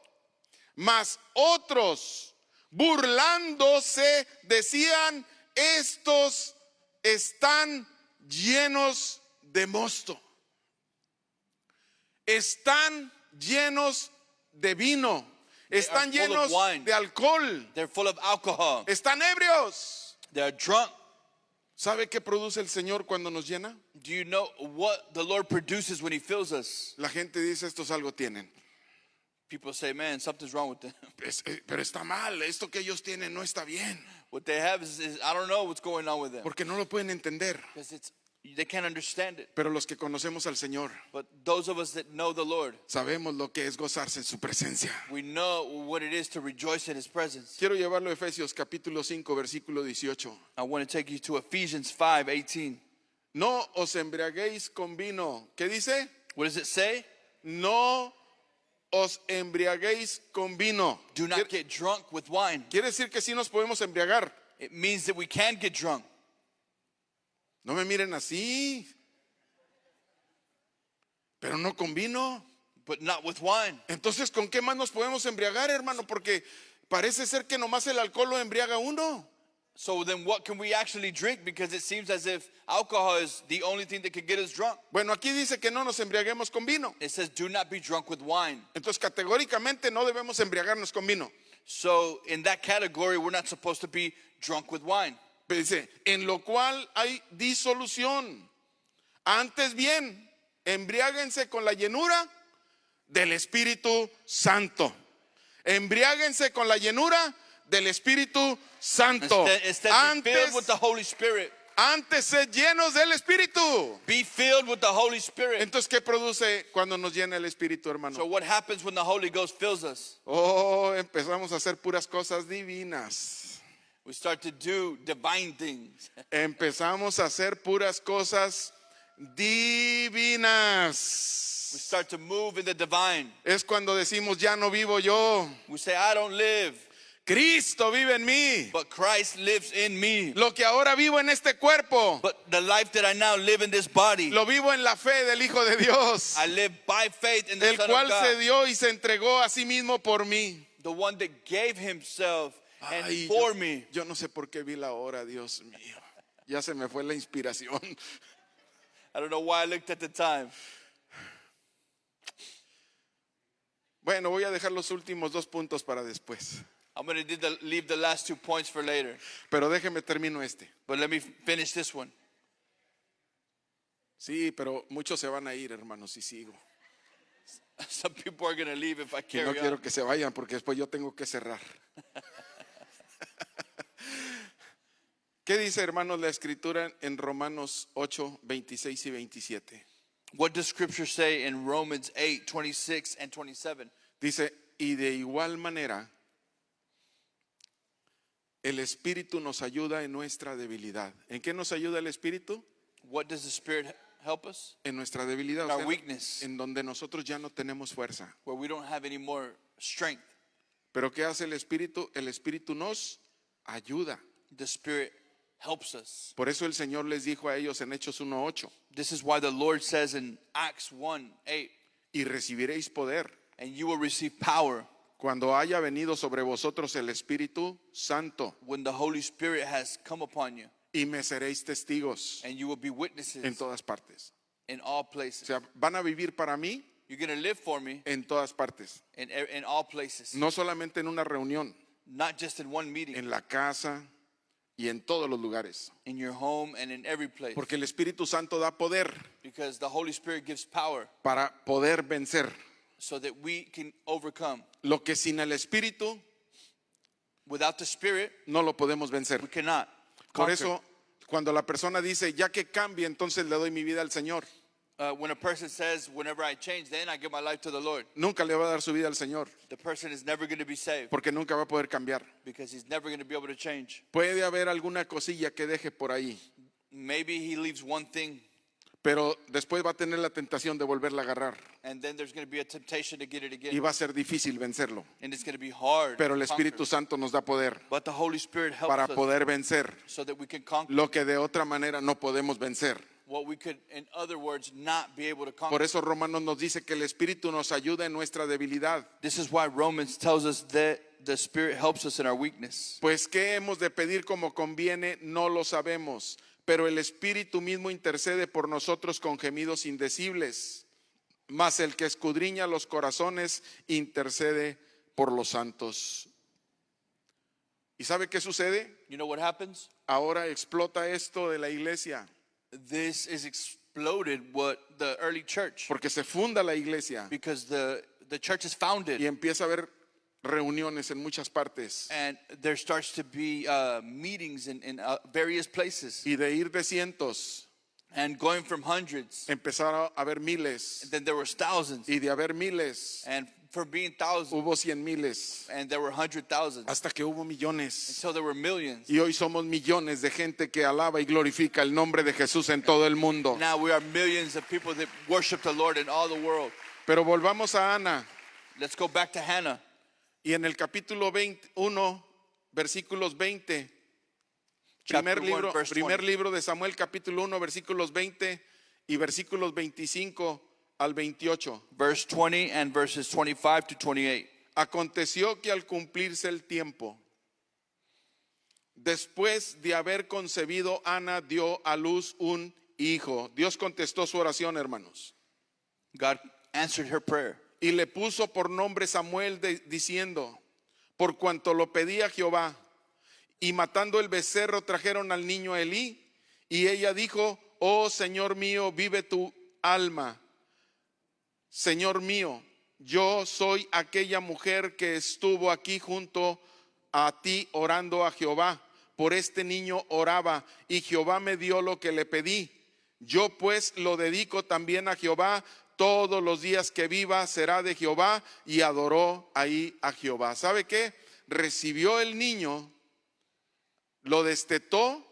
[SPEAKER 2] Mas otros, burlándose, decían: estos están llenos de mosto, están llenos de vino, están
[SPEAKER 3] full of
[SPEAKER 2] llenos
[SPEAKER 3] wine.
[SPEAKER 2] de alcohol,
[SPEAKER 3] They're full of alcohol.
[SPEAKER 2] están ebrios.
[SPEAKER 3] They're drunk.
[SPEAKER 2] ¿Sabe qué produce el Señor cuando nos llena?
[SPEAKER 3] Do you know what the Lord produces when he fills us?
[SPEAKER 2] La gente dice: estos algo tienen.
[SPEAKER 3] People say, man, something's wrong with them.
[SPEAKER 2] Pero está mal, esto que ellos tienen no está bien,
[SPEAKER 3] What they have is I don't know what's going on with them.
[SPEAKER 2] porque no lo pueden entender.
[SPEAKER 3] Because they can't understand it.
[SPEAKER 2] Pero los que conocemos al Señor
[SPEAKER 3] But those of us that know the Lord,
[SPEAKER 2] sabemos lo que es gozarse en su presencia.
[SPEAKER 3] we know what it is to rejoice in his presence.
[SPEAKER 2] Quiero llevarlo a Efesios capítulo 5 versículo 18.
[SPEAKER 3] I want to take you to Ephesians 5:18.
[SPEAKER 2] No os embriaguéis con vino. ¿Qué dice?
[SPEAKER 3] What does it say?
[SPEAKER 2] No os embriaguéis con vino.
[SPEAKER 3] Do not get drunk with wine.
[SPEAKER 2] Quiere decir que sí nos podemos embriagar.
[SPEAKER 3] It means that we can get drunk.
[SPEAKER 2] No me miren así, pero no con vino.
[SPEAKER 3] But not with wine.
[SPEAKER 2] Entonces, ¿con qué más nos podemos embriagar, hermano? Porque parece ser que nomás el alcohol lo embriaga a uno.
[SPEAKER 3] So then what can we actually drink? Because it seems as if alcohol is the only thing that can get us drunk.
[SPEAKER 2] Bueno, aquí dice que no nos embriaguemos con vino.
[SPEAKER 3] It says, do not be drunk with wine.
[SPEAKER 2] Entonces, categóricamente no debemos embriagarnos con vino.
[SPEAKER 3] So in that category, we're not supposed to be drunk with wine.
[SPEAKER 2] Pero dice, en lo cual hay disolución. Antes bien, embriáguense con la llenura del Espíritu Santo. Embriáguense con la llenura del Espíritu Santo.
[SPEAKER 3] Instead, be filled with the Holy Spirit.
[SPEAKER 2] Antes sed llenos del Espíritu.
[SPEAKER 3] Be filled with the Holy Spirit.
[SPEAKER 2] Entonces, ¿qué produce cuando nos llena el Espíritu, hermano?
[SPEAKER 3] So what happens when the Holy Ghost fills us?
[SPEAKER 2] Oh, empezamos a hacer puras cosas divinas.
[SPEAKER 3] We start to do divine things.
[SPEAKER 2] Empezamos a hacer puras cosas divinas.
[SPEAKER 3] We start to move in the divine.
[SPEAKER 2] Es cuando decimos: ya no vivo yo,
[SPEAKER 3] We say, I don't live,
[SPEAKER 2] Cristo vive en mí.
[SPEAKER 3] but Christ lives in me.
[SPEAKER 2] Lo que ahora vivo en este cuerpo,
[SPEAKER 3] But the life that I now live in this body,
[SPEAKER 2] lo vivo en la fe del Hijo de Dios,
[SPEAKER 3] I live by faith in the
[SPEAKER 2] el
[SPEAKER 3] Son
[SPEAKER 2] cual
[SPEAKER 3] of God,
[SPEAKER 2] se dio y se entregó a sí mismo por mí.
[SPEAKER 3] the one that gave himself and
[SPEAKER 2] Ay,
[SPEAKER 3] for me.
[SPEAKER 2] yo no sé por qué vi la hora, Dios mío. Ya se me fue la inspiración.
[SPEAKER 3] I don't know why I looked at the time.
[SPEAKER 2] Bueno, voy a dejar los últimos 2 puntos para después.
[SPEAKER 3] I'm going to leave the last 2 points for later.
[SPEAKER 2] Pero déjeme termino este.
[SPEAKER 3] But let me finish this one.
[SPEAKER 2] Sí, pero muchos se van a ir, hermanos, si sigo.
[SPEAKER 3] Some people are going to leave if I
[SPEAKER 2] Y
[SPEAKER 3] carry
[SPEAKER 2] no quiero
[SPEAKER 3] on.
[SPEAKER 2] que se vayan porque después yo tengo que cerrar. ¿Qué dice, hermanos, la escritura en Romanos 8, 26 y 27?
[SPEAKER 3] What does Scripture say in Romans 8, 26 and 27?
[SPEAKER 2] Dice: y de igual manera, el Espíritu nos ayuda en nuestra debilidad. ¿En qué nos ayuda el Espíritu?
[SPEAKER 3] What does the Spirit help us?
[SPEAKER 2] En nuestra debilidad,
[SPEAKER 3] Our weakness.
[SPEAKER 2] en donde nosotros ya no tenemos fuerza.
[SPEAKER 3] Where we don't have any more strength.
[SPEAKER 2] Pero ¿qué hace el Espíritu? El Espíritu nos ayuda.
[SPEAKER 3] The Spirit helps us.
[SPEAKER 2] Por eso el Señor les dijo a ellos en Hechos 1:8:
[SPEAKER 3] This is why the Lord says in Acts 1:8,
[SPEAKER 2] y recibiréis poder
[SPEAKER 3] and you will receive power
[SPEAKER 2] cuando haya venido sobre vosotros el Espíritu Santo,
[SPEAKER 3] when the Holy Spirit has come upon you,
[SPEAKER 2] y me seréis testigos
[SPEAKER 3] and you will be witnesses
[SPEAKER 2] en todas partes.
[SPEAKER 3] in all
[SPEAKER 2] O
[SPEAKER 3] places.
[SPEAKER 2] sea, van a vivir para mí
[SPEAKER 3] You're going to live for me
[SPEAKER 2] en todas partes.
[SPEAKER 3] in all places,
[SPEAKER 2] No solamente en una reunión,
[SPEAKER 3] not just in one meeting,
[SPEAKER 2] en la casa y en todos los lugares.
[SPEAKER 3] in your home and in every place.
[SPEAKER 2] Porque el Espíritu Santo da poder
[SPEAKER 3] Because the Holy Spirit gives power
[SPEAKER 2] para poder vencer.
[SPEAKER 3] so that we can overcome.
[SPEAKER 2] Lo que sin el Espíritu
[SPEAKER 3] Without the Spirit,
[SPEAKER 2] no lo podemos vencer.
[SPEAKER 3] we cannot
[SPEAKER 2] Por
[SPEAKER 3] conquer.
[SPEAKER 2] eso, cuando la persona dice, ya que cambie, entonces le doy mi vida al Señor,
[SPEAKER 3] When a person says, whenever I change, then I give my life to the Lord,
[SPEAKER 2] nunca le va a dar su vida al Señor,
[SPEAKER 3] the person is never going to be saved
[SPEAKER 2] porque nunca va a poder cambiar.
[SPEAKER 3] because he's never going to be able to change.
[SPEAKER 2] Puede haber alguna cosilla que deje por ahí,
[SPEAKER 3] Maybe he leaves one thing,
[SPEAKER 2] pero después va a tener la tentación de volverla a agarrar
[SPEAKER 3] and then there's going to be a temptation to get it
[SPEAKER 2] y
[SPEAKER 3] again.
[SPEAKER 2] va a ser difícil vencerlo.
[SPEAKER 3] And it's going to be hard.
[SPEAKER 2] Pero el
[SPEAKER 3] to conquer.
[SPEAKER 2] Espíritu Santo nos da poder
[SPEAKER 3] But the Holy Spirit helps
[SPEAKER 2] para
[SPEAKER 3] us
[SPEAKER 2] poder vencer
[SPEAKER 3] so that we can conquer
[SPEAKER 2] lo que de otra manera no podemos vencer.
[SPEAKER 3] what we could, in other words, not be able to
[SPEAKER 2] Por
[SPEAKER 3] conquer.
[SPEAKER 2] eso Romanos nos dice que el Espíritu nos ayuda en nuestra debilidad.
[SPEAKER 3] This is why Romans tells us that the Spirit helps us in our weakness.
[SPEAKER 2] Pues qué hemos de pedir como conviene, no lo sabemos, pero el Espíritu mismo intercede por nosotros con gemidos indecibles. Mas el que escudriña los corazones intercede por los santos. ¿Y sabe qué sucede?
[SPEAKER 3] You know what happens?
[SPEAKER 2] Ahora explota esto de la iglesia,
[SPEAKER 3] This is exploded what the early church,
[SPEAKER 2] porque se funda la iglesia
[SPEAKER 3] because the church is founded,
[SPEAKER 2] y empieza a haber reuniones en muchas partes.
[SPEAKER 3] and there starts to be meetings in various places,
[SPEAKER 2] Y de ir de cientos,
[SPEAKER 3] and going from hundreds,
[SPEAKER 2] empezaron a haber miles.
[SPEAKER 3] and then there was thousands,
[SPEAKER 2] Y de haber miles,
[SPEAKER 3] and from being thousands,
[SPEAKER 2] hubo 100 miles,
[SPEAKER 3] and there were 100,000,
[SPEAKER 2] hasta que hubo millones.
[SPEAKER 3] until there were millions.
[SPEAKER 2] Y hoy somos millones de gente que alaba y glorifica el nombre de Jesús en todo el mundo.
[SPEAKER 3] Now we are millions of people that worship the Lord in all the world.
[SPEAKER 2] Pero volvamos a Ana.
[SPEAKER 3] Let's go back to Hannah.
[SPEAKER 2] Y en el capítulo 21, versículos 20,
[SPEAKER 3] Chapter 1, verse 20.
[SPEAKER 2] primer libro de Samuel, capítulo 1, versículos 20 y versículos 25 al 28.
[SPEAKER 3] Verse 20 and verses 25 to 28.
[SPEAKER 2] Aconteció que al cumplirse el tiempo, después de haber concebido, Ana dio a luz un hijo. Dios contestó su oración, hermanos,
[SPEAKER 3] God answered her prayer.
[SPEAKER 2] y le puso por nombre Samuel, diciendo, por cuanto lo pedía Jehová. Y matando el becerro trajeron al niño a Elí, y ella dijo, oh Señor mío, vive tu alma. Señor mío, yo soy aquella mujer que estuvo aquí junto a ti orando a Jehová. Por este niño oraba, y Jehová me dio lo que le pedí. Yo pues lo dedico también a Jehová. Todos los días que viva será de Jehová. Y adoró ahí a Jehová. ¿Sabe qué? Recibió el niño, lo destetó,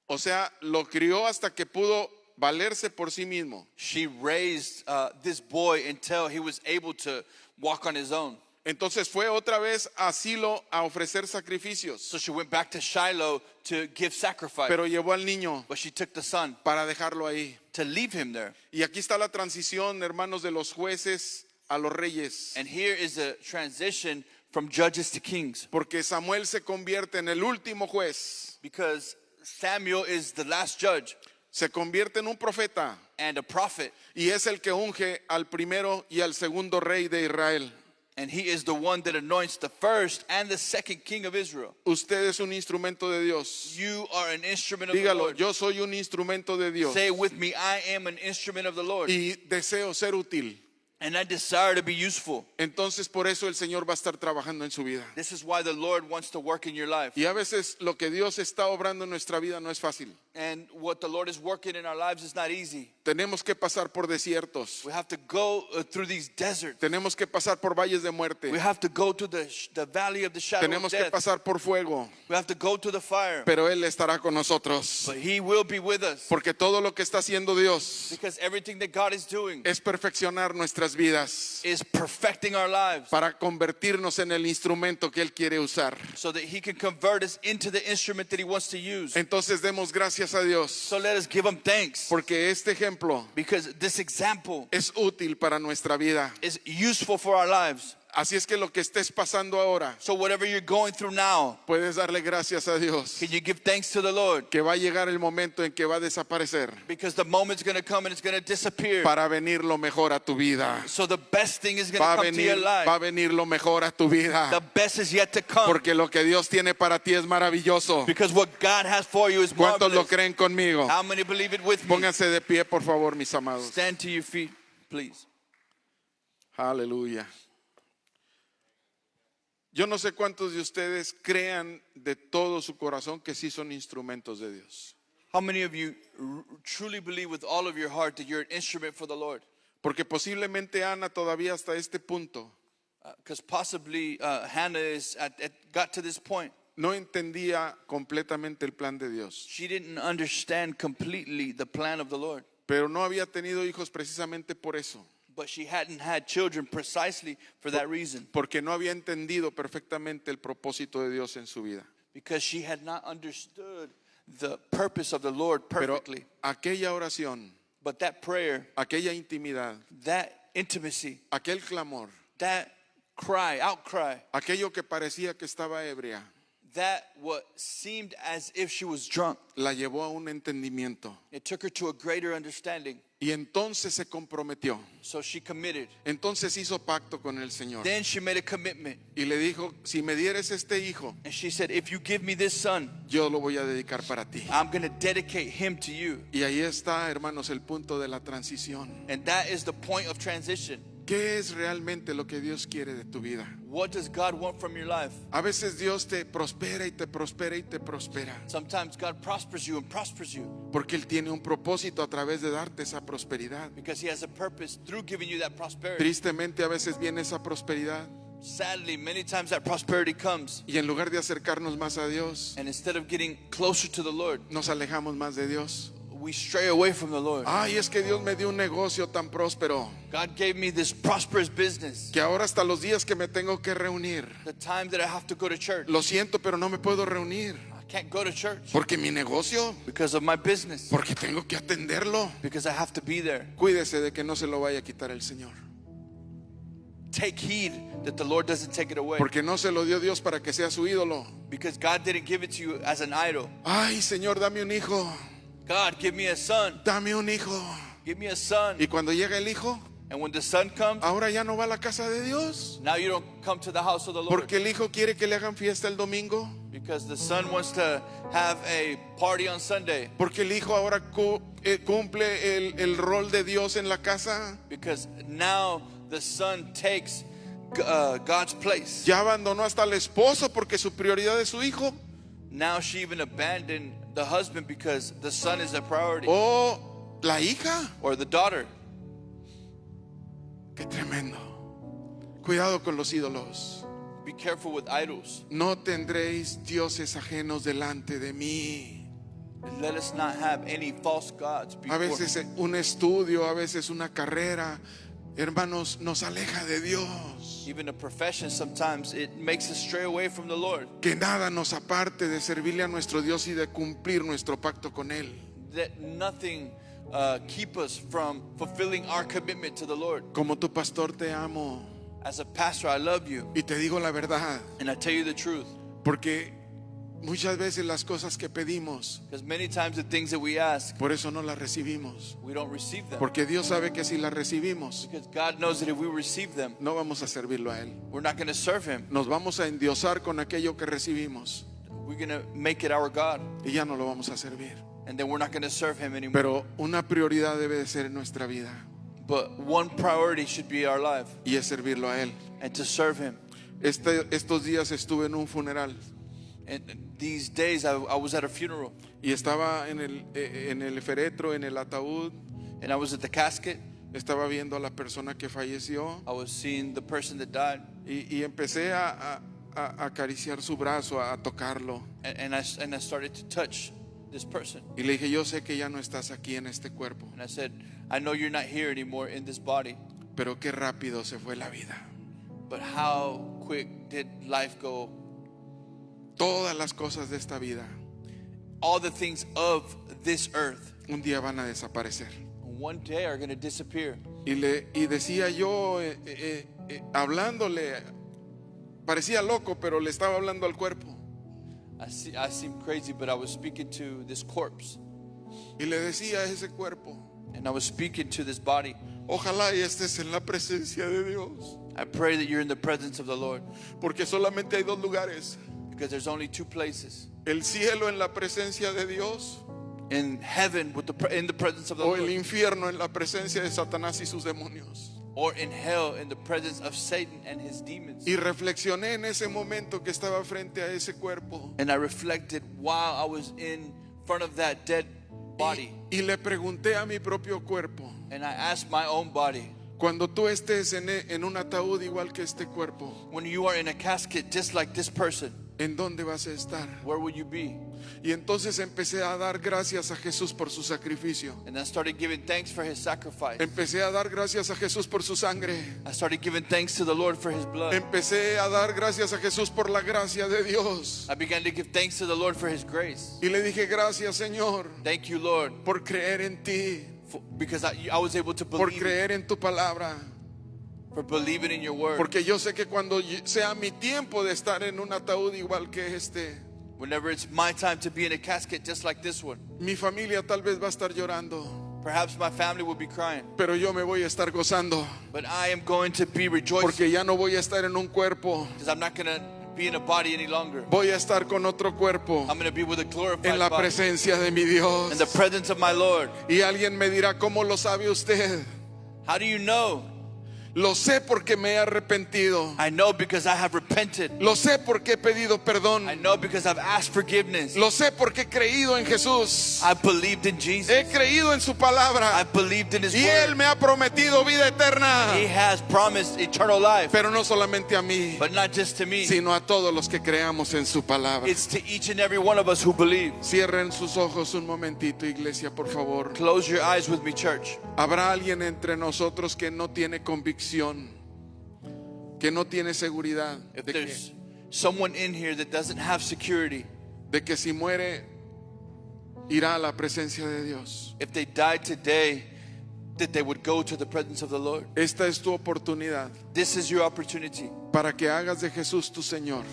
[SPEAKER 2] o sea, lo crió hasta que pudo valerse por sí mismo.
[SPEAKER 3] She raised this boy until he was able to walk on his own.
[SPEAKER 2] Entonces fue otra vez a Silo a ofrecer sacrificios,
[SPEAKER 3] So she went back to Shiloh to give sacrifice.
[SPEAKER 2] pero llevó al niño
[SPEAKER 3] But she took the son
[SPEAKER 2] para dejarlo ahí.
[SPEAKER 3] to leave him there.
[SPEAKER 2] Y aquí está la transición, hermanos, de los jueces a los reyes,
[SPEAKER 3] And here is the transition from judges to kings.
[SPEAKER 2] porque Samuel se convierte en el último juez,
[SPEAKER 3] Because Samuel is the last judge
[SPEAKER 2] se convierte en un profeta
[SPEAKER 3] and a prophet.
[SPEAKER 2] y es el que unge al primero y al segundo rey de Israel.
[SPEAKER 3] And he is the one that anoints the first and the second king of Israel.
[SPEAKER 2] Usted es un instrumento de Dios.
[SPEAKER 3] You are an instrument of the
[SPEAKER 2] Dígalo,
[SPEAKER 3] Lord.
[SPEAKER 2] yo soy un instrumento de Dios
[SPEAKER 3] Say with me, I am an instrument of the Lord.
[SPEAKER 2] y deseo ser útil.
[SPEAKER 3] And I desire to be useful.
[SPEAKER 2] Entonces por eso el Señor va a estar trabajando en su vida.
[SPEAKER 3] This is why the Lord wants to work in your life.
[SPEAKER 2] Y a veces lo que Dios está obrando en nuestra vida no es fácil.
[SPEAKER 3] And what the Lord is working in our lives is not easy.
[SPEAKER 2] Tenemos que pasar por desiertos.
[SPEAKER 3] We have to go through these deserts.
[SPEAKER 2] Tenemos que pasar por valles de muerte.
[SPEAKER 3] We have to go to the valley of the shadow of
[SPEAKER 2] Tenemos que
[SPEAKER 3] death.
[SPEAKER 2] pasar por fuego.
[SPEAKER 3] We have to go to the fire.
[SPEAKER 2] Pero Él estará con nosotros.
[SPEAKER 3] But he will be with us.
[SPEAKER 2] Porque todo lo que está haciendo Dios
[SPEAKER 3] Because everything that God is doing
[SPEAKER 2] es perfeccionar nuestras vidas
[SPEAKER 3] is perfecting our lives
[SPEAKER 2] para convertirnos en el instrumento que Él quiere usar.
[SPEAKER 3] so that he can convert us into the instrument that he wants to use.
[SPEAKER 2] Entonces demos gracias a Dios
[SPEAKER 3] So let us give him thanks,
[SPEAKER 2] porque este ejemplo
[SPEAKER 3] because this example
[SPEAKER 2] es útil para nuestra vida.
[SPEAKER 3] is useful for our lives.
[SPEAKER 2] Así es que lo que estés pasando ahora,
[SPEAKER 3] So whatever you're going through now,
[SPEAKER 2] puedes darle gracias a Dios
[SPEAKER 3] can you give thanks to the Lord?
[SPEAKER 2] que va a llegar el momento en que va a desaparecer
[SPEAKER 3] Because the moment's going to come and it's going to disappear.
[SPEAKER 2] para venir lo mejor a tu vida.
[SPEAKER 3] So the best thing is going
[SPEAKER 2] Va
[SPEAKER 3] to
[SPEAKER 2] a
[SPEAKER 3] come to your
[SPEAKER 2] venir,
[SPEAKER 3] life.
[SPEAKER 2] va a venir lo mejor a tu
[SPEAKER 3] The
[SPEAKER 2] vida.
[SPEAKER 3] best is yet to come.
[SPEAKER 2] Porque lo que Dios tiene para ti es maravilloso.
[SPEAKER 3] Because what God has for you is
[SPEAKER 2] ¿Cuántos lo
[SPEAKER 3] marvelous.
[SPEAKER 2] creen conmigo?
[SPEAKER 3] How many believe it with me?
[SPEAKER 2] Pónganse de pie, por favor, mis amados.
[SPEAKER 3] Stand to your feet, please.
[SPEAKER 2] Aleluya. Yo no sé cuántos de ustedes crean de todo su corazón que sí son instrumentos de Dios.
[SPEAKER 3] How many of you truly believe with all of your heart that you're an instrument for the Lord?
[SPEAKER 2] Porque posiblemente Ana todavía hasta este punto
[SPEAKER 3] Because possibly Hannah got to this point.
[SPEAKER 2] no entendía completamente el plan de Dios.
[SPEAKER 3] She didn't understand completely the plan of the Lord.
[SPEAKER 2] Pero no había tenido hijos precisamente por eso.
[SPEAKER 3] But she hadn't had children precisely for that reason.
[SPEAKER 2] Porque no había entendido perfectamente el propósito de Dios en su vida.
[SPEAKER 3] Because she had not understood the purpose of the Lord
[SPEAKER 2] Pero
[SPEAKER 3] perfectly.
[SPEAKER 2] aquella oración,
[SPEAKER 3] But that prayer,
[SPEAKER 2] aquella intimidad,
[SPEAKER 3] that intimacy,
[SPEAKER 2] aquel clamor,
[SPEAKER 3] that cry, outcry,
[SPEAKER 2] aquello que parecía que estaba ebria,
[SPEAKER 3] that what seemed as if she was drunk,
[SPEAKER 2] la llevó a un entendimiento.
[SPEAKER 3] it took her to a greater understanding.
[SPEAKER 2] Y entonces se comprometió.
[SPEAKER 3] So she committed.
[SPEAKER 2] Entonces hizo pacto con el Señor.
[SPEAKER 3] Then she made a commitment.
[SPEAKER 2] Y le dijo, si me dieres este hijo,
[SPEAKER 3] And she said, if you give me this son,
[SPEAKER 2] yo lo voy a dedicar para ti.
[SPEAKER 3] I'm going to dedicate him to you.
[SPEAKER 2] Y ahí está, hermanos, el punto de la transición.
[SPEAKER 3] And that is the point of transition.
[SPEAKER 2] ¿Qué es realmente lo que Dios quiere de tu vida?
[SPEAKER 3] What does God want from your life?
[SPEAKER 2] A veces Dios te prospera y te prospera y te prospera.
[SPEAKER 3] Sometimes God prospers you and prospers you
[SPEAKER 2] Porque Él tiene un propósito a través de darte esa prosperidad.
[SPEAKER 3] because he has a purpose through giving you that prosperity.
[SPEAKER 2] Tristemente a veces viene esa prosperidad
[SPEAKER 3] Sadly, many times that prosperity comes,
[SPEAKER 2] y en lugar de acercarnos más a Dios,
[SPEAKER 3] and instead of getting closer to the Lord,
[SPEAKER 2] nos alejamos más de Dios.
[SPEAKER 3] we stray away from the Lord.
[SPEAKER 2] Ay, es que Dios me dio un negocio tan próspero
[SPEAKER 3] God gave me this prosperous business.
[SPEAKER 2] que ahora hasta los días que me tengo que reunir,
[SPEAKER 3] The time that I have to go to church,
[SPEAKER 2] lo siento, pero no me puedo reunir
[SPEAKER 3] I can't go to church
[SPEAKER 2] porque mi negocio,
[SPEAKER 3] because of my business,
[SPEAKER 2] porque tengo que atenderlo.
[SPEAKER 3] because I have to be there.
[SPEAKER 2] Cuídese de que no se lo vaya a quitar el Señor,
[SPEAKER 3] Take heed that the Lord doesn't take it away,
[SPEAKER 2] porque no se lo dio Dios para que sea su ídolo.
[SPEAKER 3] because God didn't give it to you as an idol.
[SPEAKER 2] Ay, Señor, dame un hijo,
[SPEAKER 3] God, give me a son.
[SPEAKER 2] dame un hijo.
[SPEAKER 3] Give me a son.
[SPEAKER 2] Y cuando llega el hijo,
[SPEAKER 3] And when the son comes,
[SPEAKER 2] ahora ya no va a la casa de Dios,
[SPEAKER 3] now you don't come to the house of the Lord,
[SPEAKER 2] porque el hijo quiere que le hagan fiesta el domingo,
[SPEAKER 3] because the son wants to have a party on Sunday,
[SPEAKER 2] porque el hijo ahora cumple el rol de Dios en la casa.
[SPEAKER 3] because now the son takes God's place.
[SPEAKER 2] Ya abandonó hasta al esposo porque su prioridad es su hijo.
[SPEAKER 3] Now she even abandoned the husband because the son is a priority,
[SPEAKER 2] O la hija.
[SPEAKER 3] or the daughter.
[SPEAKER 2] Qué tremendo. Cuidado con los ídolos.
[SPEAKER 3] Be careful with idols.
[SPEAKER 2] No tendréis dioses ajenos delante de mí.
[SPEAKER 3] Let us not have any false gods
[SPEAKER 2] A
[SPEAKER 3] before.
[SPEAKER 2] veces un estudio, a veces una carrera, hermanos, nos aleja de Dios.
[SPEAKER 3] Even a profession, sometimes it makes us stray away from the Lord.
[SPEAKER 2] Que nada nos aparte de servirle a nuestro Dios y de cumplir nuestro pacto con Él.
[SPEAKER 3] That nothing keep us from fulfilling our commitment to the Lord.
[SPEAKER 2] Como tu pastor te amo
[SPEAKER 3] As a pastor, I love you,
[SPEAKER 2] y te digo la verdad,
[SPEAKER 3] and I tell you the truth.
[SPEAKER 2] porque muchas veces las cosas que pedimos,
[SPEAKER 3] Because many times the things that we ask,
[SPEAKER 2] por eso no las recibimos.
[SPEAKER 3] we don't receive them.
[SPEAKER 2] Porque Dios sabe que si las recibimos,
[SPEAKER 3] Because God knows that if we receive them,
[SPEAKER 2] no vamos a servirlo a Él.
[SPEAKER 3] we're not going to serve Him.
[SPEAKER 2] Nos vamos a endiosar con aquello que recibimos
[SPEAKER 3] We're going to make it our God,
[SPEAKER 2] y ya no lo vamos a servir.
[SPEAKER 3] and then we're not going to serve Him anymore.
[SPEAKER 2] Pero una prioridad debe de ser en nuestra vida
[SPEAKER 3] But one priority should be our life,
[SPEAKER 2] y es servirlo a Él.
[SPEAKER 3] and to serve Him.
[SPEAKER 2] Estos días estuve en un funeral
[SPEAKER 3] And these days, I was at a funeral,
[SPEAKER 2] y estaba en el féretro, en el ataúd.
[SPEAKER 3] and I was at the casket.
[SPEAKER 2] Estaba viendo a la persona que falleció
[SPEAKER 3] I was seeing the person that died,
[SPEAKER 2] y empecé a acariciar su brazo, a tocarlo.
[SPEAKER 3] and I started to touch this person.
[SPEAKER 2] Y le dije, yo sé que ya no estás aquí en este cuerpo,
[SPEAKER 3] And I said, I know you're not here anymore in this body,
[SPEAKER 2] pero qué rápido se fue la vida.
[SPEAKER 3] but how quick did life go?
[SPEAKER 2] Todas las cosas de esta vida
[SPEAKER 3] All the things of this earth
[SPEAKER 2] un día van a desaparecer.
[SPEAKER 3] one day are going to disappear.
[SPEAKER 2] Y decía yo, hablándole, parecía loco, pero le estaba hablando al cuerpo.
[SPEAKER 3] I seem crazy, but I was speaking to this corpse,
[SPEAKER 2] Y le decía a ese cuerpo,
[SPEAKER 3] and I was speaking to this body.
[SPEAKER 2] ojalá y estés en la presencia de Dios,
[SPEAKER 3] I pray that you're in the presence of the Lord,
[SPEAKER 2] porque solamente hay dos lugares:
[SPEAKER 3] because there's only two places:
[SPEAKER 2] el cielo en la presencia de Dios
[SPEAKER 3] in heaven in the presence of the
[SPEAKER 2] o el
[SPEAKER 3] Lord,
[SPEAKER 2] infierno en la presencia de Satanás y sus demonios.
[SPEAKER 3] or in hell in the presence of Satan and his demons.
[SPEAKER 2] Y reflexioné en ese momento que estaba frente a ese cuerpo.
[SPEAKER 3] And I reflected while I was in front of that dead body.
[SPEAKER 2] Y le pregunté a mi propio cuerpo,
[SPEAKER 3] And I asked my own body,
[SPEAKER 2] cuando tú estés en un ataúd igual que este cuerpo,
[SPEAKER 3] when you are in a casket just like this person,
[SPEAKER 2] ¿en dónde vas a estar?
[SPEAKER 3] where will you be?
[SPEAKER 2] Y entonces empecé a dar gracias a Jesús por su sacrificio.
[SPEAKER 3] And I started giving thanks for his sacrifice.
[SPEAKER 2] Empecé a dar gracias a Jesús por su sangre.
[SPEAKER 3] I started giving thanks to the Lord for his blood.
[SPEAKER 2] Empecé a dar gracias a Jesús por la gracia de Dios.
[SPEAKER 3] I began to give thanks to the Lord for his grace.
[SPEAKER 2] Y le dije, gracias, Señor,
[SPEAKER 3] Thank you, Lord,
[SPEAKER 2] por creer en ti,
[SPEAKER 3] because I was able to
[SPEAKER 2] por
[SPEAKER 3] believe,
[SPEAKER 2] creer en tu palabra.
[SPEAKER 3] for believing in your word.
[SPEAKER 2] Porque yo sé que cuando sea mi tiempo de estar en un ataúd igual que este,
[SPEAKER 3] Whenever it's my time to be in a casket just like this one,
[SPEAKER 2] mi familia tal vez va a estar llorando,
[SPEAKER 3] perhaps my family will be crying,
[SPEAKER 2] pero yo me voy a estar gozando,
[SPEAKER 3] but I am going to be rejoicing
[SPEAKER 2] porque ya no voy a estar en un cuerpo,
[SPEAKER 3] because I'm not going to be in a body any longer.
[SPEAKER 2] voy a estar con otro cuerpo,
[SPEAKER 3] I'm going to be with a glorified
[SPEAKER 2] en la
[SPEAKER 3] body
[SPEAKER 2] presencia de mi Dios.
[SPEAKER 3] in the presence of my Lord.
[SPEAKER 2] Y alguien me dirá, ¿cómo lo sabe usted?
[SPEAKER 3] How do you know?
[SPEAKER 2] Lo sé porque me he arrepentido.
[SPEAKER 3] I know because I have repented.
[SPEAKER 2] Lo sé porque he pedido perdón.
[SPEAKER 3] I know because I've asked forgiveness.
[SPEAKER 2] Lo sé porque he creído en Jesús.
[SPEAKER 3] I believed in Jesus.
[SPEAKER 2] He creído en su
[SPEAKER 3] I
[SPEAKER 2] palabra.
[SPEAKER 3] believed in his
[SPEAKER 2] Y Él
[SPEAKER 3] word.
[SPEAKER 2] me ha prometido vida eterna.
[SPEAKER 3] He has promised eternal life,
[SPEAKER 2] Pero no solamente a mí,
[SPEAKER 3] but not just to me.
[SPEAKER 2] sino a todos los que creamos en su palabra.
[SPEAKER 3] It's to each and every one of us who believe.
[SPEAKER 2] Cierren sus ojos un momentito, iglesia, por favor.
[SPEAKER 3] Close your eyes with me, church.
[SPEAKER 2] Habrá alguien entre nosotros que no tiene convicción, que no tiene seguridad
[SPEAKER 3] If there's someone in here that doesn't have security,
[SPEAKER 2] de que si muere irá a la presencia de Dios.
[SPEAKER 3] if they died today, that they would go to the presence of the Lord.
[SPEAKER 2] Esta es tu oportunidad
[SPEAKER 3] This is your opportunity
[SPEAKER 2] para que hagas de Jesús tu Señor,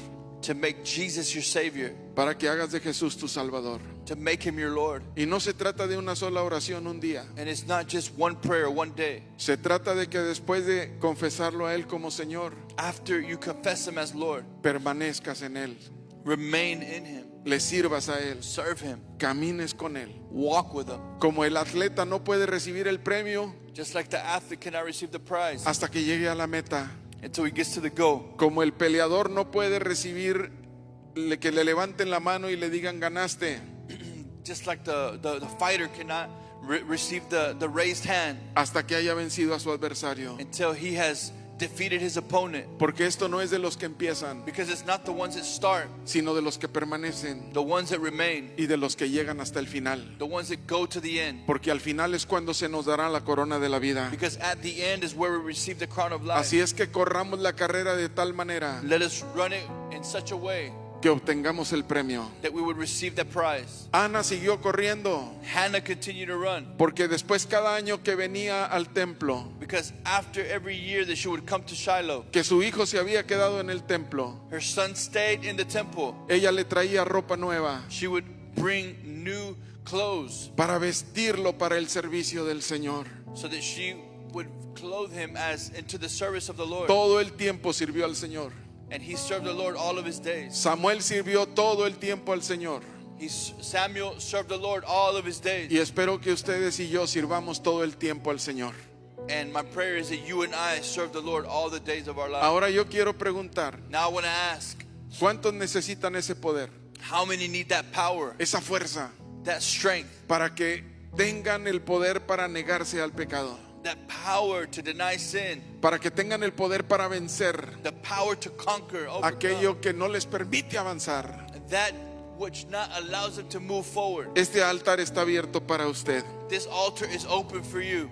[SPEAKER 3] to make Jesus your Savior,
[SPEAKER 2] para que hagas de Jesús tu Salvador.
[SPEAKER 3] to make Him your Lord.
[SPEAKER 2] Y no se trata de una sola oración un día.
[SPEAKER 3] And it's not just one prayer, one day.
[SPEAKER 2] Se trata de que después de confesarlo a Él como Señor,
[SPEAKER 3] After you confess Him as Lord,
[SPEAKER 2] permanezcas en Él,
[SPEAKER 3] remain in Him,
[SPEAKER 2] le sirvas a Él,
[SPEAKER 3] serve Him,
[SPEAKER 2] camines con Él.
[SPEAKER 3] walk with Him.
[SPEAKER 2] Como el atleta no puede recibir el premio
[SPEAKER 3] Just like the athlete cannot receive the prize
[SPEAKER 2] hasta que llegue a la meta,
[SPEAKER 3] until he gets to the goal.
[SPEAKER 2] como el peleador no puede recibir que le levanten la mano y le digan ganaste,
[SPEAKER 3] Just like the fighter cannot receive the raised hand
[SPEAKER 2] hasta que haya vencido a su adversario.
[SPEAKER 3] until he has defeated his opponent.
[SPEAKER 2] Porque esto no es de los que empiezan,
[SPEAKER 3] Because it's not the ones that start,
[SPEAKER 2] sino de los que permanecen
[SPEAKER 3] the ones that remain,
[SPEAKER 2] y de los que llegan hasta el final.
[SPEAKER 3] the ones that go to the end.
[SPEAKER 2] Porque al final es cuando se nos dará la corona de la vida.
[SPEAKER 3] Because at the end is where we receive the crown of life.
[SPEAKER 2] Así es que corramos la carrera de tal manera
[SPEAKER 3] Let us run it in such a way
[SPEAKER 2] que obtengamos el premio.
[SPEAKER 3] that we would receive the prize.
[SPEAKER 2] Ana siguió corriendo
[SPEAKER 3] Hannah continued to run
[SPEAKER 2] porque después cada año que venía al templo,
[SPEAKER 3] because after every year that she would come to Shiloh,
[SPEAKER 2] que su hijo se había quedado en el templo,
[SPEAKER 3] her son stayed in the temple.
[SPEAKER 2] ella le traía ropa nueva
[SPEAKER 3] She would bring new clothes
[SPEAKER 2] para vestirlo para el servicio del Señor.
[SPEAKER 3] so that she would clothe him as into the service of the Lord.
[SPEAKER 2] Todo el tiempo sirvió al Señor.
[SPEAKER 3] And he served the Lord all of his days.
[SPEAKER 2] Samuel sirvió todo el tiempo al Señor.
[SPEAKER 3] Samuel served the Lord all of his days.
[SPEAKER 2] Y espero que ustedes y yo sirvamos todo el tiempo al Señor.
[SPEAKER 3] And my prayer is that you and I serve the Lord all the days of our life.
[SPEAKER 2] Ahora yo quiero preguntar,
[SPEAKER 3] Now I want to ask,
[SPEAKER 2] ¿cuántos necesitan ese poder,
[SPEAKER 3] how many need that power,
[SPEAKER 2] esa fuerza,
[SPEAKER 3] that strength,
[SPEAKER 2] para que tengan el poder para negarse al pecado?
[SPEAKER 3] that power to deny sin,
[SPEAKER 2] Para que tengan el poder para vencer
[SPEAKER 3] the power to conquer, overcome,
[SPEAKER 2] aquello que no les permite avanzar.
[SPEAKER 3] that which not allows them to move forward.
[SPEAKER 2] Este altar está abierto para usted.
[SPEAKER 3] This altar is open for you.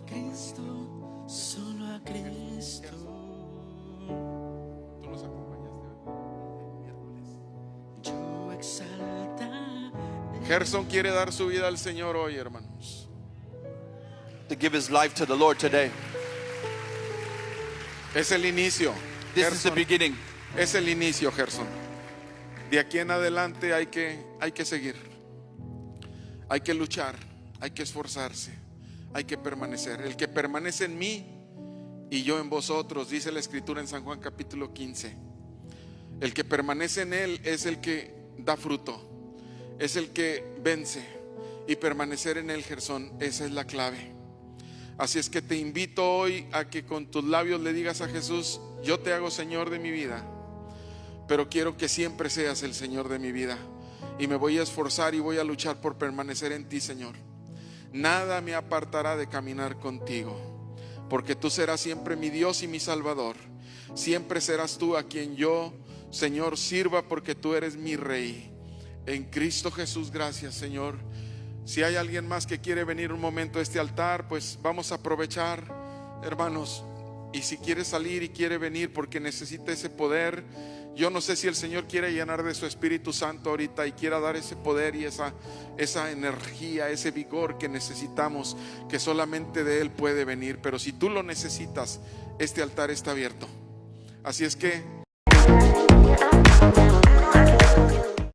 [SPEAKER 4] Cristo, solo a Cristo. Yo exaltaré.
[SPEAKER 2] Gerson quiere dar su vida al Señor hoy, hermanos.
[SPEAKER 3] To give his life to the Lord today.
[SPEAKER 2] Es el inicio.
[SPEAKER 3] This is the
[SPEAKER 2] Gerson,
[SPEAKER 3] beginning.
[SPEAKER 2] es el inicio, Gerson. De aquí en adelante hay que seguir. Hay que luchar, hay que esforzarse, hay que permanecer. El que permanece en mí y yo en vosotros, dice la Escritura en San Juan capítulo 15. El que permanece en Él es el que da fruto. es el que vence, y permanecer en él, Gersón, esa es la clave. Así es que te invito hoy a que con tus labios le digas a Jesús: yo te hago Señor de mi vida, pero quiero que siempre seas el Señor de mi vida, y me voy a esforzar y voy a luchar por permanecer en ti, Señor. Nada me apartará de caminar contigo, porque tú serás siempre mi Dios y mi Salvador. Siempre serás tú a quien yo, Señor, sirva, porque tú eres mi Rey. En Cristo Jesús, gracias, Señor. Si hay alguien más que quiere venir un momento a este altar, pues vamos a aprovechar, hermanos. Y si quiere salir y quiere venir porque necesita ese poder, yo no sé si el Señor quiere llenar de su Espíritu Santo ahorita y quiera dar ese poder y esa energía, ese vigor que necesitamos, que solamente de Él puede venir. Pero si tú lo necesitas, este altar está abierto. Así es que